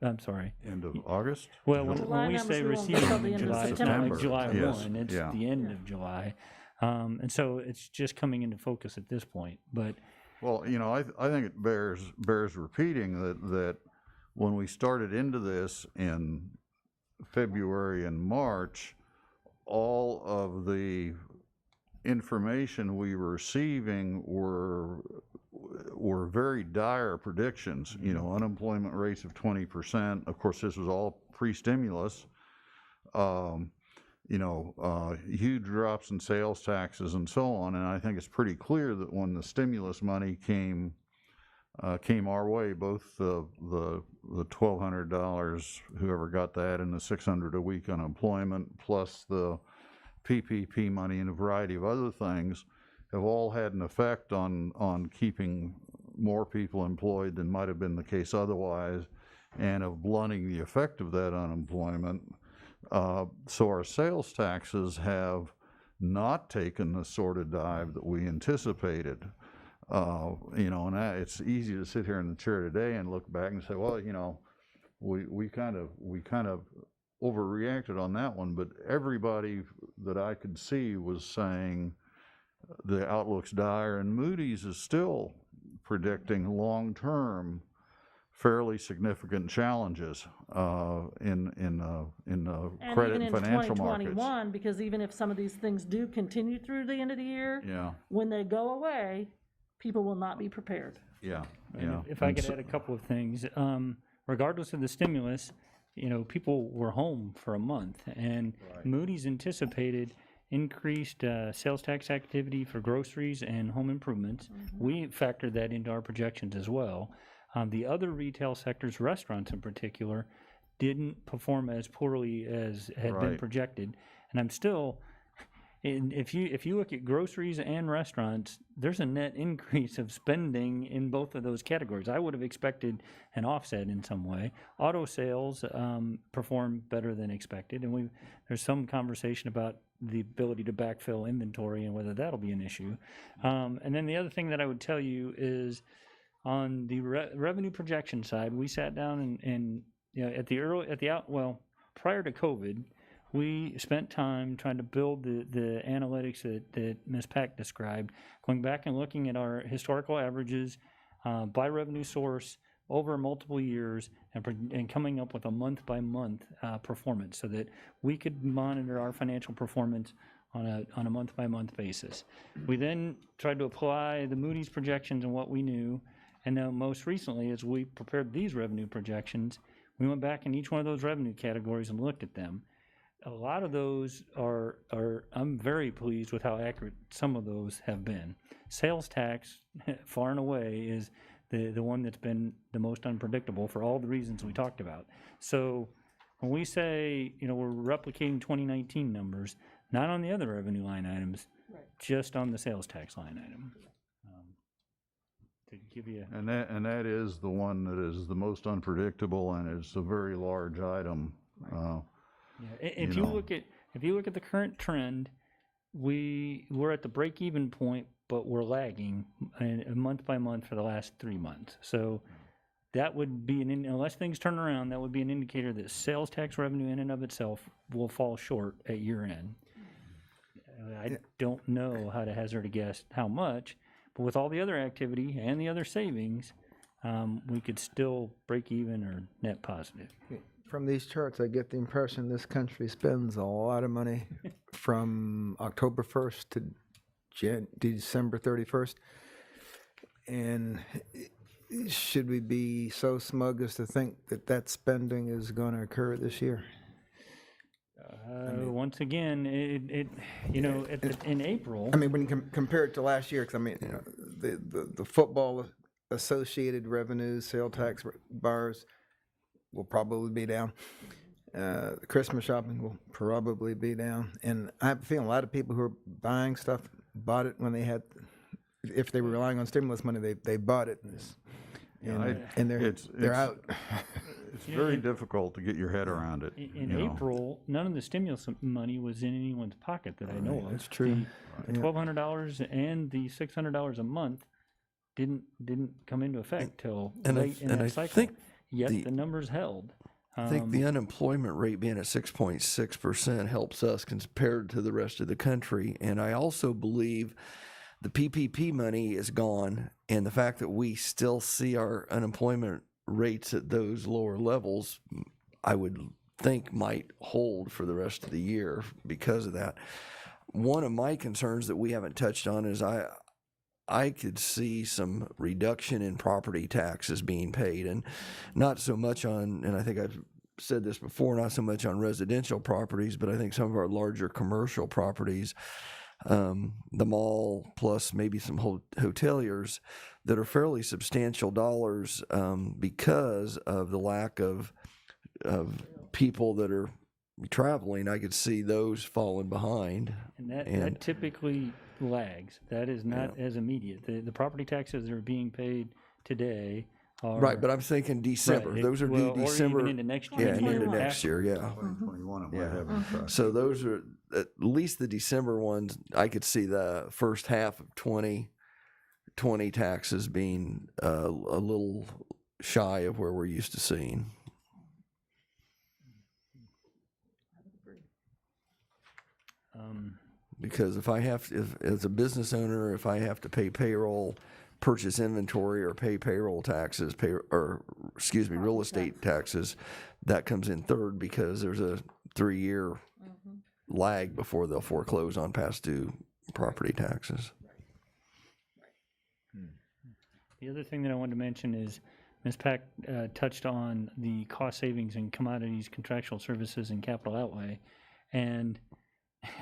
I'm sorry. End of August? Well, when we say receiving July, it's not like July Yes. 1, it's Yeah. the end of July. And so it's just coming into focus at this point. But well, I think it bears repeating that when we started into this in February and March, all of the information we were receiving were very dire predictions. Unemployment rates of 20%. Of course, this was all pre-stimulus. Huge drops in sales taxes and so on. And I think it's pretty clear that when the stimulus money came our way, both the $1,200, whoever got that, and the $600 a week unemployment, plus the PPP money and a variety of other things have all had an effect on keeping more people employed than might have been the case otherwise, and of blunting the effect of that unemployment. So our sales taxes have not taken the sort of dive that we anticipated. And it's easy to sit here in the chair today and look back and say, well, we kind of overreacted on that one, but everybody that I could see was saying the outlook's dire, and Moody's is still predicting long-term fairly significant challenges in the And credit even and in financial markets. 2021, because even if some of these things do continue through the end of the year, Yeah, when they go away, people will not be prepared. yeah, And yeah. If I And could so- add a couple of things, regardless of the stimulus, people were home for a month, and Moody's anticipated increased sales tax activity for groceries and home improvements. We factored that into our projections as well. The other retail sectors, restaurants in particular, didn't perform as poorly as had been Right. projected. And I'm still, if you look at groceries and restaurants, there's a net increase of spending in both of those categories. I would have expected an offset in some way. Auto sales performed better than expected, and there's some conversation about the ability to backfill inventory and whether that'll be an issue. And then the other thing that I would tell you is, on the revenue projection side, we sat down and prior to COVID, we spent time trying to build the analytics that Ms. Pack described, going back and looking at our historical averages by revenue source over multiple years, and coming up with a month-by-month performance so that we could monitor our financial performance on a month-by-month basis. We then tried to apply the Moody's projections and what we knew. And now most recently, as we prepared these revenue projections, we went back in each one of those revenue categories and looked at them. A lot of those are I'm very pleased with how accurate some of those have been. Sales tax, far and away, is the one that's been the most unpredictable for all the reasons we talked about. So when we say, we're replicating 2019 numbers, not on the other revenue line items, just on the sales tax line item. To give you And that is the one that is the most unpredictable, and it's a very large item. If you look at the current trend, we're at the break-even point, but we're lagging month by month for the last 3 months. So that would be unless things turn around, that would be an indicator that sales tax revenue in and of itself will fall short at year end. I don't know how to hazard a guess how much, but with all the other activity and the other savings, we could still break even or net positive. From these charts, I get the impression this country spends a lot of money from October 1st to December 31st. And should we be so smug as to think that spending is going to occur this year? Once again, in April. I mean, when you compare it to last year, because the football associated revenues, sale tax bars will probably be down. Christmas shopping will probably be down. And I have a feeling a lot of people who are buying stuff bought it when they had, if they were relying on stimulus money, they bought it. And they're out. It's very difficult to get your head around it. In April, none of the stimulus money was in anyone's pocket that I know of. That's true. The $1,200 and the $600 a month didn't come into effect till late in that cycle. Yet the numbers held. I think the unemployment rate being at 6.6% helps us compared to the rest of the country. And I also believe the PPP money is gone, and the fact that we still see our unemployment rates at those lower levels, I would think might hold for the rest of the year because of that. One of my concerns that we haven't touched on is I could see some reduction in property taxes being paid, and not so much on, and I think I've said this before, not so much on residential properties, but I think some of our larger commercial properties, the mall plus maybe some hoteliers that are fairly substantial dollars because of the lack of people that are traveling, I could see those falling behind. And that typically lags. That is not as immediate. The property taxes that are being paid today are. Right, but I'm thinking December. Right, Those are due or December. even into next Yeah, year. and into 2021. next year, yeah. 2021, it might Yeah. have an effect. So those are, at least the December ones, I could see the first half of 2020 taxes being a little shy of where we're used to seeing. Because if as a business owner, if I have to pay payroll, purchase inventory, or pay payroll taxes, real estate taxes, that comes in third because there's a 3-year lag before they'll foreclose on past due property taxes. The other thing that I wanted to mention is Ms. Pack touched on the cost savings in commodities, contractual services, and capital outlay. And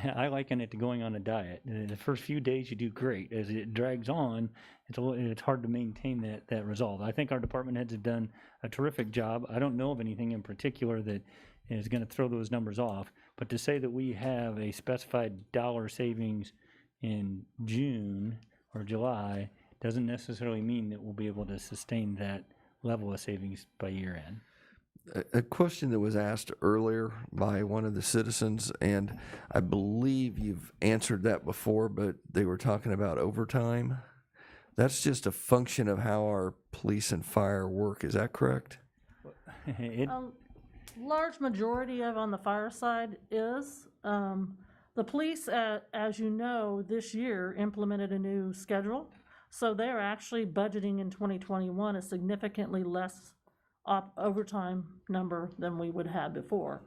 I liken it to going on a diet. The first few days you do great. As it drags on, it's hard to maintain that resolve. I think our department heads have done a terrific job. I don't know of anything in particular that is going to throw those numbers off. But to say that we have a specified dollar savings in June or July doesn't necessarily mean that we'll be able to sustain that level of savings by year end. A question that was asked earlier by one of the citizens, and I believe you've answered that before, but they were talking about overtime. That's just a function of how our police and fire work. Is that correct? Large majority of on the fire side is. The police, as you know, this year implemented a new schedule. So they're actually budgeting in 2021 a significantly less overtime number than we would have before.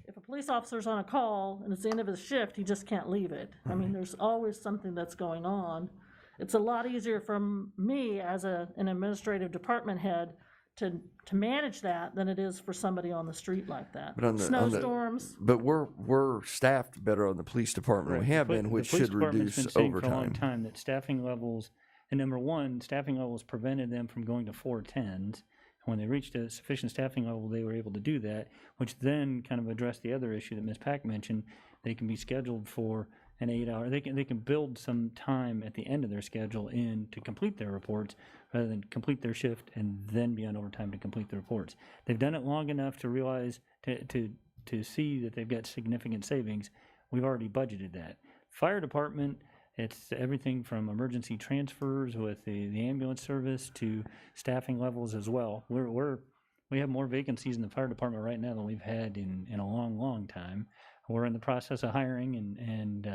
If a police officer's on a call and it's the end of his shift, he just can't leave it. I mean, there's always something that's going on. It's a lot easier for me as an administrative department head to manage that than it is for somebody on the street like that. But Snowstorms. But we're staffed better on the police department. We have been, which should reduce been saying for a long overtime. time that staffing levels, and number one, staffing levels prevented them from going to 410s. When they reached a sufficient staffing level, they were able to do that, which then kind of addressed the other issue that Ms. Pack mentioned. They can be scheduled for an 8-hour. They can build some time at the end of their schedule in to complete their reports, rather than complete their shift and then be on overtime to complete the reports. They've done it long enough to realize to see that they've got significant savings. We've already budgeted that. Fire department. It's everything from emergency transfers with the ambulance service to staffing levels as well. We have more vacancies in the fire department right now than we've had in a long, long time. We're in the process of hiring and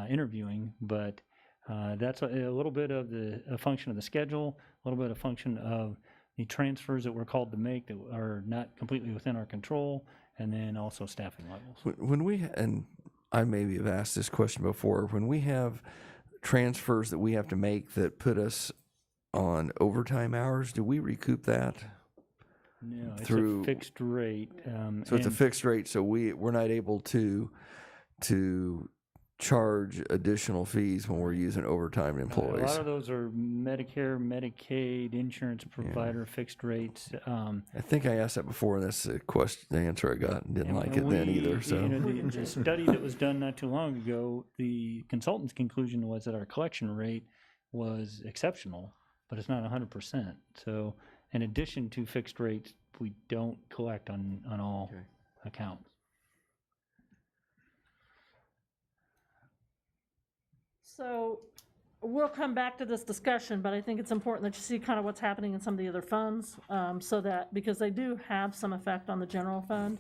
interviewing, but that's a little bit of a function of the schedule, a little bit of function of the transfers that we're called to make that are not completely within our control, and then also staffing levels. When we, and I maybe have asked this question before, when we have transfers that we have to make that put us on overtime hours, do we recoup that? No, it's a fixed rate. So it's a fixed rate, so we're not able to charge additional fees when we're using overtime employees. A lot of those are Medicare, Medicaid, insurance provider, fixed rates. I think I asked that before, and that's the answer I got, and didn't like it then either. So the study that was done not too long ago, the consultant's conclusion was that our collection rate was exceptional, but it's not 100%. So in addition to fixed rates, we don't collect on all accounts. So we'll come back to this discussion, but I think it's important that you see kind of what's happening in some of the other funds, because they do have some effect on the general fund.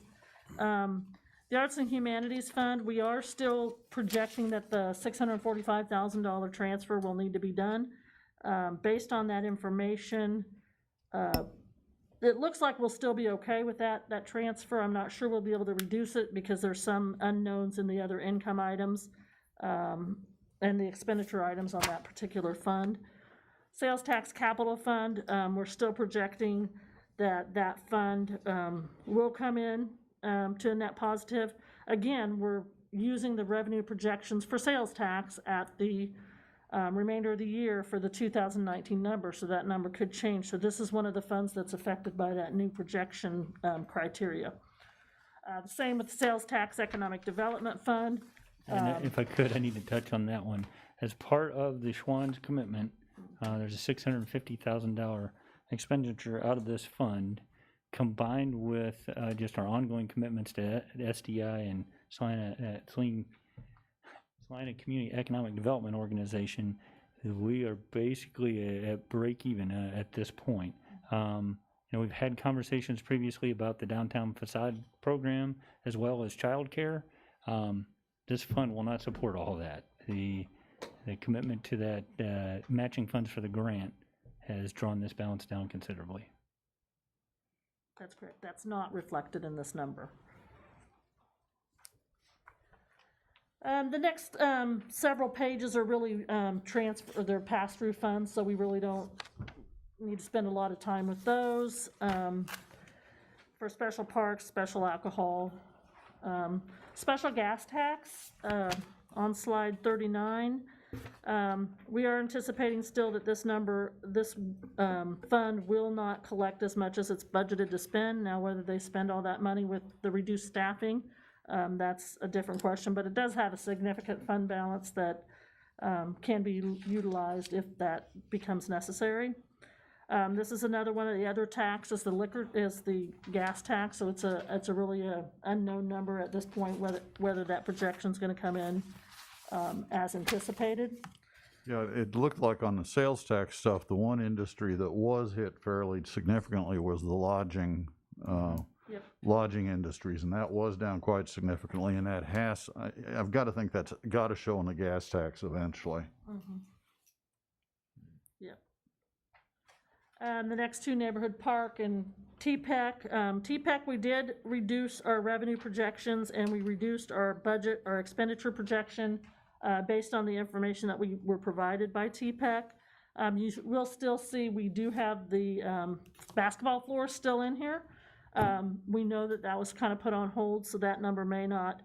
The Arts and Humanities Fund, we are still projecting that the $645,000 transfer will need to be done. Based on that information, it looks like we'll still be okay with that transfer. I'm not sure we'll be able to reduce it because there's some unknowns in the other income items and the expenditure items on that particular fund. Sales Tax Capital Fund, we're still projecting that fund will come in to a net positive. Again, we're using the revenue projections for sales tax at the remainder of the year for the 2019 number, so that number could change. So this is one of the funds that's affected by that new projection criteria. The same with the Sales Tax Economic Development Fund. And if I could, I need to touch on that one. As part of the Schwann's commitment, there's a $650,000 expenditure out of this fund, combined with just our ongoing commitments to SDI and Saline Community Economic Development Organization. We are basically at break even at this point. We've had conversations previously about the downtown facade program as well as childcare. This fund will not support all that. The commitment to that matching funds for the grant has drawn this balance down considerably. That's correct. That's not reflected in this number. The next several pages are really they're pass-through funds, so we really don't need to spend a lot of time with those. For special parks, special alcohol, special gas tax, on slide 39. We are anticipating still that this fund will not collect as much as it's budgeted to spend. Now, whether they spend all that money with the reduced staffing, that's a different question, but it does have a significant fund balance that can be utilized if that becomes necessary. This is another one of the other taxes. The gas tax, so it's a really unknown number at this point whether that projection is going to come in as anticipated. Yeah, it looked like on the sales tax stuff, the one industry that was hit fairly significantly was the lodging industries, and that was down quite significantly, and that I've got to think that's got to show in the gas tax eventually. Mm-hmm. Yep. The next two, neighborhood park and TPEC. TPEC, we did reduce our revenue projections and we reduced our budget, our expenditure projection based on the information that we were provided by TPEC. You will still see we do have the basketball floor still in here. We know that was kind of put on hold, so that number may not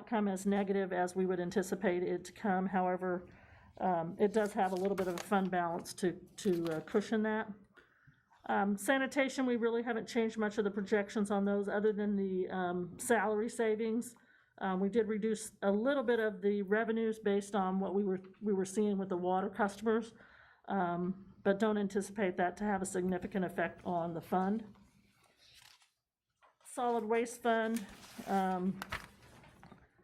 come as negative as we would anticipate it to come. However, it does have a little bit of a fund balance to cushion that. Sanitation, we really haven't changed much of the projections on those other than the salary savings. We did reduce a little bit of the revenues based on what we were seeing with the water customers, but don't anticipate that to have a significant effect on the fund. Solid waste fund.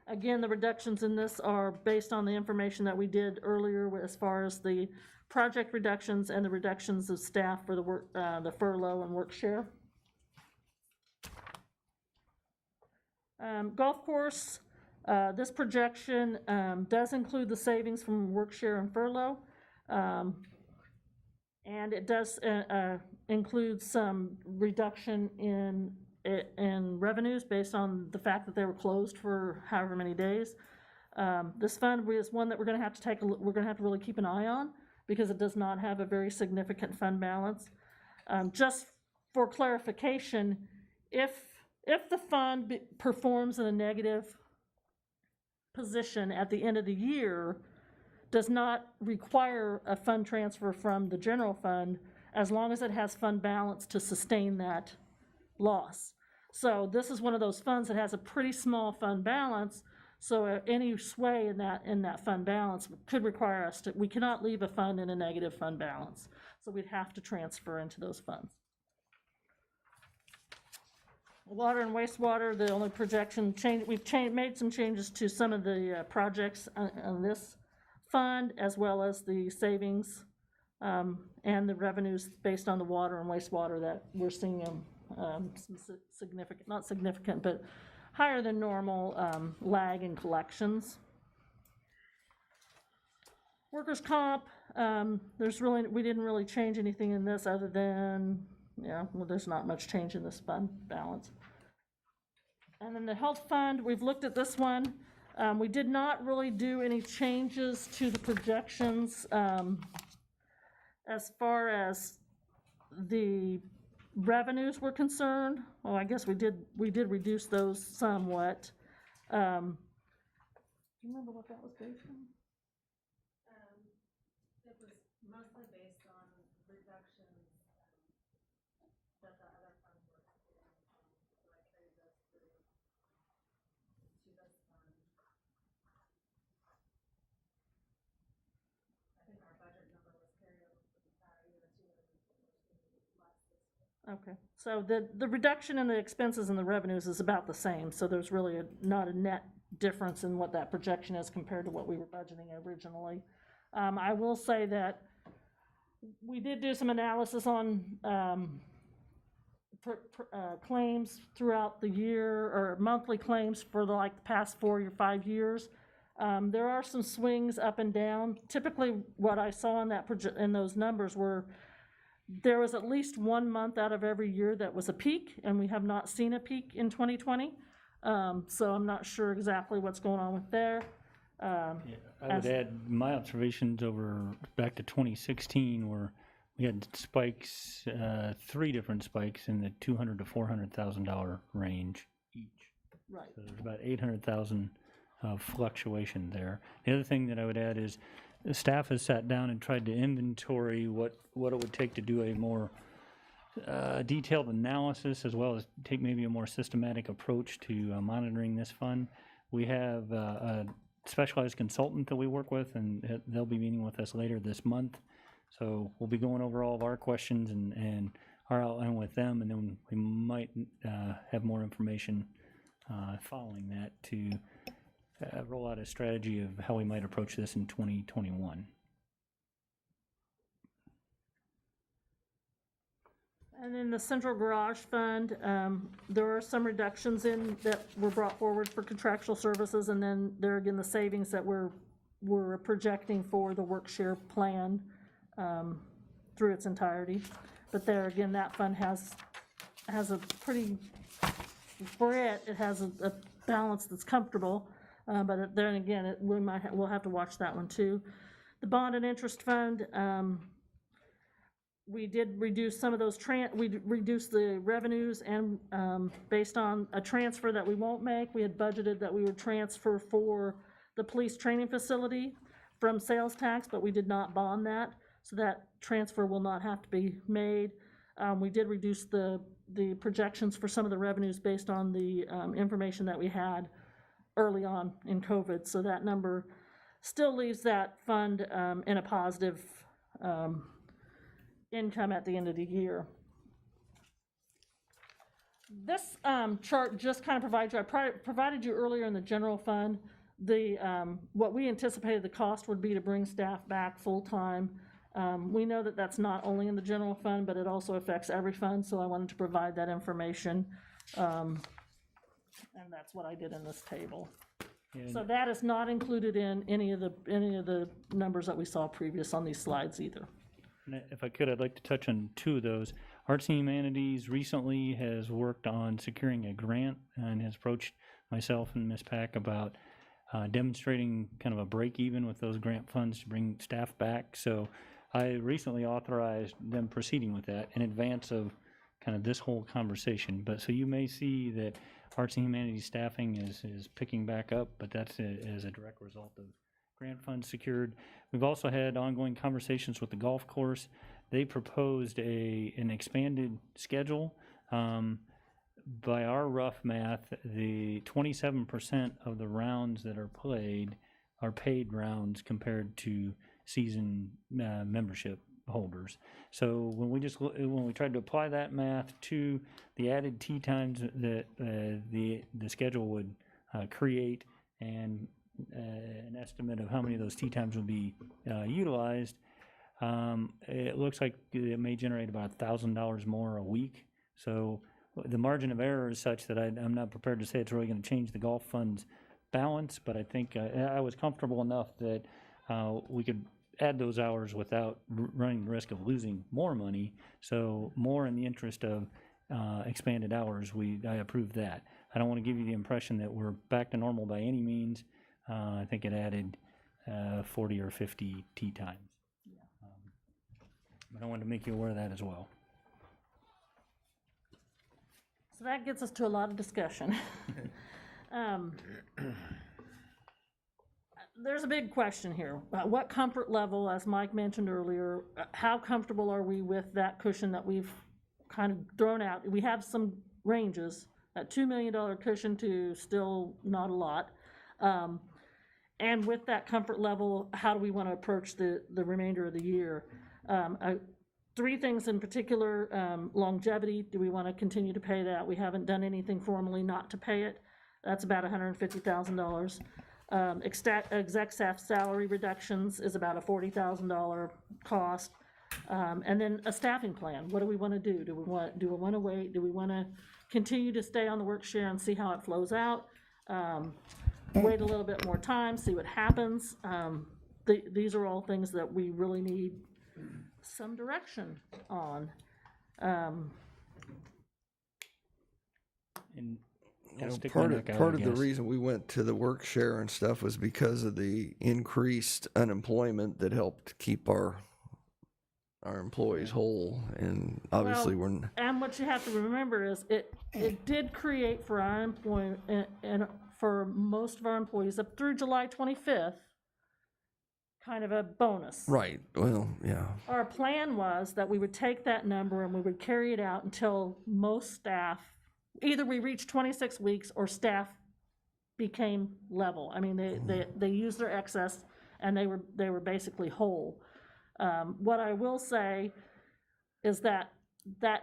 Again, the reductions in this are based on the information that we did earlier as far as the project reductions and the reductions of staff for the furlough and work share. Golf course, this projection does include the savings from work share and furlough, and it does include some reduction in revenues based on the fact that they were closed for however many days. This fund is one that we're going to have to really keep an eye on because it does not have a very significant fund balance. Just for clarification, if the fund performs in a negative position at the end of the year, does not require a fund transfer from the general fund as long as it has fund balance to sustain that loss. So this is one of those funds that has a pretty small fund balance, so any sway in that fund balance could require we cannot leave a fund in a negative fund balance. So we'd have to transfer into those funds. Water and wastewater, the only projection change, we've made some changes to some of the projects on this fund, as well as the savings and the revenues based on the water and wastewater that we're seeing some significant, not significant, but higher than normal lag in collections. Workers' comp, we didn't really change anything in this other than, there's not much change in this fund balance. And then the health fund, we've looked at this one. We did not really do any changes to the projections as far as the revenues were concerned. Well, I guess we did reduce those somewhat. Do you remember what that was based on? It was mostly based on reductions that the other funds were doing. So I Okay, so the reduction in the expenses and the revenues is about the same, so there's really not a net difference in what that projection is compared to what we were budgeting originally. I will say that we did do some analysis on claims throughout the year, or monthly claims for the past 4 or 5 years. There are some swings up and down. Typically, what I saw in in those numbers were there was at least 1 month out of every year that was a peak, and we have not seen a peak in 2020. So I'm not sure exactly what's going on with there. I would add my observations back to 2016, where we had spikes, 3 different spikes in the $200,000 to $400,000 range each. Right. So there's about 800,000 fluctuation there. The other thing that I would add is the staff has sat down and tried to inventory what it would take to do a more detailed analysis, as well as take maybe a more systematic approach to monitoring this fund. We have a specialized consultant that we work with, and they'll be meeting with us later this month. So we'll be going over all of our questions and our outline with them, and then we might have more information following that to roll out a strategy of how we might approach this in 2021. And in the central garage fund, there are some reductions that were brought forward for contractual services, and then there again the savings that we're projecting for the work share plan through its entirety. But there again, that fund has a pretty, for it has a balance that's comfortable. But then again, we'll have to watch that one too. The bond and interest fund, we did reduce some of those, we reduced the revenues, and based on a transfer that we won't make, we had budgeted that we would transfer for the police training facility from sales tax, but we did not bond that, so that transfer will not have to be made. We did reduce the projections for some of the revenues based on the information that we had early on in COVID, so that number still leaves that fund in a positive income at the end of the year. This chart just kind of provides you, I provided you earlier in the general fund, what we anticipated the cost would be to bring staff back full-time. We know that that's not only in the general fund, but it also affects every fund, so I wanted to provide that information. And that's what I did in this table. So that is not included in any of the numbers that we saw previous on these slides either. And if I could, I'd like to touch on 2 of those. Arts and Humanities recently has worked on securing a grant and has approached myself and Ms. Pack about demonstrating kind of a break even with those grant funds to bring staff back. So I recently authorized them proceeding with that in advance of kind of this whole conversation. But so you may see that Arts and Humanities staffing is picking back up, but that's as a direct result of grant funds secured. We've also had ongoing conversations with the golf course. They proposed an expanded schedule. By our rough math, the 27% of the rounds that are played are paid rounds compared to season membership holders. So when we tried to apply that math to the added tee times that the schedule would create, and an estimate of how many of those tee times would be utilized, it looks like it may generate about $1,000 more a week. So the margin of error is such that I'm not prepared to say it's really going to change the golf fund's balance, but I think I was comfortable enough that we could add those hours without running the risk of losing more money. So more in the interest of expanded hours, I approve that. I don't want to give you the impression that we're back to normal by any means. I think it added 40 or 50 tee times. But I wanted to make you aware of that as well. So that gets us to a lot of discussion. There's a big question here. What comfort level, as Mike mentioned earlier, how comfortable are we with that cushion that we've kind of thrown out? We have some ranges, that $2 million cushion to still not a lot. And with that comfort level, how do we want to approach the remainder of the year? three things in particular, longevity, do we want to continue to pay that? We haven't done anything formally not to pay it. That's about $150,000. Exec staff salary reductions is about a $40,000 cost. And then a staffing plan. What do we want to do? Do we want to wait? Do we want to continue to stay on the work share and see how it flows out? Wait a little bit more time, see what happens. These are all things that we really need some direction on. And You I'll know, stick my neck out, part I of the guess. reason we went to the work share and stuff was because of the increased unemployment that helped keep our employees whole, and obviously Well, and what you have to remember is it did create for our employment and for most of our employees up through July 25th, kind of a bonus. right. Well, yeah. Our plan was that we would take that number and we would carry it out until most staff, either we reached 26 weeks or staff became level. I mean, they used their excess and they were basically whole. What I will say is that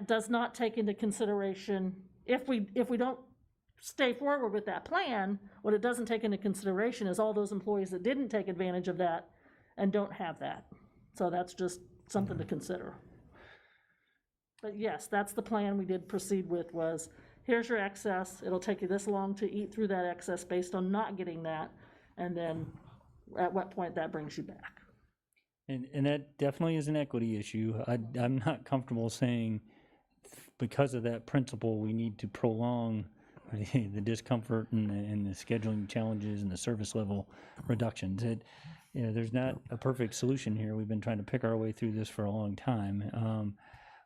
does not take into consideration, if we don't stay forward with that plan, what it doesn't take into consideration is all those employees that didn't take advantage of that and don't have that. So that's just something to consider. But yes, that's the plan we did proceed with, was here's your excess. It'll take you this long to eat through that excess based on not getting that. And then at what point that brings you back. And that definitely is an equity issue. I'm not comfortable saying because of that principle, we need to prolong the discomfort and the scheduling challenges and the service level reductions. There's not a perfect solution here. We've been trying to pick our way through this for a long time.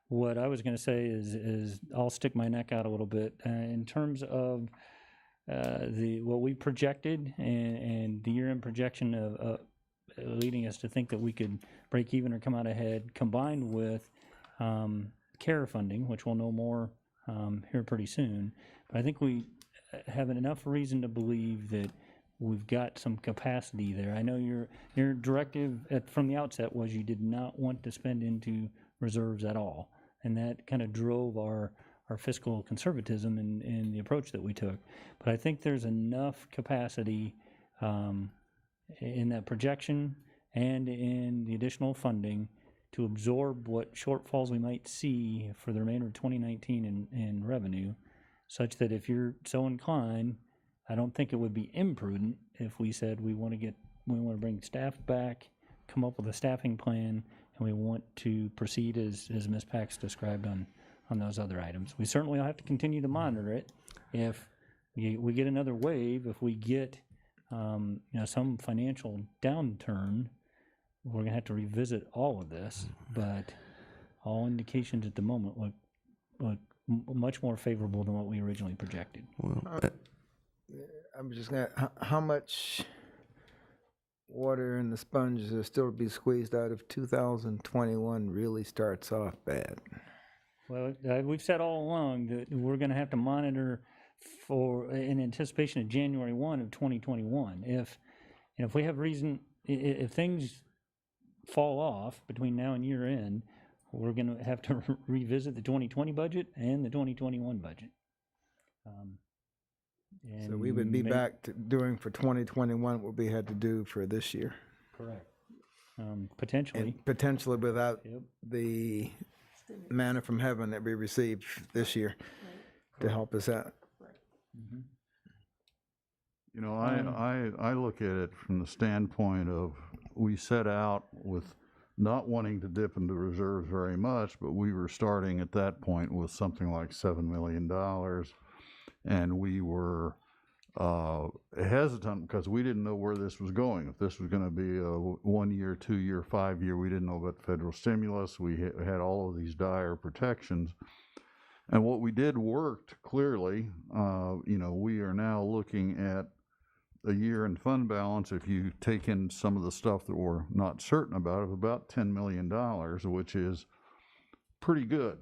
What I was going to say is I'll stick my neck out a little bit in terms of what we projected and the year-end projection of leading us to think that we could break even or come out ahead, combined with CARE funding, which we'll know more here pretty soon. But I think we have enough reason to believe that we've got some capacity there. I know your directive from the outset was you did not want to spend into reserves at all, and that kind of drove our fiscal conservatism in the approach that we took. But I think there's enough capacity in that projection and in the additional funding to absorb what shortfalls we might see for the remainder of 2019 in revenue, such that if you're so inclined, I don't think it would be imprudent if we said we want to bring staff back, come up with a staffing plan, and we want to proceed as Ms. Pax described on those other items. We certainly will have to continue to monitor it. If we get another wave, if we get some financial downturn, we're going to have to revisit all of this, but all indications at the moment look much more favorable than what we originally projected. Well, I'm just gonna, how much water in the sponge is there still to be squeezed out if 2021 really starts off bad? Well, we've said all along that we're going to have to monitor in anticipation of January 1 of 2021. If we have reason, if things fall off between now and year end, we're going to have to revisit the 2020 budget and the 2021 budget. So we would be back to doing for 2021 what we had to do for this year. Correct. Potentially. And potentially without the manna from heaven that we received this year to help us out. Mm-hmm. You know, I look at it from the standpoint of we set out with not wanting to dip into reserves very much, but we were starting at that point with something like $7 million. And we were hesitant because we didn't know where this was going. If this was going to be a 1 year, 2 year, 5 year, we didn't know about federal stimulus. We had all of these dire protections. And what we did worked clearly. We are now looking at a year in fund balance, if you take in some of the stuff that we're not certain about, of about $10 million, which is pretty good.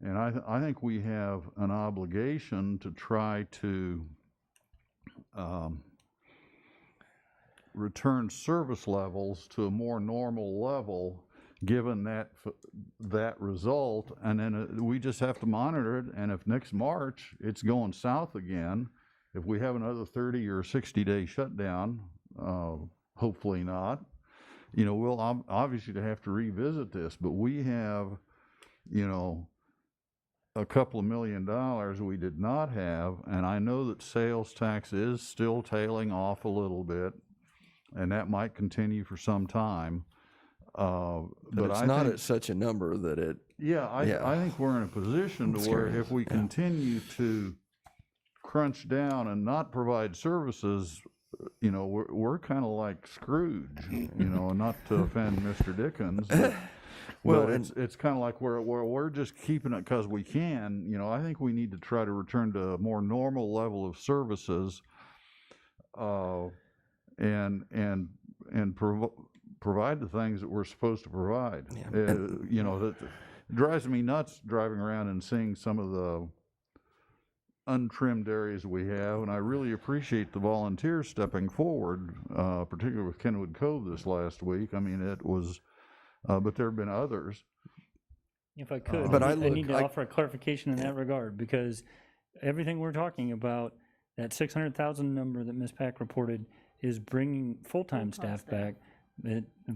And I think we have an obligation to try to return service levels to a more normal level, given that result, and then we just have to monitor it, and if next March it's going south again, if we have another 30 or 60-day shutdown, hopefully not, we'll obviously have to revisit this, but we have, a couple of $1 million we did not have, and I know that sales tax is still tailing off a little bit, and that might continue for some time. But it's not at such a number that it. Yeah, I think we're in a position to where if we continue to crunch down and not provide services, we're kind of like Scrooge, and not to offend Mr. Dickens. But it's kind of like we're just keeping it because we can. I think we need to try to return to a more normal level of services, and provide the things that we're supposed to provide. That drives me nuts driving around and seeing some of the untrimmed areas we have, and I really appreciate the volunteers stepping forward, particularly with Kenwood Cove this last week. I mean, it was, but there have been others. If I could, But I need to offer a clarification in that regard, because everything we're talking about, that 600,000 number that Ms. Pack reported, is bringing full-time staff back.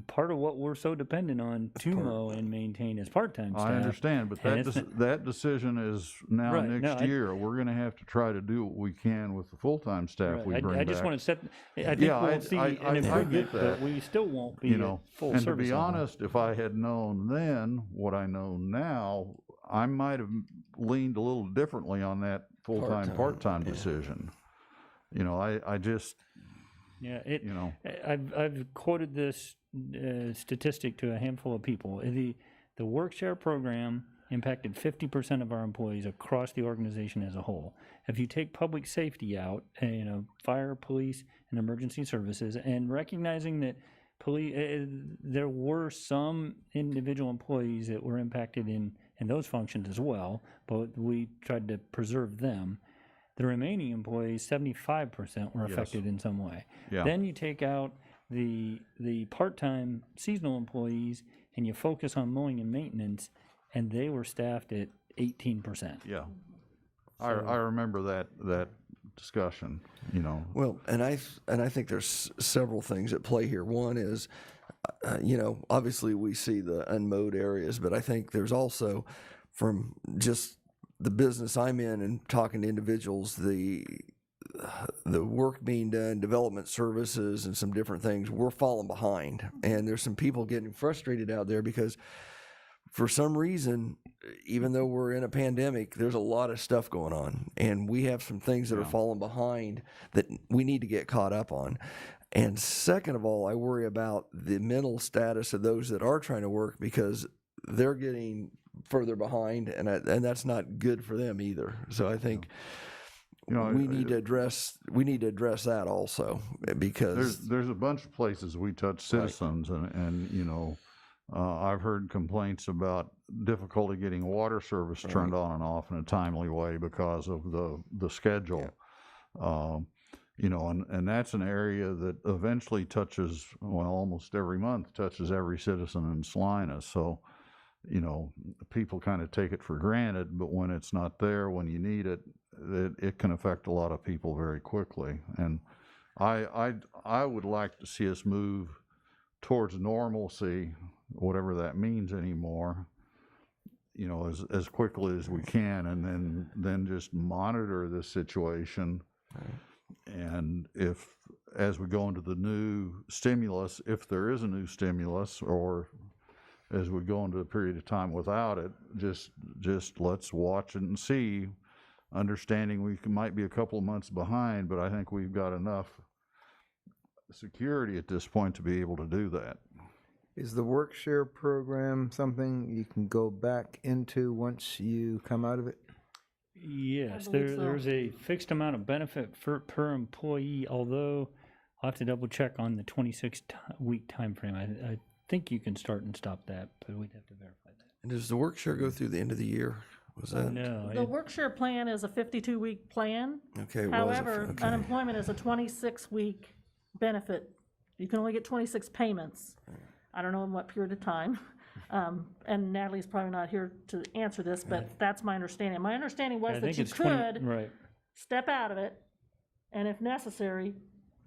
Part of what we're so dependent on to mow and maintain is part-time staff. I understand, but that decision is now Right, next year. We're going to have to try to do what we can with the full-time staff we bring back. I just want to set, I think we'll see an improvement, but we still won't be at full service. And to be honest, if I had known then what I know now, I might have leaned a little differently on that full-time, part-time decision. I just... Yeah, I've quoted this statistic to a handful of people. The work share program impacted 50% of our employees across the organization as a whole. If you take public safety out, fire, police, and emergency services, and recognizing that there were some individual employees that were impacted in those functions as well, but we tried to preserve them. The remaining employees, 75%, were affected in some way. Yeah. Then you take out the part-time seasonal employees and you focus on mowing and maintenance, and they were staffed at 18%. Yeah. I remember that discussion, Well, and I think there's several things at play here. One is, obviously we see the unmowed areas, but I think there's also, from just the business I'm in and talking to individuals, the work being done, development services and some different things, we're falling behind. And there's some people getting frustrated out there because for some reason, even though we're in a pandemic, there's a lot of stuff going on. And we have some things that are falling behind that we need to get caught up on. And second of all, I worry about the mental status of those that are trying to work because they're getting further behind, and that's not good for them either. So I think we need to address that also, because there's a bunch of places we touch citizens, and I've heard complaints about difficulty getting water service turned on and off in a timely way because of the schedule. And that's an area that eventually touches, almost every month touches every citizen in Salina. So people kind of take it for granted, but when it's not there, when you need it, it can affect a lot of people very quickly. And I would like to see us move towards normalcy, whatever that means anymore, as quickly as we can, and then just monitor this situation. And if, as we go into the new stimulus, if there is a new stimulus, or as we go into a period of time without it, just let's watch it and see, understanding we might be a couple of months behind, but I think we've got enough security at this point to be able to do that. Is the work share program something you can go back into once you come out of it? Yes, I believe so. there's a fixed amount of benefit per employee, although I'll have to double check on the 26-week time frame. I think you can start and stop that, but we'd have to verify that. And does the work share go through the end of the year? Was that? No. The work share plan is a 52-week plan. Okay. However, unemployment is a 26-week benefit. You can only get 26 payments. I don't know in what period of time. And Natalie's probably not here to answer this, but that's my understanding. My understanding was I that think you it's 20 could right. step out of it, and if necessary,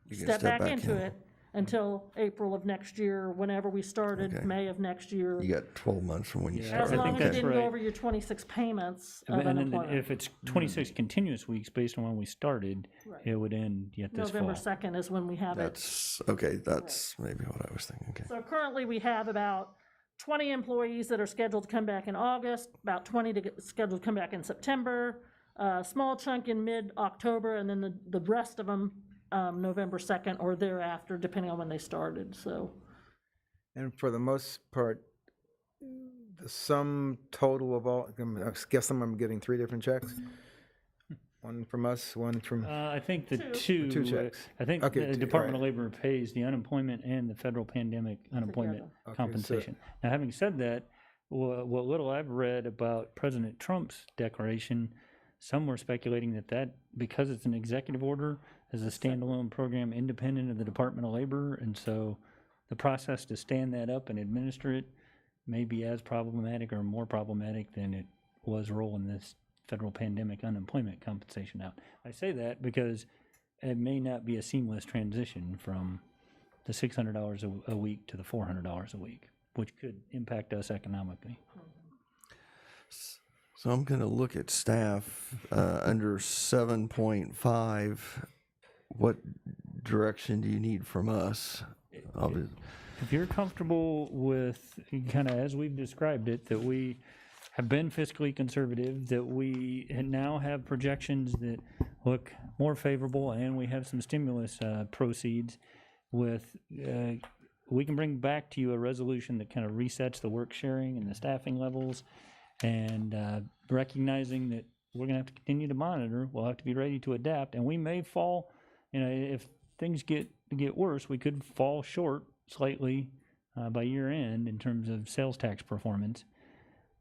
You can step back back into in. it until April of next year, whenever we started, Okay. May of next year. You got 12 months from when you Yeah, As started. I long think as you that's didn't go right. over your 26 payments of And then unemployment. if it's 26 continuous weeks based on when we started, Right. it would end yet this November fall. 2nd is when we have it. That's, okay, that's maybe what I was thinking, okay. So currently, we have about 20 employees that are scheduled to come back in August, about 20 scheduled to come back in September, a small chunk in mid-October, and then the rest of them November 2nd or thereafter, depending on when they started, so. And for the most part, the sum total of all, I guess I'm getting 3 different checks? One from us, one from, I think the Two. Two checks. I think Okay, the two, Department right. of Labor pays the unemployment and the federal pandemic unemployment Okay, compensation. Now, having said that, what little I've read about President Trump's declaration, some were speculating that because it's an executive order, is a standalone program independent of the Department of Labor, and so the process to stand that up and administer it may be as problematic or more problematic than it was rolling this federal pandemic unemployment compensation out. I say that because it may not be a seamless transition from the $600 a week to the $400 a week, which could impact us economically. So I'm going to look at staff under 7.5. What direction do you need from us? If you're comfortable with kind of as we've described it, that we have been fiscally conservative, that we now have projections that look more favorable, and we have some stimulus proceeds with, we can bring back to you a resolution that kind of resets the work sharing and the staffing levels, and recognizing that we're going to have to continue to monitor, we'll have to be ready to adapt, and we may fall, if things get worse, we could fall short slightly by year end in terms of sales tax performance,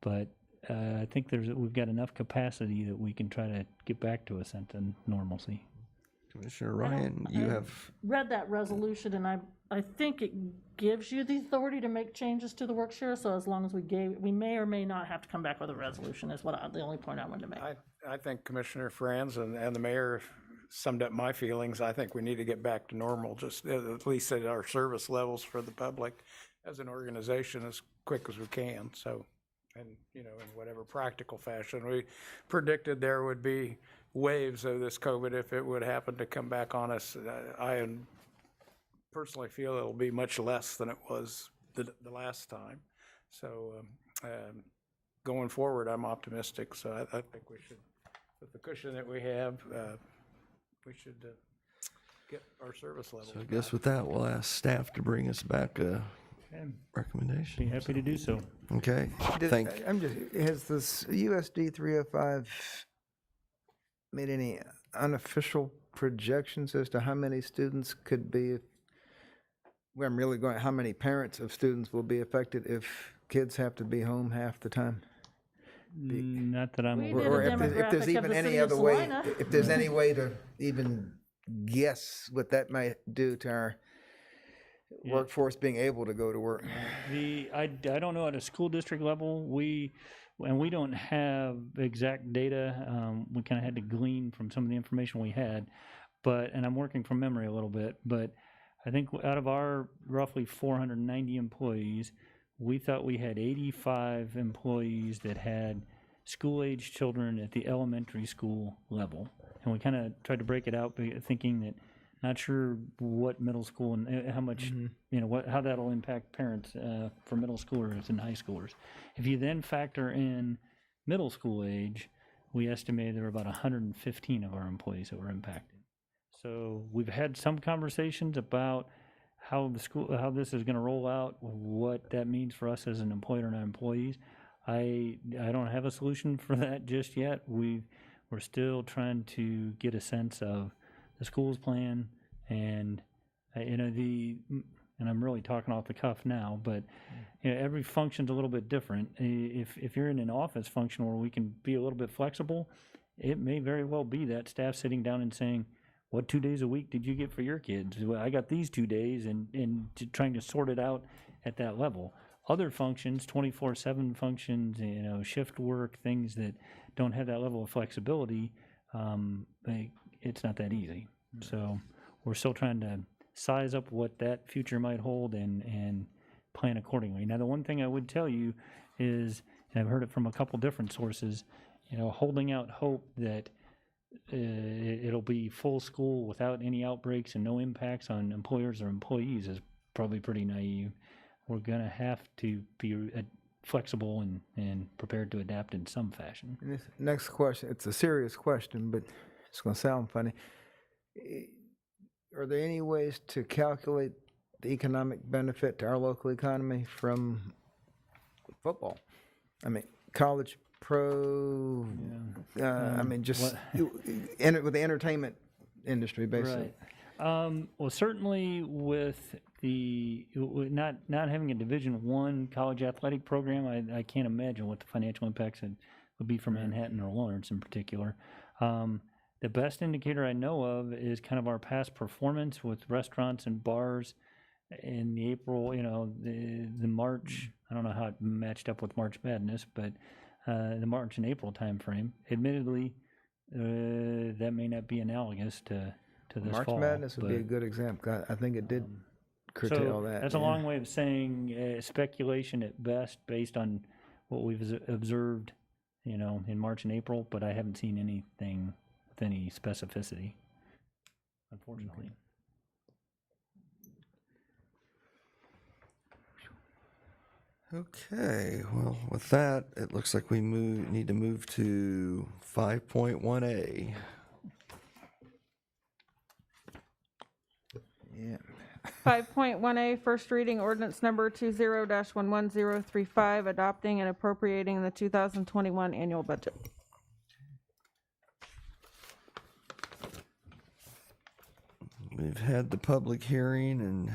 but I think we've got enough capacity that we can try to get back to a sense of normalcy. Commissioner Ryan, you have Read that resolution, and I think it gives you the authority to make changes to the work share, so as long as we may or may not have to come back with a resolution is the only point I wanted to make. I think Commissioner Franz and the mayor summed up my feelings. I think we need to get back to normal, just at least at our service levels for the public as an organization as quick as we can. So, and, in whatever practical fashion. We predicted there would be waves of this COVID if it would happen to come back on us. I personally feel it'll be much less than it was the last time. So going forward, I'm optimistic. So I think we should, with the cushion that we have, we should get our service levels. So I guess with that, we'll ask staff to bring us back a recommendation. Be happy to do so. Okay, has this USD 305 made any unofficial projections as to how many students could be, I'm really going, how many parents of students will be affected if kids have to be home half the time? Not that I'm We aware did of. a If there's demographic of even the any city of other way, Salina. if there's any way to even guess what that might do to our workforce being able to go to work. I don't know at a school district level, we don't have exact data. We kind of had to glean from some of the information we had, and I'm working from memory a little bit, but I think out of our roughly 490 employees, we thought we had 85 employees that had school-age children at the elementary school level. And we kind of tried to break it out, thinking that not sure what middle school and how much, how that'll impact parents for middle schoolers and high schoolers. If you then factor in middle school age, we estimated there were about 115 of our employees that were impacted. So we've had some conversations about how this is going to roll out, what that means for us as an employer and our employees. I don't have a solution for that just yet. We're still trying to get a sense of the school's plan, and and I'm really talking off the cuff now, but every function's a little bit different. If you're in an office function where we can be a little bit flexible, it may very well be that staff sitting down and saying, what 2 days a week did you get for your kids? Well, I got these 2 days, and trying to sort it out at that level. other functions, 24/7 functions, shift work, things that don't have that level of flexibility, it's not that easy. So we're still trying to size up what that future might hold and plan accordingly. Now, the one thing I would tell you is, and I've heard it from a couple different sources, holding out hope that it'll be full school without any outbreaks and no impacts on employers or employees is probably pretty naive. We're going to have to be flexible and prepared to adapt in some fashion. And this next question, it's a serious question, but it's going to sound funny. Are there any ways to calculate the economic benefit to our local economy from football? I mean, college pro, I mean, just with the entertainment industry, basically. Right. Well, certainly with not having a Division I college athletic program, I can't imagine what the financial impacts would be for Manhattan or Lawrence in particular. The best indicator I know of is kind of our past performance with restaurants and bars in the April, the March, I don't know how it matched up with March Madness, but the March and April timeframe. Admittedly, that may not be analogous to this March fall. Madness would be a good example. I think it did curtail that. That's a long way of saying speculation at best based on what we've observed, in March and April, but I haven't seen anything with any specificity, unfortunately. Okay, well, with that, it looks like we need to move to 5.1A. Yeah. 5.1A, first reading ordinance number 20-11035, adopting and appropriating the 2021 annual budget. We've had the public hearing and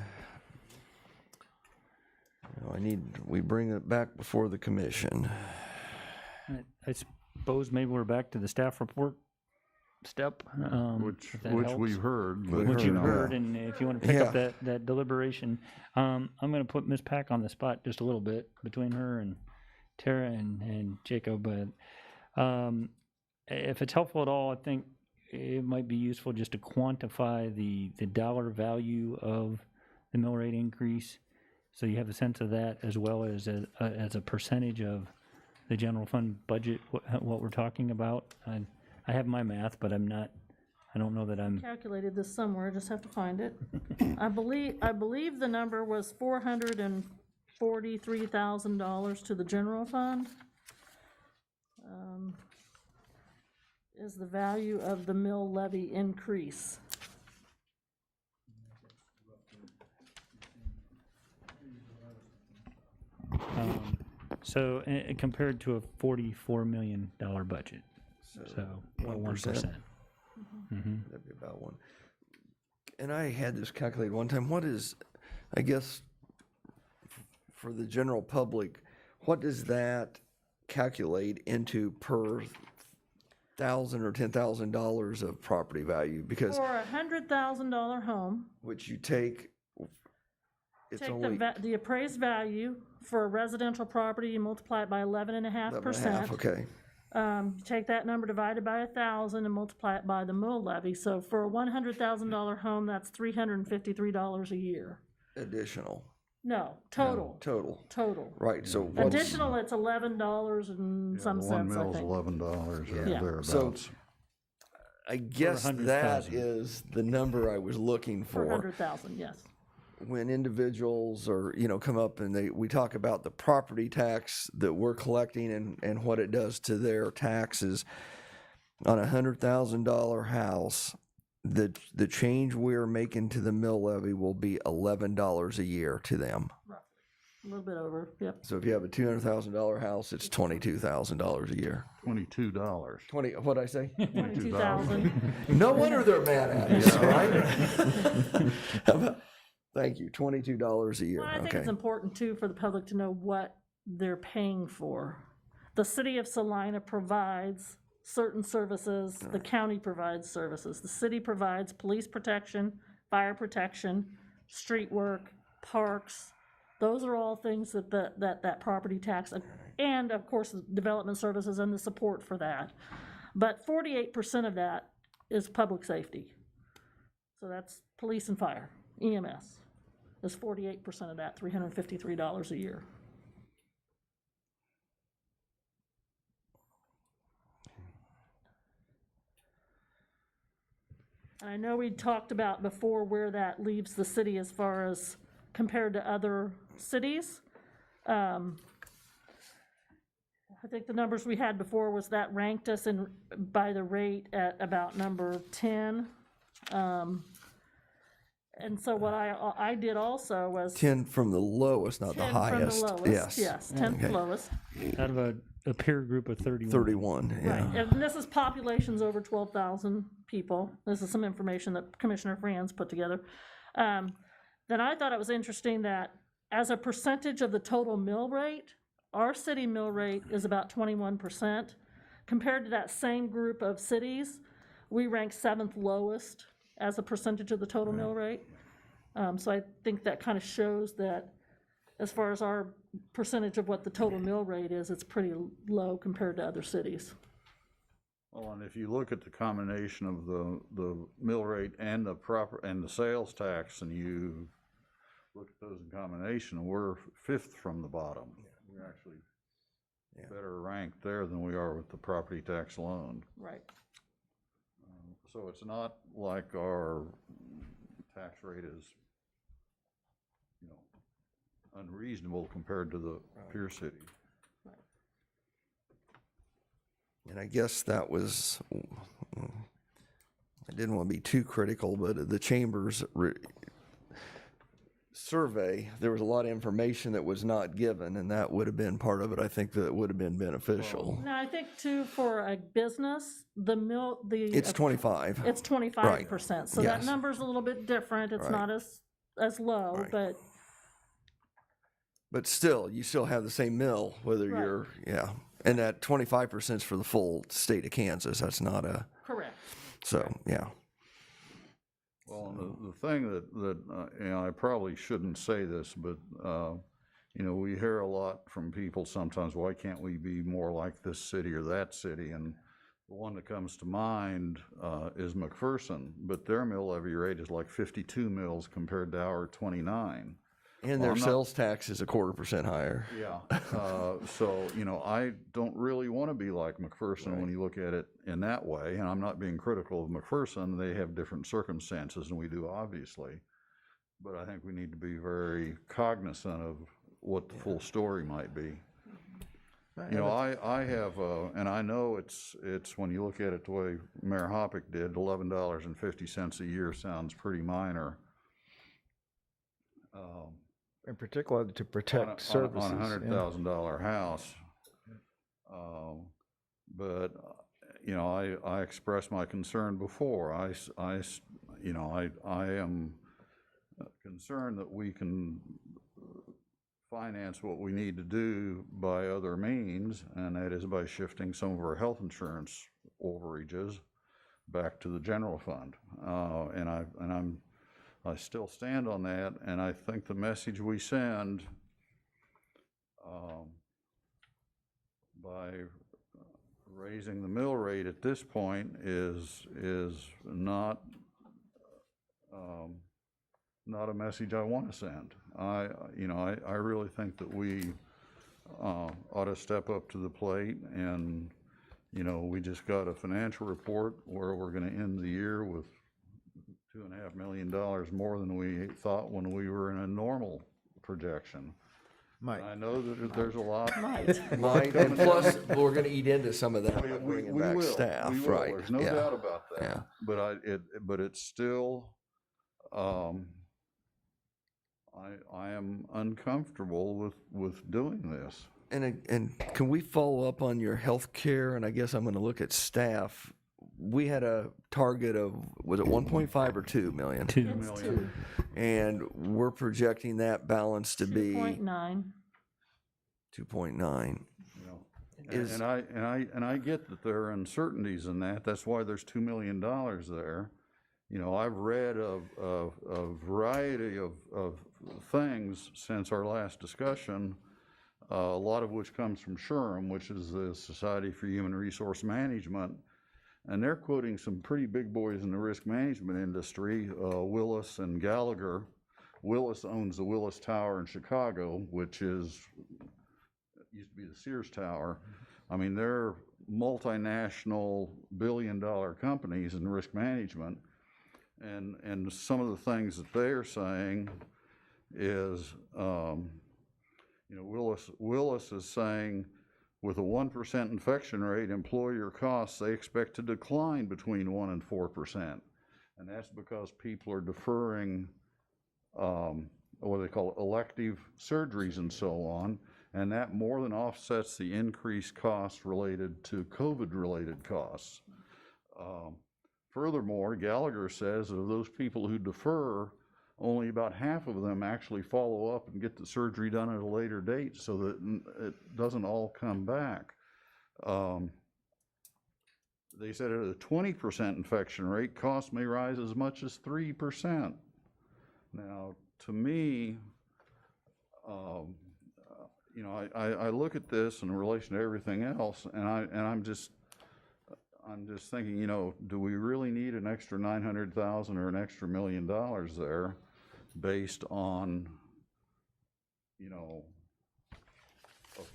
we bring it back before the commission. I suppose maybe we're back to the staff report step, which if that helps. we've heard. Which you've heard, and if you want to pick up that deliberation, I'm going to put Ms. Pack on the spot just a little bit between her and Tara and Jacob, but if it's helpful at all, I think it might be useful just to quantify the dollar value of the mill rate increase, so you have a sense of that, as well as a percentage of the general fund budget, what we're talking about. I have my math, but I don't know that I'm. Calculated this somewhere, just have to find it. I believe the number was $443,000 to the general fund. Is the value of the mill levy increase. So compared to a $44 million budget. So 1%. That'd be about one. And I had this calculated one time. What is, I guess, for the general public, what does that calculate into per $1,000 or $10,000 of property value? Because for $100,000 home, which you take, the appraised value for a residential property, you multiply it by 11.5%. Okay. Take that number divided by 1,000 and multiply it by the mill levy. So for a $100,000 home, that's $353 a year. Additional. No, total. Total. Right. So additional, it's $11 and some cents. One mill's I think. $11 or thereabouts. So I guess that is the number I was looking for. 100,000, yes. When individuals or come up and we talk about the property tax that we're collecting and what it does to their taxes on $100,000 house, the change we're making to the mill levy will be $11 a year to them. Right. A little bit over. Yep. So if you have a $200,000 house, it's $22,000 a year. $22. What'd I say? $22,000. No wonder they're mad at us, right? Thank you. $22 a year. Well, I think it's important, too, for the public to know what they're paying for. The city of Salina provides certain services. The county provides services. The city provides police protection, fire protection, street work, parks, Those are all things that property tax, and of course, the development services and the support for that. But 48% of that is public safety. So that's police and fire, EMS, is 48% of that, $353 a year. And I know we talked about before where that leaves the city as far as compared to other cities. I think the numbers we had before was that ranked us in by the rate at about number 10. And so what I did also was 10 from the lowest, not the 10 highest. from the lowest, yes, 10th Okay. lowest. Out of a peer group of 31. 31, yeah. Right, and this is populations over 12,000 people. This is some information that Commissioner Franz put together. Then I thought it was interesting that as a percentage of the total mill rate, our city mill rate is about 21%. Compared to that same group of cities, we rank 7th lowest as a percentage of the total mill rate. So I think that kind of shows that as far as our percentage of what the total mill rate is, it's pretty low compared to other cities. Well, and if you look at the combination of the mill rate and the sales tax, and you look at those in combination, we're 5th from the bottom. We're actually better ranked there than we are with the property tax alone. Right. So it's not like our tax rate is, unreasonable compared to the peer cities. And I guess that was, I didn't want to be too critical, but the chamber's survey, there was a lot of information that was not given, and that would have been part of it. I think that would have been beneficial. Now, I think too, for a business, It's 25. It's 25%. So that Yes. number's a little bit different. It's Right. not as low, Right. but still, you still have the same mill, whether Right. you're, and that 25% is for the full state of Kansas. That's not correct. so, yeah. Well, and the thing that I probably shouldn't say this, but, we hear a lot from people sometimes, why can't we be more like this city or that city? And the one that comes to mind is McPherson, but their mill levy rate is like 52 mills compared to our 29. And their sales tax is 1/4% higher. Yeah. So, I don't really want to be like McPherson when you look at it in that way. And I'm not being critical of McPherson. They have different circumstances than we do, obviously. But I think we need to be very cognizant of what the full story might be. I have, and I know it's when you look at it the way Mayor Hoppick did, $11.50 a year sounds pretty minor. In particular, to protect services. On a $100,000 house. But, I expressed my concern before. I am concerned that we can finance what we need to do by other means, and that is by shifting some of our health insurance overages back to the general fund. I still stand on that, and I think the message we send by raising the mill rate at this point is not a message I want to send. I really think that we ought to step up to the plate, and we just got a financial report where we're going to end the year with $2.5 million more than we thought when we were in a normal projection. I know that there's a lot. Might, and plus, we're going to eat into some of that by bringing we back will. staff, We will. right? There's no doubt about that. Yeah. But it's still, I am uncomfortable with doing this. And can we follow up on your health care? And I guess I'm going to look at staff. We had a target of, was it 1.5 or 2 million? 2 million. And we're projecting that balance to be 2.9. 2.9. And I get that there are uncertainties in that. That's why there's $2 million there. I've read of a variety of things since our last discussion, a lot of which comes from SHRM, which is the Society for Human Resource Management, and they're quoting some pretty big boys in the risk management industry, Willis and Gallagher. Willis owns the Willis Tower in Chicago, which used to be the Sears Tower. I mean, they're multinational billion-dollar companies in risk management, and some of the things that they're saying is, Willis is saying with a 1% infection rate, employer costs they expect to decline between 1% and 4%, and that's because people are deferring what they call elective surgeries and so on, and that more than offsets the increased costs related to COVID-related costs. Furthermore, Gallagher says that of those people who defer, only about half of them actually follow up and get the surgery done at a later date so that it doesn't all come back. They said at a 20% infection rate, costs may rise as much as 3%. Now, to me, I look at this in relation to everything else, and I'm just thinking, do we really need an extra $900,000 or an extra $1 million there, based on, a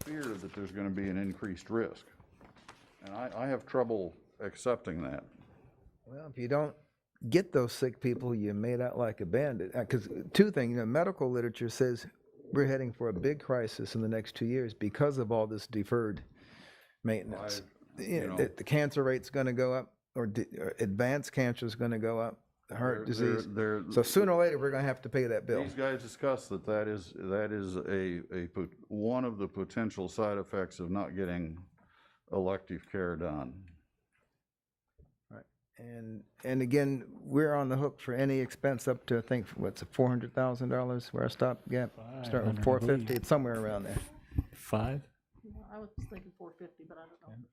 fear that there's going to be an increased risk? And I have trouble accepting that. Well, if you don't get those sick people, you're made out like a bandit. Because two things, medical literature says we're heading for a big crisis in the next 2 years because of all this deferred maintenance. The cancer rate's going to go up, or advanced cancer is going to go up, heart disease. So sooner or later, we're going to have to pay that bill. These guys discussed that is one of the potential side effects of not getting elective care done. Right. And again, we're on the hook for any expense up to, I think, what's it, $400,000 where our stopgap, start with 450, it's somewhere around there. 5? I was thinking 450, but I don't know.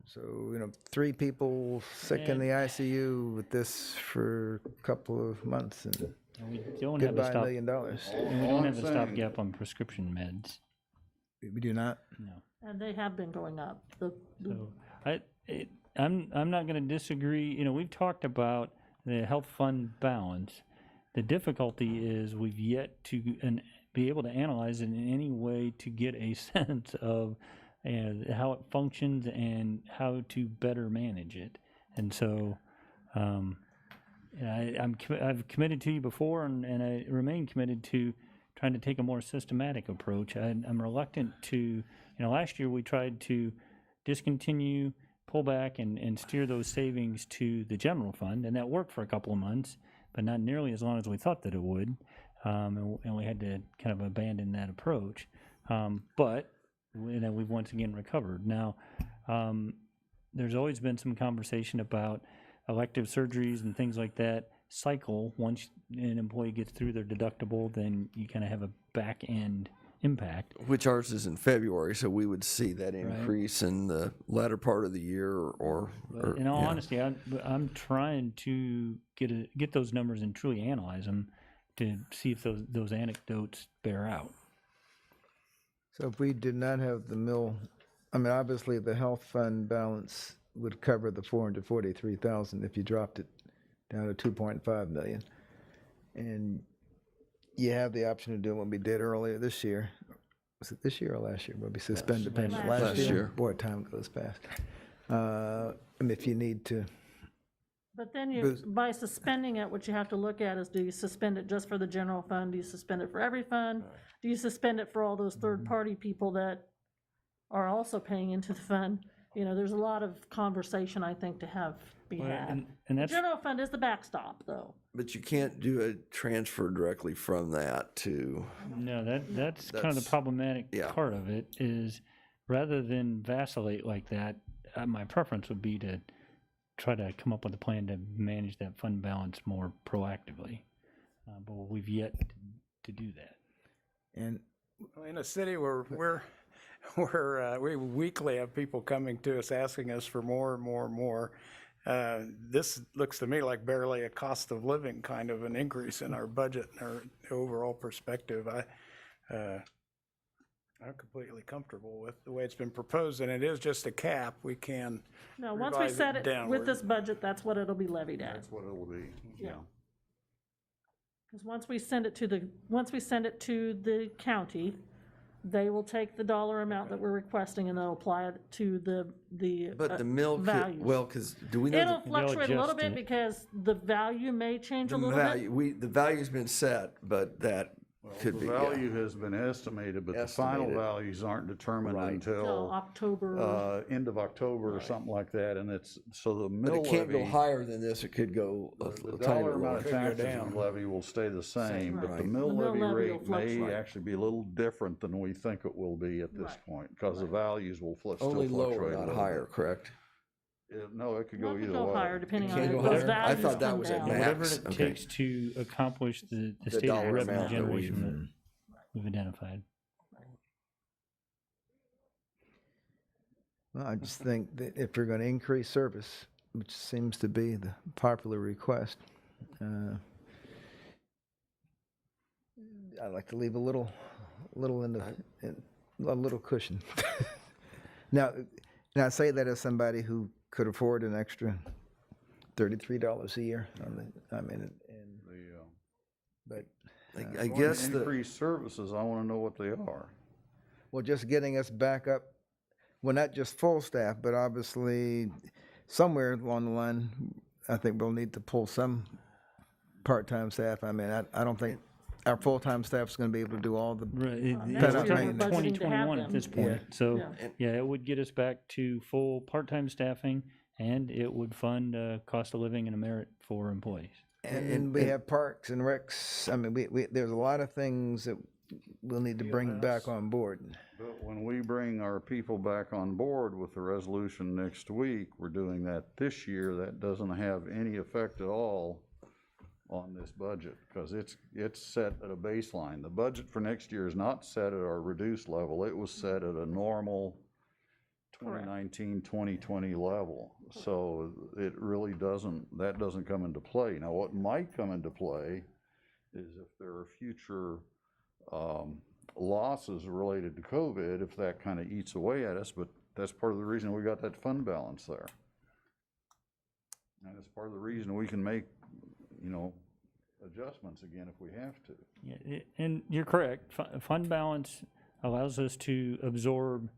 So, 3 people sick in the ICU with this for a couple of months, and we don't could have buy a $1 million. And we don't have a stopgap on prescription meds. We do not? No. And they have been going up. So I'm not going to disagree. We've talked about the health fund balance. The difficulty is we've yet to be able to analyze it in any way to get a sense of how it functions and how to better manage it. And so I've committed to you before, and I remain committed to trying to take a more systematic approach. I'm reluctant to, last year we tried to discontinue, pull back, and steer those savings to the general fund, and that worked for a couple of months, but not nearly as long as we thought that it would, and we had to kind of abandon that approach. But we've once again recovered. Now, there's always been some conversation about elective surgeries and things like that cycle. Once an employee gets through their deductible, then you kind of have a back end impact. Which ours is in February, so we would see that increase in the latter part of the year, or in all honesty, I'm trying to get those numbers and truly analyze them to see if those anecdotes bear out. So if we did not have the mill, obviously the health fund balance would cover the $443,000 if you dropped it down to 2.5 million. And you have the option of doing what we did earlier this year. Was it this year or last year? Where we suspended payment last year? Boy, time goes fast. If you need to. But then by suspending it, what you have to look at is, do you suspend it just for the general fund? Do you suspend it for every fund? Do you suspend it for all those third-party people that are also paying into the fund? There's a lot of conversation, I think, to be had. And the general fund is the backstop, though. But you can't do a transfer directly from that to. No, that's kind of the problematic part of it, is rather than vacillate like that, my preference would be to try to come up with a plan to manage that fund balance more proactively. But we've yet to do that. And in a city where we weekly have people coming to us asking us for more and more and more, This looks to me like barely a cost of living kind of an increase in our budget and our overall perspective. I'm completely comfortable with the way it's been proposed, and it is just a cap. We can No, once we revise set it with downward. this budget, that's what it'll be levied at. That's what it'll be. Yeah. Because once we send it to the county, they will take the dollar amount that we're requesting and they'll apply it to the But the mill, values. well, because do we know It'll the fluctuate a little adjust bit it. because the value may change a little value? bit. The value's been set, but that could The be, value has been estimated, but the final Estimated. values aren't determined Right. Till until October. end of October or something like that, and it's, so the But mill it can't go levy, high than this, it could go the a tiny dollar bit amount lower. of taxes on levy will stay the same, but the right. mill The mill levy levy will rate may fluctuate. actually be a little different than we think it will be at this Right. point, because the values will still Only fluctuate lower, a not little higher, bit. correct? No, it could Well, go it could either go way. higher depending on Can't if go those higher? I values thought that come was at down. max. Whatever it Okay. takes to accomplish the The stated dollar revenue amount that generation that we've identified. Well, I just think that if you're going to increase service, which seems to be the popular request, I'd like to leave a little a little cushion. Now, I say that as somebody who could afford an extra $33 a year. But I Going to guess increase services, I want to know what they are. well, just getting us back up, well, not just full staff, but obviously somewhere along the line, I think we'll need to pull some part-time staff. I mean, I don't think our full-time staff's going to be able to do all the Right, Next it's year we're budgeting to have 2021 at them. this point, so, Yeah. yeah, it would get us back to full part-time staffing, and it would fund cost of living and a merit for employees. And we have parks and recs. I mean, we there's a lot of things that we'll need to bring back on board. But when we bring our people back on board with the resolution next week, we're doing that this year. That doesn't have any effect at all on this budget, because it's set at a baseline. The budget for next year is not set at our reduced level. It was set at a normal 2019, 2020 level. So it really that doesn't come into play. Now, what might come into play is if there are future losses related to COVID, if that kind of eats away at us, but that's part of the reason we got that fund balance there. And it's part of the reason we can make, adjustments again if we have to. Yeah, and you're correct, fund balance allows us to absorb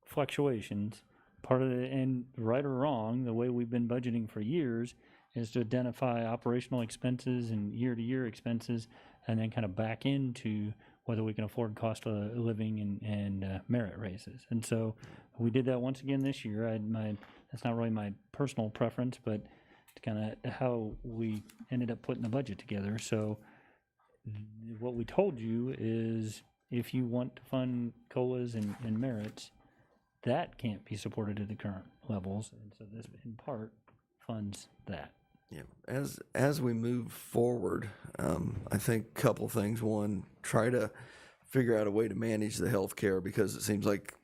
fluctuations. Part of it, and right or wrong, the way we've been budgeting for years is to identify operational expenses and year-to-year expenses, and then kind of back into whether we can afford cost of living and merit raises. And so we did that once again this year. That's not really my personal preference, but it's kind of how we ended up putting the budget together. So what we told you is if you want to fund COLAs and merits, that can't be supported at the current levels, and so this in part funds that. Yeah, as we move forward, I think a couple things. One, try to figure out a way to manage the health care, because it seems like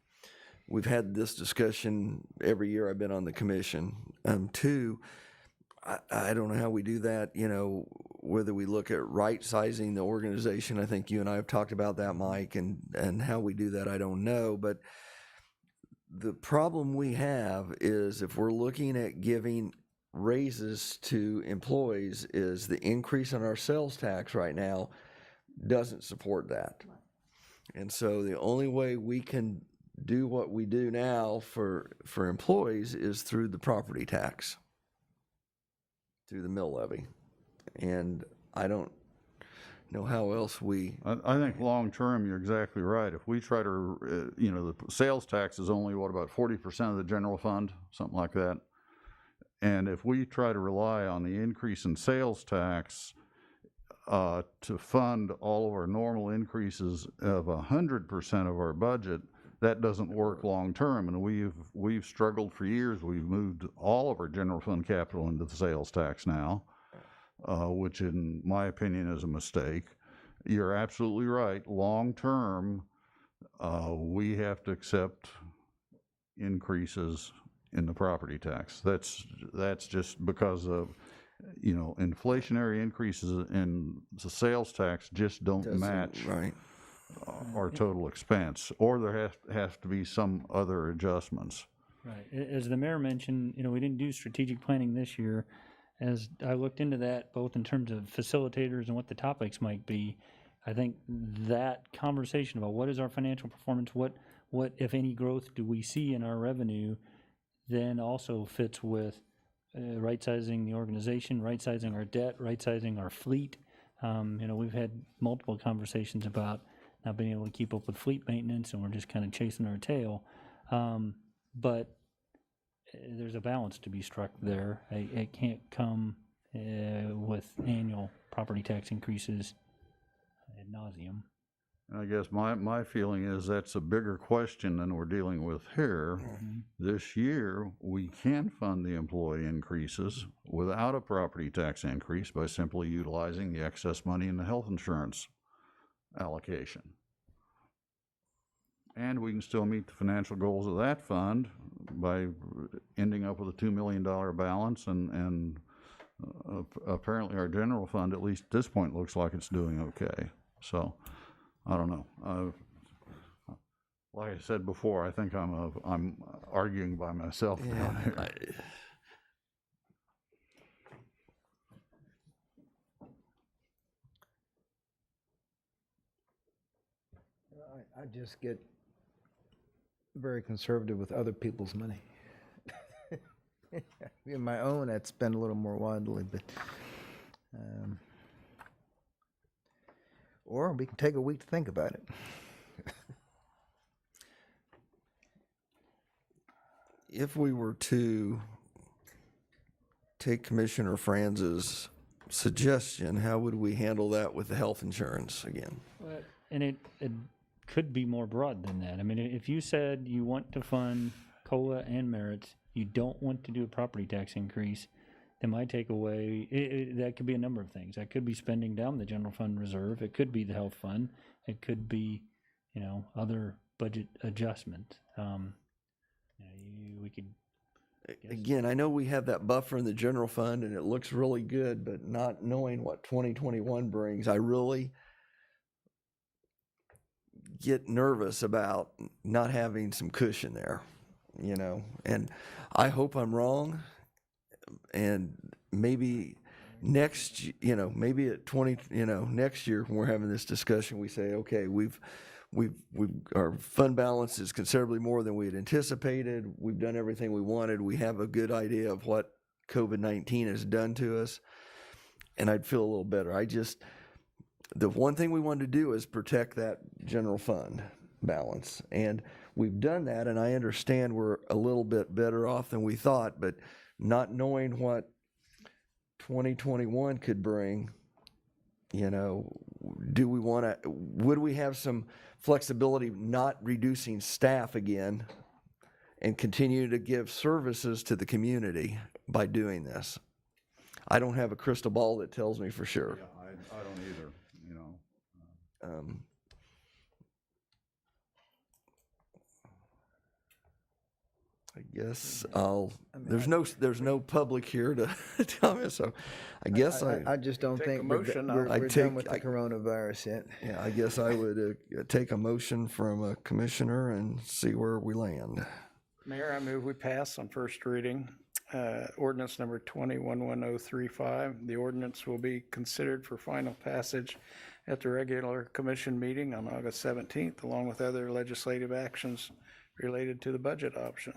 we've had this discussion every year I've been on the commission. Two, I don't know how we do that, whether we look at right-sizing the organization. I think you and I have talked about that, Mike, and how we do that, I don't know. But the problem we have is if we're looking at giving raises to employees, is the increase in our sales tax right now doesn't support that. And so the only way we can do what we do now for employees is through the property tax, through the mill levy. And I don't know how else we... I think long-term, you're exactly right. If we try to, the sales tax is only, about 40% of the general fund, something like that. And if we try to rely on the increase in sales tax to fund all of our normal increases of 100% of our budget, that doesn't work long-term. And we've struggled for years. We've moved all of our general fund capital into the sales tax now, which in my opinion is a mistake. You're absolutely right. Long-term, we have to accept increases in the property tax. That's just because of, inflationary increases in the sales tax just don't match Right. our total expense, or there has to be some other adjustments. Right. As the mayor mentioned, we didn't do strategic planning this year. As I looked into that, both in terms of facilitators and what the topics might be, I think that conversation about what is our financial performance, what if any growth do we see in our revenue, then also fits with right-sizing the organization, right-sizing our debt, right-sizing our fleet. We've had multiple conversations about not being able to keep up with fleet maintenance, and we're just kind of chasing our tail. But there's a balance to be struck there. It can't come with annual property tax increases ad nauseum. I guess my feeling is that's a bigger question than we're dealing with here. Mm-hmm. This year, we can fund the employee increases without a property tax increase by simply utilizing the excess money in the health insurance allocation. And we can still meet the financial goals of that fund by ending up with a $2 million balance, and apparently our general fund, at least at this point, looks like it's doing okay. So, I don't know. Like I said before, I think I'm arguing by myself down here. I just get very conservative with other people's money. In my own, I'd spend a little more widely, but or we can take a week to think about it. If we were to take Commissioner Franz's suggestion, how would we handle that with the health insurance again? And it could be more broad than that. I mean, if you said you want to fund COLA and merits, you don't want to do a property tax increase, then my takeaway, that could be a number of things. That could be spending down the general fund reserve. It could be the health fund. It could be, other budget adjustment. We could. Again, I know we have that buffer in the general fund and it looks really good, but not knowing what 2021 brings, I really get nervous about not having some cushion there, and I hope I'm wrong. And maybe next, maybe at next year when we're having this discussion, we say, okay, our fund balance is considerably more than we had anticipated. We've done everything we wanted. We have a good idea of what COVID-19 has done to us, and I'd feel a little better. The one thing we wanted to do is protect that general fund balance, and we've done that, and I understand we're a little bit better off than we thought, but not knowing what 2021 could bring, would we have some flexibility not reducing staff again and continue to give services to the community by doing this? I don't have a crystal ball that tells me for sure. Yeah, I don't either, I guess there's no public here to tell me, so I guess I just don't think we're done with the coronavirus yet. Yeah, I guess I would take a motion from a commissioner and see where we land. Mayor, I move we pass on first reading. Ordinance number 211035. The ordinance will be considered for final passage at the regular commission meeting on August 17th, along with other legislative actions related to the budget option.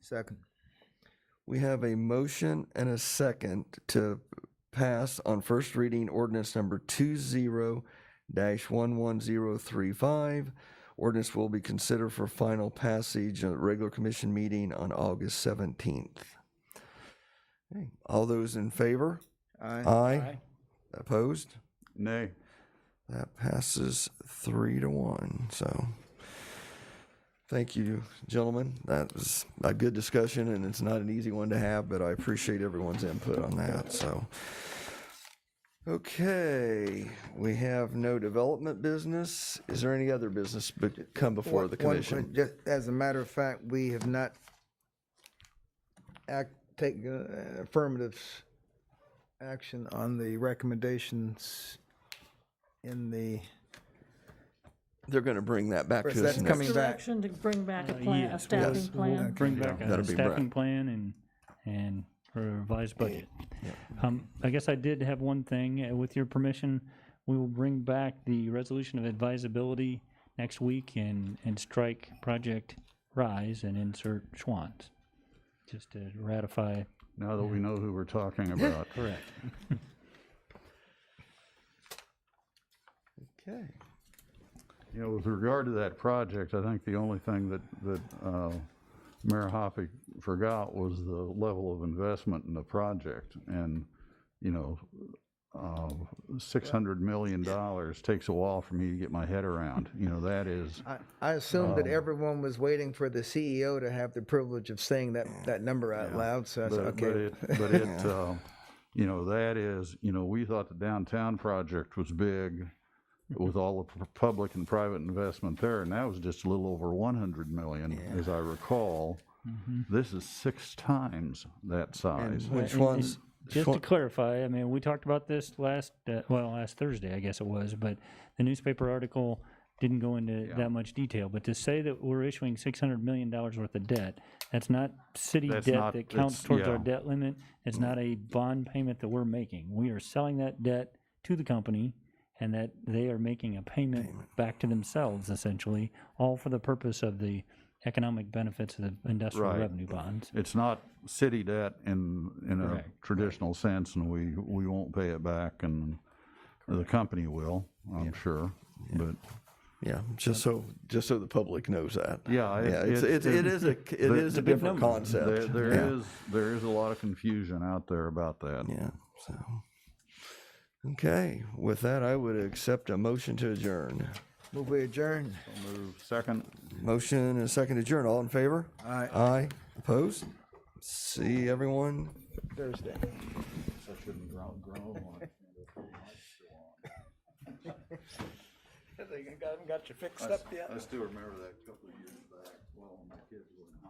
Second. We have a motion and a second to pass on first reading ordinance number 20-11035. Ordinance will be considered for final passage at regular commission meeting on August 17th. Okay. All those in favor? Aye. Aye. Opposed? Nay. That passes 3-1. So thank you, gentlemen. That was a good discussion, and it's not an easy one to have, but I appreciate everyone's input on that. So, okay, we have no development business. Is there any other business come before the commission? Just as a matter of fact, we have not take affirmative action on the recommendations in the, They're going to bring that back to us that's next. coming back. Direction to bring back a plan, a Yes, staffing we'll plan. bring back That'll a be staffing Brett. plan and a revised budget. I guess I did have one thing, with your permission, we will bring back the resolution of advisability next week and strike Project Rise and insert Schwann's, just to ratify. Now that we know who we're talking about. Correct. Okay. You know, with regard to that project, I think the only thing that Mayor Hoppe forgot was the level of investment in the project. And, you know, $600 million takes a while for me to get my head around. You know, that is. I assumed that everyone was waiting for the CEO to have the privilege of saying that number out loud, so I said, okay. But it, you know, that is, you know, we thought the downtown project was big with all the public and private investment there, and that was just a little over 100 million, as I recall. This is 6 times that size. Which ones? Just to clarify, I mean, we talked about this last Thursday, I guess it was, but the newspaper article didn't go into that much detail. But to say that we're issuing $600 million worth of debt, that's not city debt that counts towards our debt limit. It's not a bond payment that we're making. We are selling that debt to the company, and that they are making a payment back to themselves, essentially, all for the purpose of the economic benefits of the industrial revenue bonds. It's not city debt in a traditional sense, and we won't pay it back, and the company will, I'm sure. But yeah, just so the public knows that. It is a different concept. There is a lot of confusion out there about that. Yeah. So. Okay, with that, I would accept a motion to adjourn. Move we adjourn. Move second. Motion and a second to adjourn. All in favor? Aye. Aye. Opposed? See everyone Thursday. I shouldn't groan on it. They got you fixed up yet? I still remember that couple of years back, well, my kids were in high